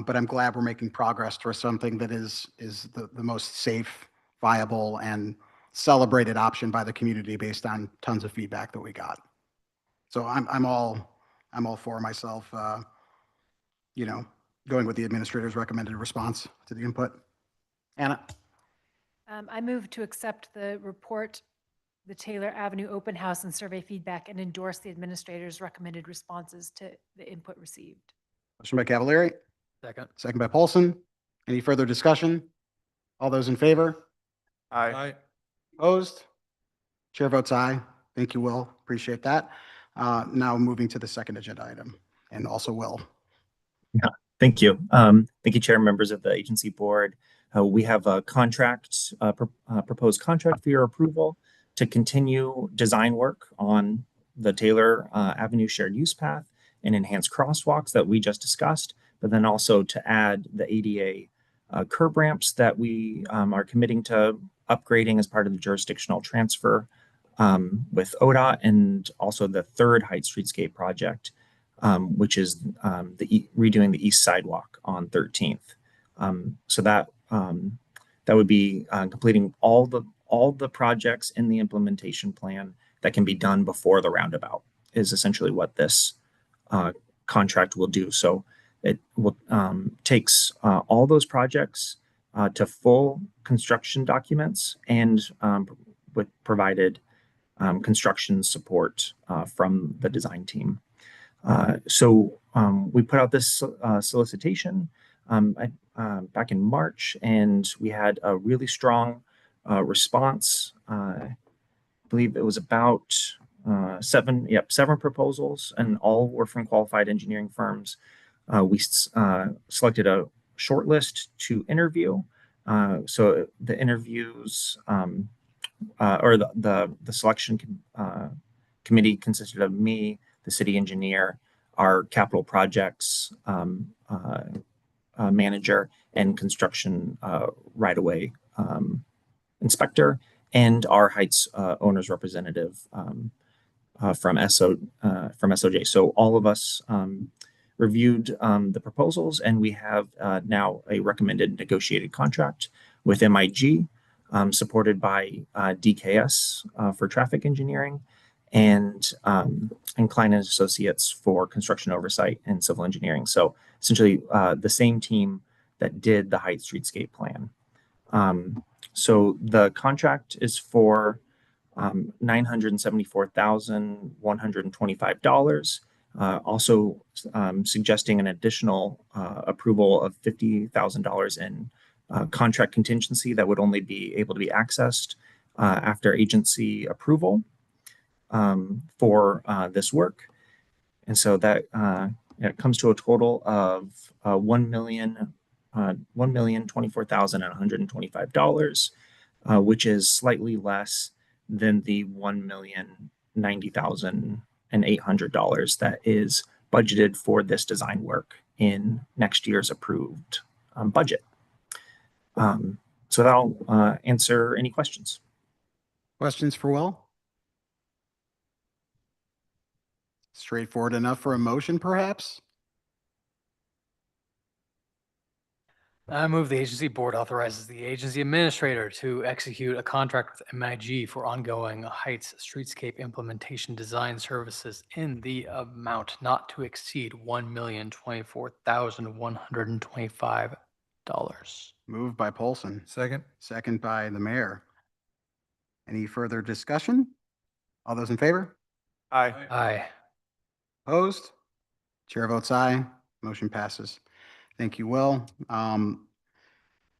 but I'm glad we're making progress towards something that is the most safe, viable, and celebrated option by the community based on tons of feedback that we got. So I'm all for myself, going with the administrator's recommended response to the input. Anna? I move to accept the report, the Taylor Avenue Open House and survey feedback, and endorse the administrator's recommended responses to the input received. Motion by Cavallari, Second. second by Paulson. Any further discussion? All those in favor? Aye. Opposed? Chair votes aye. Thank you, Will. Appreciate that. Now moving to the second agenda item, and also Will. Yeah, thank you. Thank you, Chair, members of the agency board. We have a contract, proposed contract for your approval to continue design work on the Taylor Avenue shared use path and enhanced crosswalks that we just discussed, but then also to add the ADA curb ramps that we are committing to upgrading as part of the jurisdictional transfer with ODOT, and also the third Heights Streetscape project, which is redoing the east sidewalk on 13th. So that would be completing all the projects in the implementation plan that can be done before the roundabout is essentially what this contract will do. So it will takes all those projects to full construction documents and with provided construction support from the design team. So we put out this solicitation back in March, and we had a really strong response. I believe it was about seven proposals, and all were from qualified engineering firms. We selected a short list to interview. So the interviews or the selection committee consisted of me, the city engineer, our capital projects manager, and construction right-of-way inspector, and our Heights owners representative from SOJ. So all of us reviewed the proposals, and we have now a recommended negotiated contract with MIG, supported by DKS for traffic engineering, and Klein & Associates for construction oversight and civil engineering. So essentially the same team that did the Heights Streetscape plan. So the contract is for $974,125. Also suggesting an additional approval of $50,000 in contract contingency that would only be able to be accessed after agency approval for this work. And so that it comes to a total of $1,024,125, which is slightly less than the $1,090,800 that is budgeted for this design work in next year's approved budget. So that'll answer any questions. Questions for Will? Straightforward enough for a motion, perhaps? I move the agency board authorizes the agency administrator to execute a contract with MIG for ongoing Heights Streetscape implementation design services in the amount not to exceed $1,024,125. Moved by Paulson. Second. Second by the mayor. Any further discussion? All those in favor? Aye. Aye. Opposed? Chair votes aye. Motion passes. Thank you, Will. I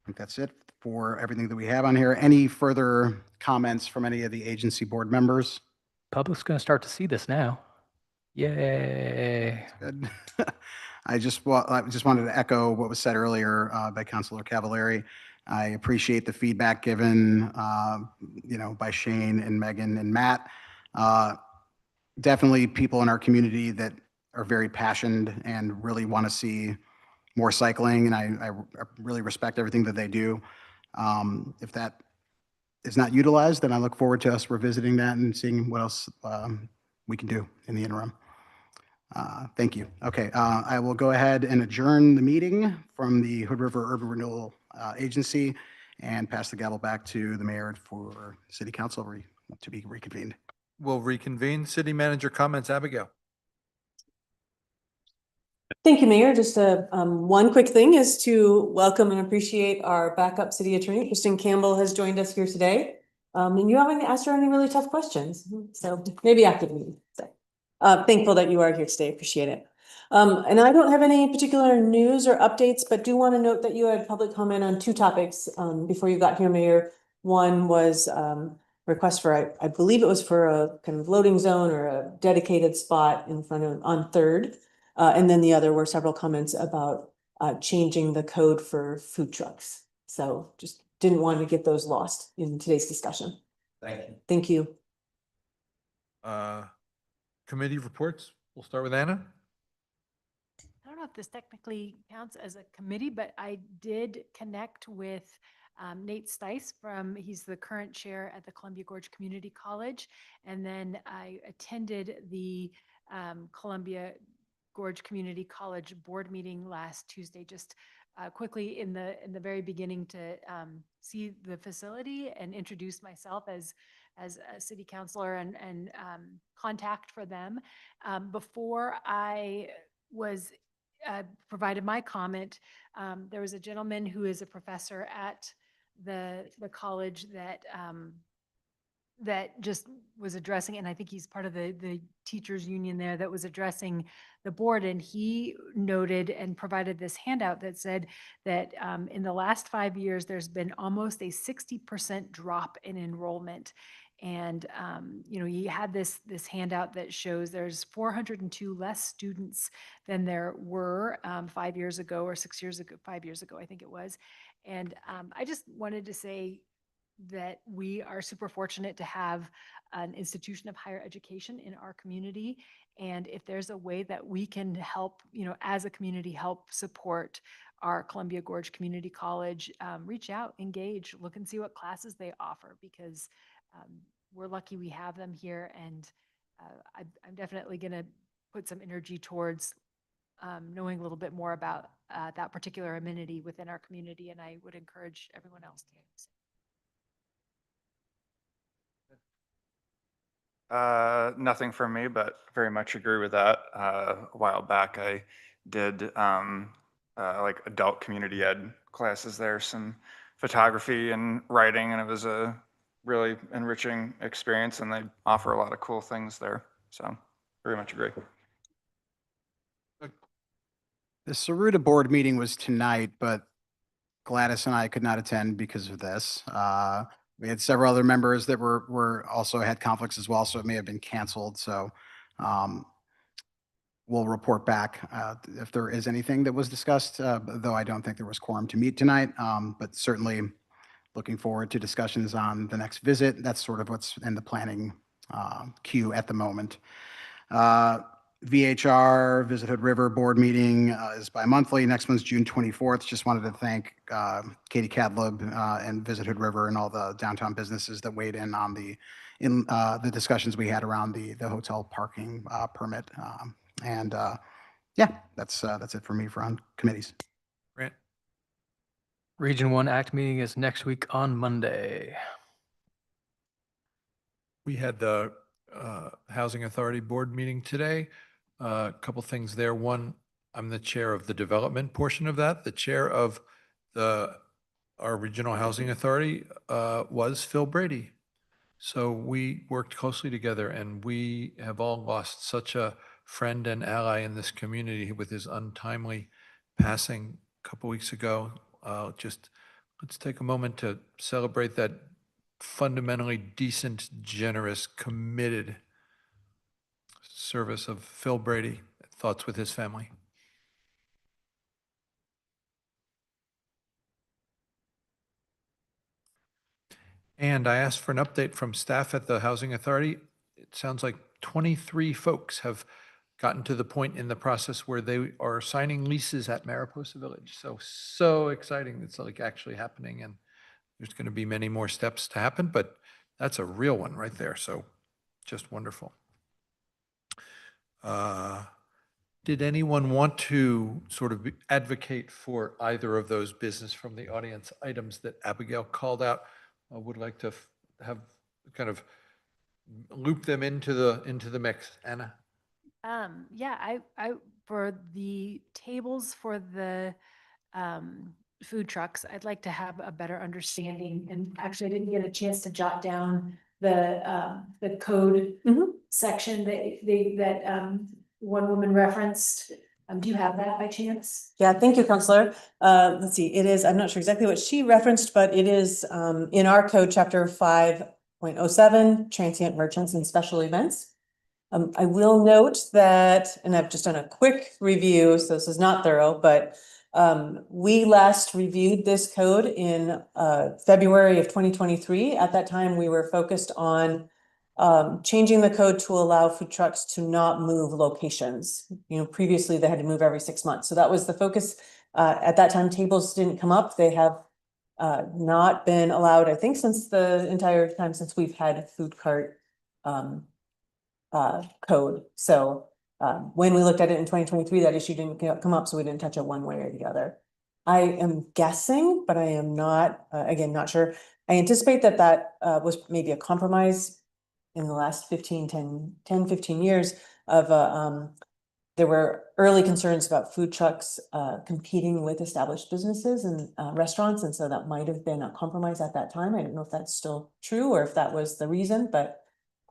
think that's it for for everything that we have on here. Any further comments from any of the agency board members? Public's going to start to see this now. Yay. Good. I just wanted to echo what was said earlier by Councilor Cavallari. I appreciate the feedback given, by Shane and Megan and Matt. Definitely people in our community that are very passionate and really want to see more cycling, and I really respect everything that they do. If that is not utilized, then I look forward to us revisiting that and seeing what else we can do in the interim. Thank you. Okay, I will go ahead and adjourn the meeting from the Hood River Urban Renewal Agency and pass the gavel back to the mayor for city council to be reconvened. We'll reconvene. City manager comments, Abigail. Thank you, Mayor. Just one quick thing is to welcome and appreciate our backup city attorney, Kristen Campbell, has joined us here today. And you haven't asked her any really tough questions, so maybe after the meeting. So, thankful that you are here today. Appreciate it. And I don't have any particular news or updates, but do want to note that you had public comment on two topics before you got here, Mayor. One was request for, I believe it was for a kind of loading zone or a dedicated spot in front of on 3rd. And then the other were several comments about changing the code for food trucks. So just didn't want to get those lost in today's discussion. Thank you. Thank you. Committee reports. We'll start with Anna. I don't know if this technically counts as a committee, but I did connect with Nate Stice he's the current chair at the Columbia Gorge Community College. And then I attended the Columbia Gorge Community College board meeting last Tuesday, just quickly in the very beginning to see the facility and introduce myself as a city councilor and contact for them. Before I was provided my comment, there was a gentleman who is a professor at the college that just was addressing, and I think he's part of the teachers union there, that was addressing the board. And he noted and provided this handout that said that in the last 5 years, there's been almost a 60% drop in enrollment. And, he had this handout that shows there's 402 less students than there were 5 years ago or 6 years ago, 5 years ago, I think it was. And I just wanted to say that we are super fortunate to have an institution of higher education in our community. And if there's a way that we can help, as a community, help support our Columbia Gorge Community College, reach out, engage, look and see what classes they offer, because we're lucky we have them here. And I'm definitely going to put some energy towards knowing a little bit more about that particular amenity within our community. And I would encourage everyone else to do the same. Nothing from me, but very much agree with that. A while back, I did like adult community ed classes there, some photography and writing, and it was a really enriching experience, and they offer a lot of cool things there. So very much agree. The Saruta board meeting was tonight, but Gladys and I could not attend because of this. We had several other members that were also had conflicts as well, so it may have been canceled. So we'll report back if there is anything that was discussed, though I don't think there was quorum to meet tonight, but certainly looking forward to discussions on the next visit. That's sort of what's in the planning queue at the moment. VHR, Visit Hood River board meeting is bi-monthly. Next one's June 24th. Just wanted to thank Katie Cadlib and Visit Hood River and all the downtown businesses that weighed in on the discussions we had around the hotel parking permit. Yeah, that's it for me for on committees. Grant. Region 1 ACT meeting is next week on Monday. We had the Housing Authority board meeting today. A couple things there. One, I'm the chair of the development portion of that. The chair of our Regional Housing Authority was Phil Brady. So we worked closely together, and we have all lost such a friend and ally in this community with his untimely passing a couple weeks ago. Just Let's take a moment to celebrate that fundamentally decent, generous, committed service of Phil Brady. Thoughts with his family. And I asked for an update from staff at the Housing Authority. It sounds like 23 folks have gotten to the point in the process where they are signing leases at Mariposa Village. So exciting. It's like actually happening, and there's going to be many more steps to happen, but that's a real one right there. So just wonderful. Did anyone want to sort of advocate for either of those business from the audience items that Abigail called out? I would like to have kind of loop them into the mix. Anna? Yeah, I for the tables for the food trucks, I'd like to have a better understanding. And actually, I didn't get a chance to jot down the code section that one woman referenced. Do you have that by chance? Yeah, thank you, Counselor. Let's see, it is, I'm not sure exactly what she referenced, but it is in our code, chapter 5.07, transient merchants and special events. I will note that, and I've just done a quick review, so this is not thorough, but we last reviewed this code in February of 2023. At that time, we were focused on changing the code to allow food trucks to not move locations. You know, previously they had to move every 6 months. So that was the focus. At that time, tables didn't come up. They have not been allowed, I think, since the entire time since we've had food cart code. So when we looked at it in 2023, that issue didn't come up, so we didn't touch it one way or the other. I am guessing, but I am not, again, not sure. I anticipate that that was maybe a compromise in the last 10, 15 years of, there were early concerns about food trucks competing with established businesses and restaurants. And so that might have been a compromise at that time. I don't know if that's still true or if that was the reason, but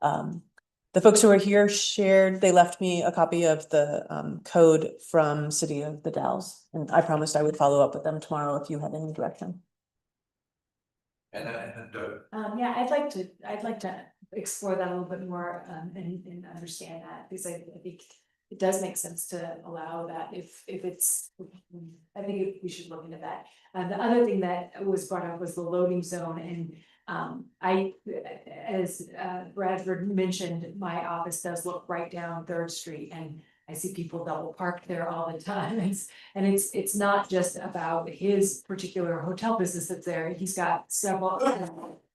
the folks who are here shared, they left me a copy of the code from City of the Dalles. And I promised I would follow up with them tomorrow if you had any direction. Yeah, I'd like to explore that a little bit more and understand that, because I think it does make sense to allow that if it's, I think we should look into that. The other thing that was brought up was the loading zone, and as Bradford mentioned, my office does look right down 3rd Street, and I see people double parked there all the time. It's not just about his particular hotel business that's there. He's got several other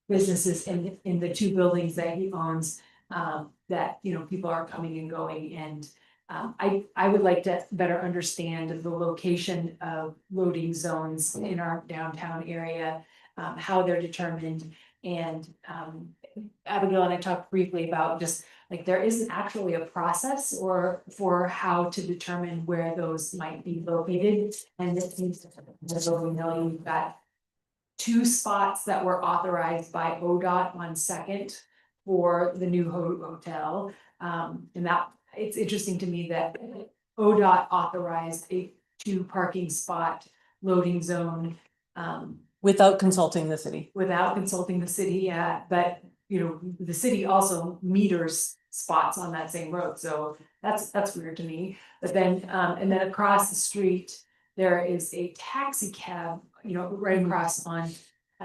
businesses in the 2 buildings that he owns that, you know, people are coming and going. And I would like to better understand the location of loading zones in our downtown area, how they're determined. And Abigail and I talked briefly about just like there isn't actually a process or for how to determine where those might be located. And it seems so we know we've got 2 spots that were authorized by ODOT on 2nd for the new hotel. And that it's interesting to me that ODOT authorized a 2 parking spot loading zone. Without consulting the city. Without consulting the city, yeah, but you know, the city also meters spots on that same road, so that's weird to me. But then, and then across the street, there is a taxi cab, you know, right across on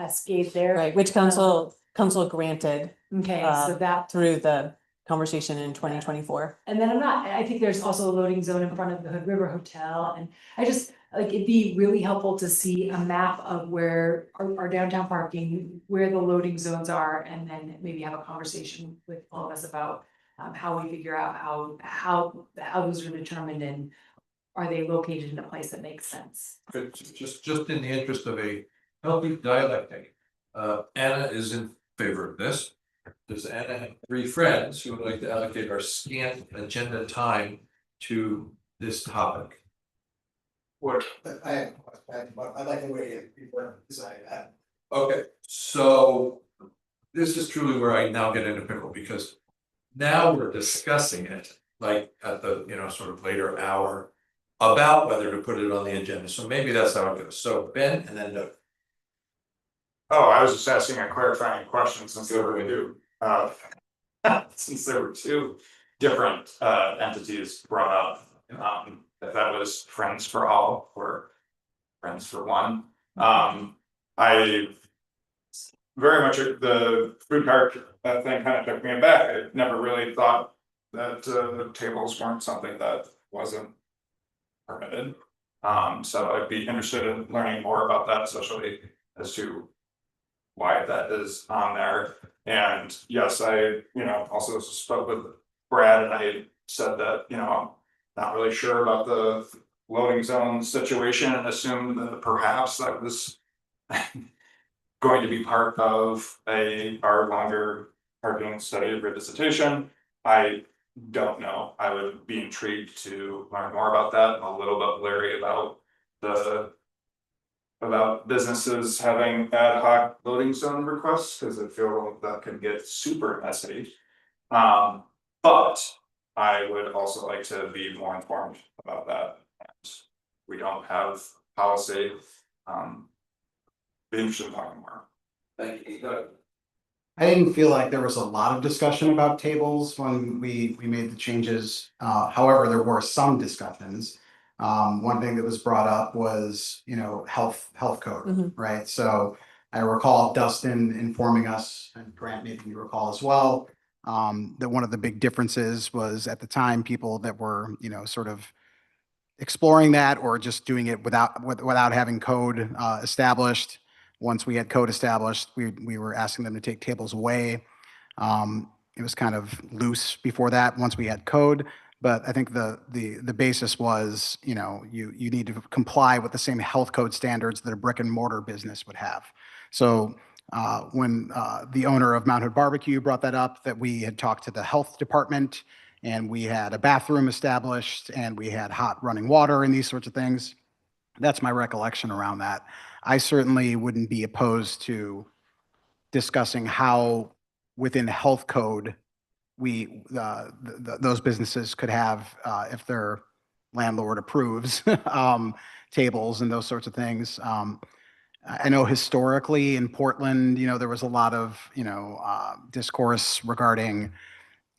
Skate there. Right, which council granted. Okay, so that through the conversation in 2024. And then I think there's also a loading zone in front of the Hood River Hotel, and I just like it'd be really helpful to see a map of where our downtown parking, where the loading zones are, and then maybe have a conversation with all of us about how we figure out how those are determined and are they located in a place that makes sense. Just in the interest of a healthy dialectic, Anna is in favor of this. Does Anna have 3 friends who would like to allocate our scant agenda time to this topic? What? I'd like to weigh in before deciding that. Okay, so this is truly where I now get into pickle, because now we're discussing it like at the, you know, sort of later hour about whether to put it on the agenda. So maybe that's how it goes. So Ben and then Doug. Oh, I was just asking a clarifying question since there were since there were two different entities brought up. If that was Friends for All or Friends for One. I very much, the food cart thing kind of took me aback. I never really thought that tables weren't something that wasn't permitted. So I'd be interested in learning more about that, especially as to why that is on there. And yes, I, also spoke with Brad and I said that, I'm not really sure about the loading zone situation and assumed that perhaps that was going to be part of our longer parking study revisitation. I don't know. I would be intrigued to learn more about that. I'm a little bit leery about businesses having ad hoc loading zone requests, because I feel that can get super messy. But I would also like to be more informed about that. And we don't have policy. Be interested in talking more. Thank you. I didn't feel like there was a lot of discussion about tables when we made the changes. However, there were some discussions. One thing that was brought up was, health code, right? So I recall Dustin informing us, and Grant, maybe you recall as well, that one of the big differences was at the time people that were, sort of exploring that or just doing it without having code established. Once we had code established, we were asking them to take tables away. It was kind of loose before that, once we had code. But I think the basis was, you need to comply with the same health code standards that a brick and mortar business would have. So when the owner of Mount Hood Barbecue brought that up, that we had talked to the health department and we had a bathroom established and we had hot running water and these sorts of things. That's my recollection around that. I certainly wouldn't be opposed to discussing how within health code those businesses could have, if their landlord approves, tables and those sorts of things. I know historically in Portland, there was a lot of, discourse regarding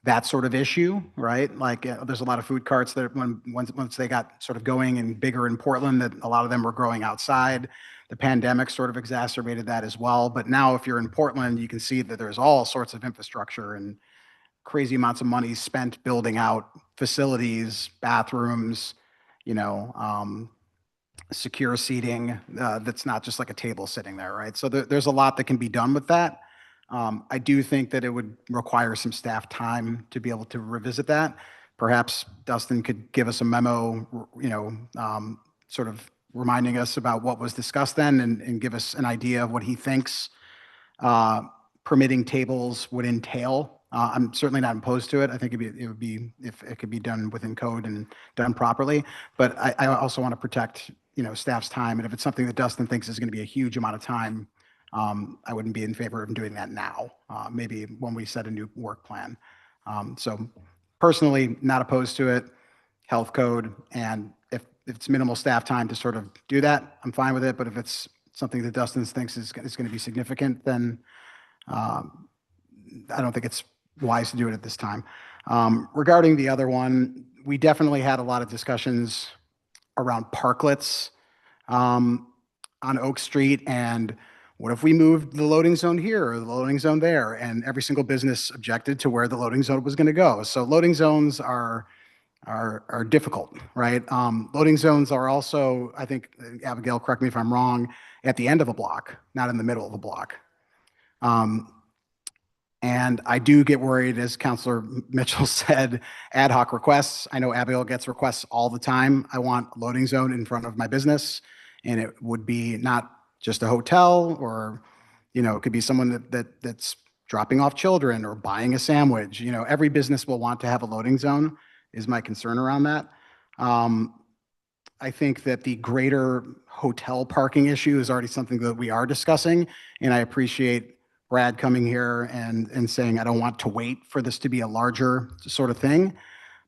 that sort of issue, right? Like there's a lot of food carts that once they got sort of going and bigger in Portland, that a lot of them were growing outside. The pandemic sort of exacerbated that as well. But now if you're in Portland, you can see that there's all sorts of infrastructure and crazy amounts of money spent building out facilities, bathrooms, secure seating, that's not just like a table sitting there, right? So there's a lot that can be done with that. I do think that it would require some staff time to be able to revisit that. Perhaps Dustin could give us a memo, sort of reminding us about what was discussed then and give us an idea of what he thinks permitting tables would entail. I'm certainly not opposed to it. I think it would be if it could be done within code and done properly. But I also want to protect, staff's time. And if it's something that Dustin thinks is going to be a huge amount of time, I wouldn't be in favor of doing that now. Maybe when we set a new work plan. So personally, not opposed to it. Health code, and if it's minimal staff time to sort of do that, I'm fine with it. But if it's something that Dustin thinks is going to be significant, then I don't think it's wise to do it at this time. Regarding the other one, we definitely had a lot of discussions around parklets on Oak Street, and what if we moved the loading zone here or the loading zone there? And every single business objected to where the loading zone was going to go. So loading zones are difficult, right? Loading zones are also, I think, Abigail, correct me if I'm wrong, at the end of a block, not in the middle of a block. And I do get worried, as Councilor Mitchell said, ad hoc requests. I know Abigail gets requests all the time. I want a loading zone in front of my business, and it would be not just a hotel, or, it could be someone that's dropping off children or buying a sandwich. Every business will want to have a loading zone, is my concern around that. I think that the greater hotel parking issue is already something that we are discussing, and I appreciate Brad coming here and saying, I don't want to wait for this to be a larger sort of thing.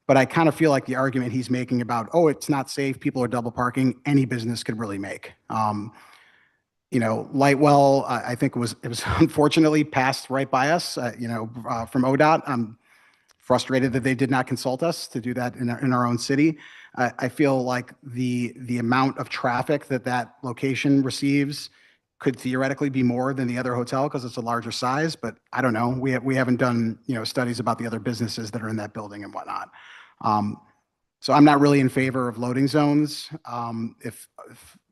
But I kind of feel like the argument he's making about, it's not safe, people are double parking, any business could really make. Lightwell, I think it was unfortunately passed right by us, from ODOT. I'm frustrated that they did not consult us to do that in our own city. I feel like the amount of traffic that location receives could theoretically be more than the other hotel because it's a larger size, but I don't know. We haven't done, studies about the other businesses that are in that building and whatnot. So I'm not really in favor of loading zones. If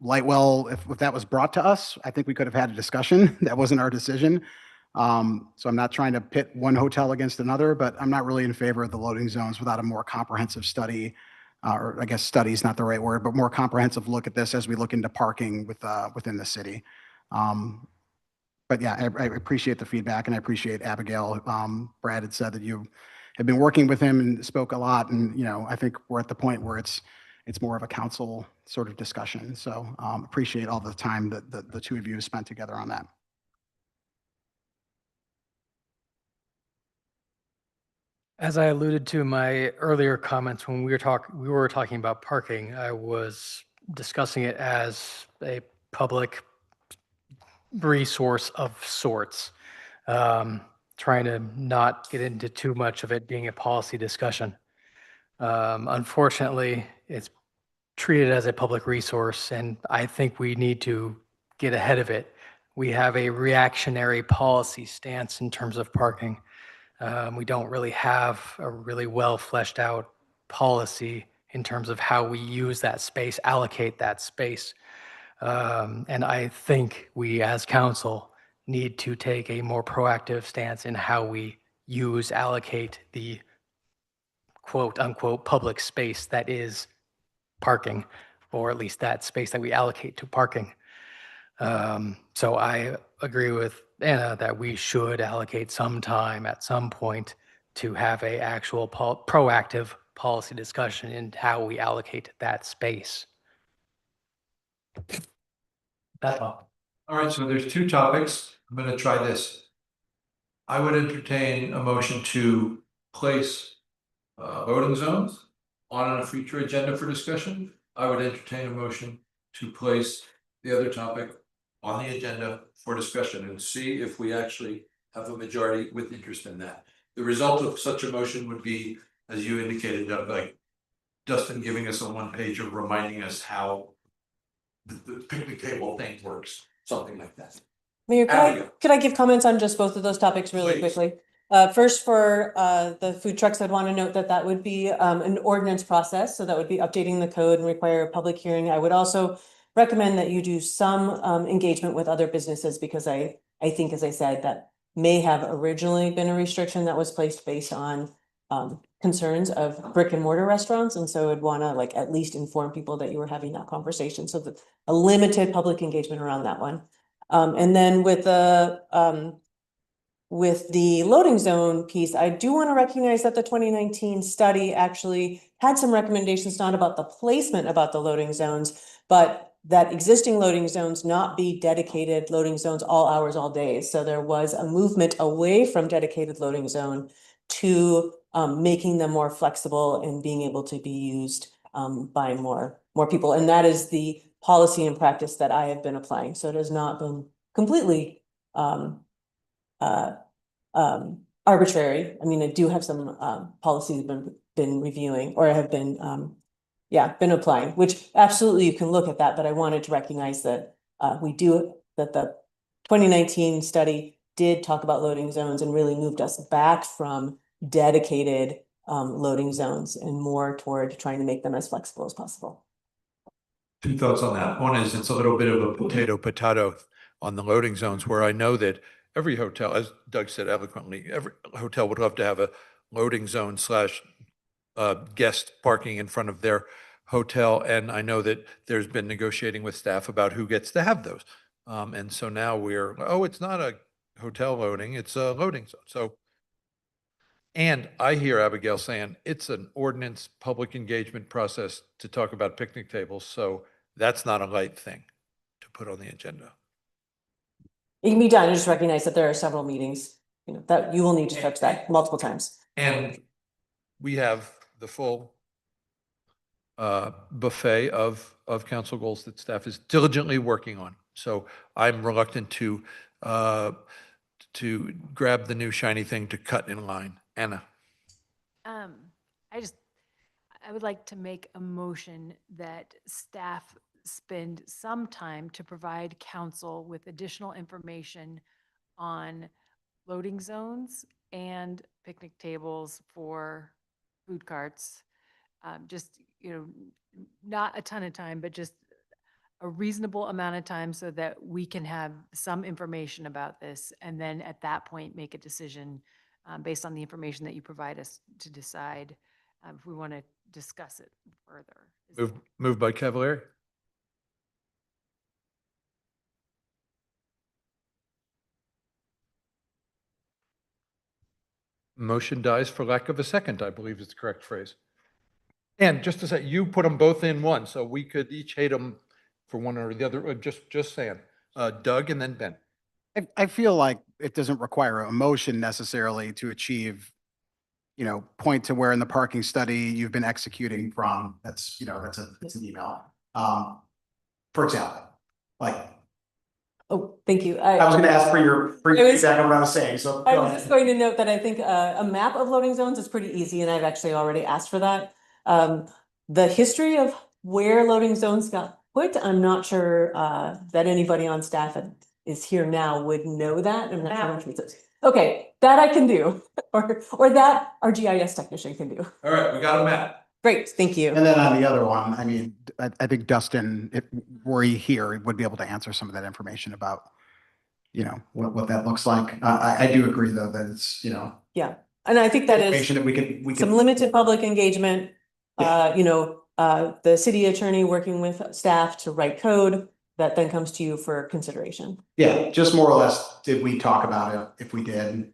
Lightwell, if that was brought to us, I think we could have had a discussion. That wasn't our decision. So I'm not trying to pit one hotel against another, but I'm not really in favor of the loading zones without a more comprehensive study, or I guess study is not the right word, but more comprehensive look at this as we look into parking within the city. But yeah, I appreciate the feedback, and I appreciate Abigail. Brad had said that you have been working with him and spoke a lot, and I think we're at the point where it's more of a council sort of discussion. So appreciate all the time that the two of you have spent together on that. As I alluded to in my earlier comments when we were talking about parking, I was discussing it as a public resource of sorts, trying to not get into too much of it being a policy discussion. Unfortunately, it's treated as a public resource, and I think we need to get ahead of it. We have a reactionary policy stance in terms of parking. We don't really have a really well fleshed out policy in terms of how we use that space, allocate that space. And I think we as council need to take a more proactive stance in how we allocate the quote unquote public space that is parking, or at least that space that we allocate to parking. So I agree with Anna that we should allocate some time at some point to have a actual proactive policy discussion in how we allocate that space. That's all. All right, so there's two topics. I'm going to try this. I would entertain a motion to place loading zones on a future agenda for discussion. I would entertain a motion to place the other topic on the agenda for discussion and see if we actually have a majority with interest in that. The result of such a motion would be, as you indicated, like Dustin giving us a one-pager reminding us how the picnic table thing works, something like that. Mayor, Abigail. could I give comments on just both of those topics really Please. quickly? First, for the food trucks, I'd want to note that would be an ordinance process. So that would be updating the code and require a public hearing. I would also recommend that you do some engagement with other businesses, because I think, as I said, that may have originally been a restriction that was placed based on concerns of brick and mortar restaurants. And so I'd want to at least inform people that you were having that conversation. So that a limited public engagement around that one. And then with the loading zone piece, I do want to recognize that the 2019 study actually had some recommendations, not about the placement about the loading zones, but that existing loading zones not be dedicated loading zones all hours, all days. So there was a movement away from dedicated loading zone to making them more flexible and being able to be used by more people. And that is the policy and practice that I have been applying. So it has not been completely arbitrary. I mean, I do have some policies been reviewing, or have been been applying, which absolutely you can look at that, but I wanted to recognize that that the 2019 study did talk about loading zones and really moved us back from dedicated loading zones and more toward trying to make them as flexible as possible. Two thoughts on that. One is it's a little bit of a potato on the loading zones, where I know that every hotel, as Doug said eloquently, every hotel would love to have a loading zone / guest parking in front of their hotel. And I know that there's been negotiating with staff about who gets to have those. And so now it's not a hotel loading, it's a loading zone. So, and I hear Abigail saying it's an ordinance public engagement process to talk about picnic tables. So that's not a light thing to put on the agenda. It can be done. I just recognize that there are several meetings, that you will need to touch that multiple times. And we have the full buffet of council goals that staff is diligently working on. So I'm reluctant to grab the new shiny thing to cut in line. Anna? I would like to make a motion that staff spend some time to provide council with additional information on loading zones and picnic tables for food carts. Just, not a ton of time, but just a reasonable amount of time so that we can have some information about this. And then at that point, make a decision based on the information that you provide us to decide if we want to discuss it further. Moved by Cavalieri. Motion dies for lack of a second, I believe is the correct phrase. And just to say, you put them both in one, so we could each hate them for one or the other, just saying. Doug and then Ben. I feel like it doesn't require a motion necessarily to achieve, point to where in the parking study you've been executing from. That's an email. For example, like, Oh, thank you. I was going to ask for your feedback on what I was saying, so. I was just going to note that I think a map of loading zones is pretty easy, and I've actually already asked for that. The history of where loading zones got put, I'm not sure that anybody on staff is here now would know that. I'm not sure which ones. Okay, that I can do, or that our GIS technician can do. All right, we got a map. Great, thank you. And then on the other one, I mean, I think Dustin, were he here, would be able to answer some of that information about, what that looks like. I do agree though, that it's, Yeah, and I think that is information that we can. some limited public engagement. The city attorney working with staff to write code that then comes to you for consideration. Yeah, just more or less, did we talk about it? If we did,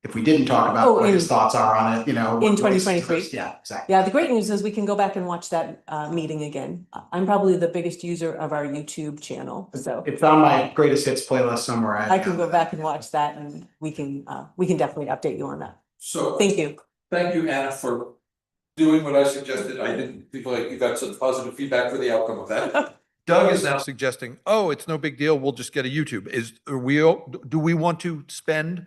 if we didn't talk about what his thoughts are on it, In what 2023. Yeah, exactly. Yeah, the great news is we can go back and watch that meeting again. I'm probably the biggest user of our YouTube channel, so It's on my greatest hits playlist somewhere. I can go back and watch that, and we can definitely update you on that. So Thank you. thank you, Anna, for doing what I suggested. I didn't feel like you got some positive feedback for the outcome of that. Doug is now suggesting, oh, it's no big deal. We'll just get a YouTube. Do we want to spend,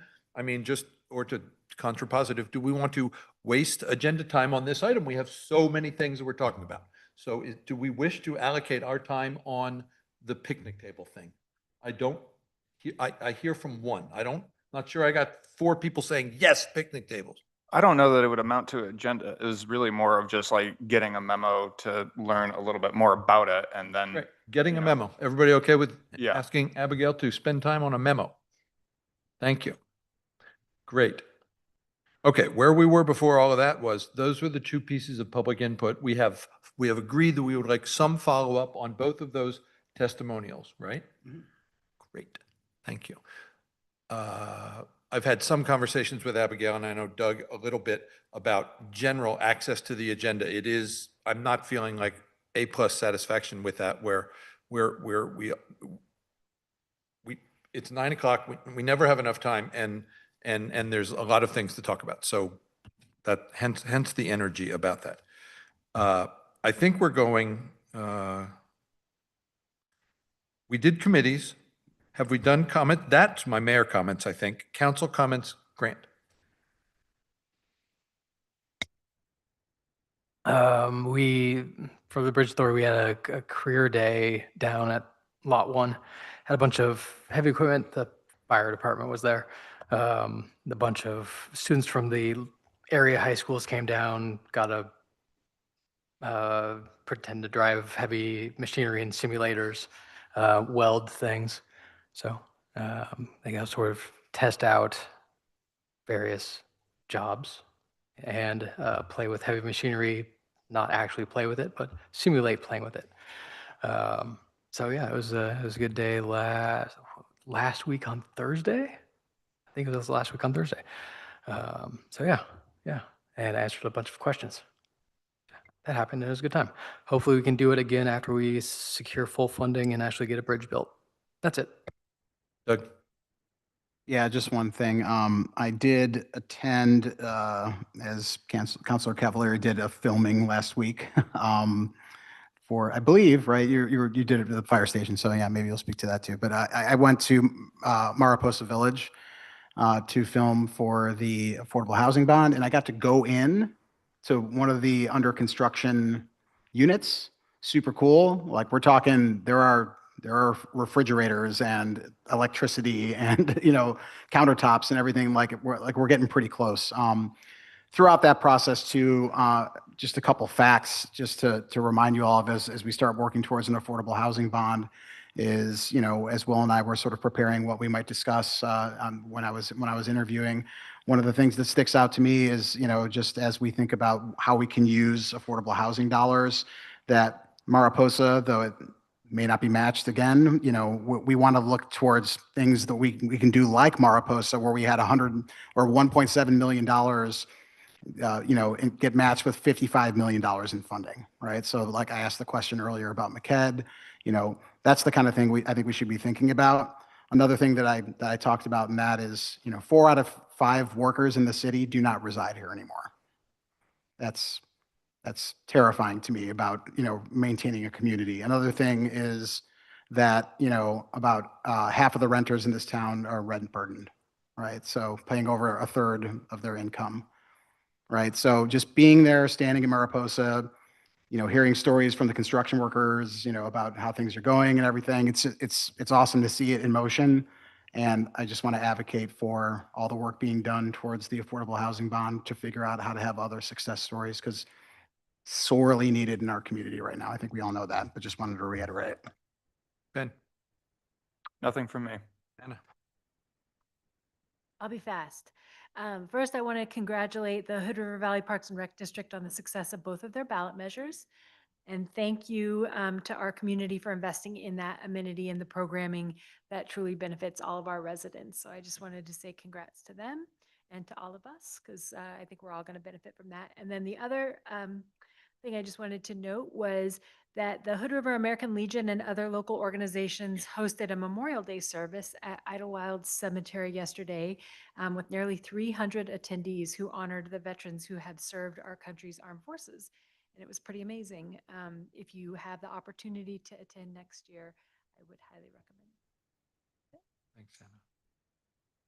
or to contrapositive, do we want to waste agenda time on this item? We have so many things that we're talking about. So do we wish to allocate our time on the picnic table thing? I hear from one. Not sure I got 4 people saying, yes, picnic tables. I don't know that it would amount to agenda. It was really more of just like getting a memo to learn a little bit more about it and then. Right. Getting a memo. Everybody okay with Yeah. asking Abigail to spend time on a memo? Thank you. Great. Okay, where we were before all of that was, those were the 2 pieces of public input. We have agreed that we would like some follow-up on both of those testimonials, right? Mhm. Great, thank you. I've had some conversations with Abigail, and I know Doug a little bit, about general access to the agenda. I'm not feeling like A+ satisfaction with that, where it's 9 o'clock, we never have enough time, and there's a lot of things to talk about. So that hence the energy about that. I think we're going, we did committees. Have we done comment? That's my mayor comments, I think. Council comments, Grant. For the Bridge Authority, we had a career day down at Lot 1. Had a bunch of heavy equipment. The fire department was there. A bunch of students from the area high schools came down, got to pretend to drive heavy machinery and simulators, weld things. So they got to sort of test out various jobs and play with heavy machinery, not actually play with it, but simulate playing with it. So yeah, it was a good day last week on Thursday. I think it was last week on Thursday. So yeah, and I answered a bunch of questions. That happened. It was a good time. Hopefully we can do it again after we secure full funding and actually get a bridge built. That's it. Doug? Yeah, just one thing. I did attend, as Councilor Cavalieri did, a filming last week I believe, right, you did it at the fire station, so yeah, maybe you'll speak to that too. But I went to Mariposa Village to film for the affordable housing bond, and I got to go in to one of the under construction units. Super cool. Like we're talking, there are refrigerators and electricity and countertops and everything. We're getting pretty close. Throughout that process too, just a couple facts just to remind you all of as we start working towards an affordable housing bond is, as Will and I were sort of preparing what we might discuss when I was interviewing, one of the things that sticks out to me is, just as we think about how we can use affordable housing dollars, that Mariposa, though it may not be matched again, we want to look towards things that we can do like Mariposa, where we had $1.7 million and get matched with $55 million in funding, right? So like I asked the question earlier about McKed, that's the kind of thing I think we should be thinking about. Another thing that I talked about in that is, 4 out of 5 workers in the city do not reside here anymore. That's terrifying to me about, maintaining a community. Another thing is that, about half of the renters in this town are rent burdened, right? So paying over a third of their income. Right. So just being there, standing in Mariposa, hearing stories from the construction workers, about how things are going and everything. It's awesome to see it in motion. And I just want to advocate for all the work being done towards the affordable housing bond to figure out how to have other success stories, because sorely needed in our community right now. I think we all know that, but just wanted to reiterate. Ben? Nothing from me. Anna? I'll be fast. First, I want to congratulate the Hood River Valley Parks and Rec District on the success of both of their ballot measures. And thank you to our community for investing in that amenity and the programming that truly benefits all of our residents. So I just wanted to say congrats to them and to all of us, because I think we're all going to benefit from that. And then the other thing I just wanted to note was that the Hood River American Legion and other local organizations hosted a Memorial Day service at Idlewild Cemetery yesterday with nearly 300 attendees who honored the veterans who had served our country's armed forces. And it was pretty amazing. If you have the opportunity to attend next year, I would highly recommend it. Thanks, Anna.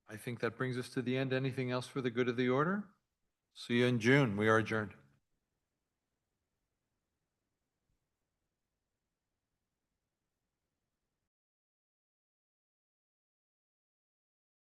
I think that brings us to the end. Anything else for the good of the order? See you in June. We are adjourned.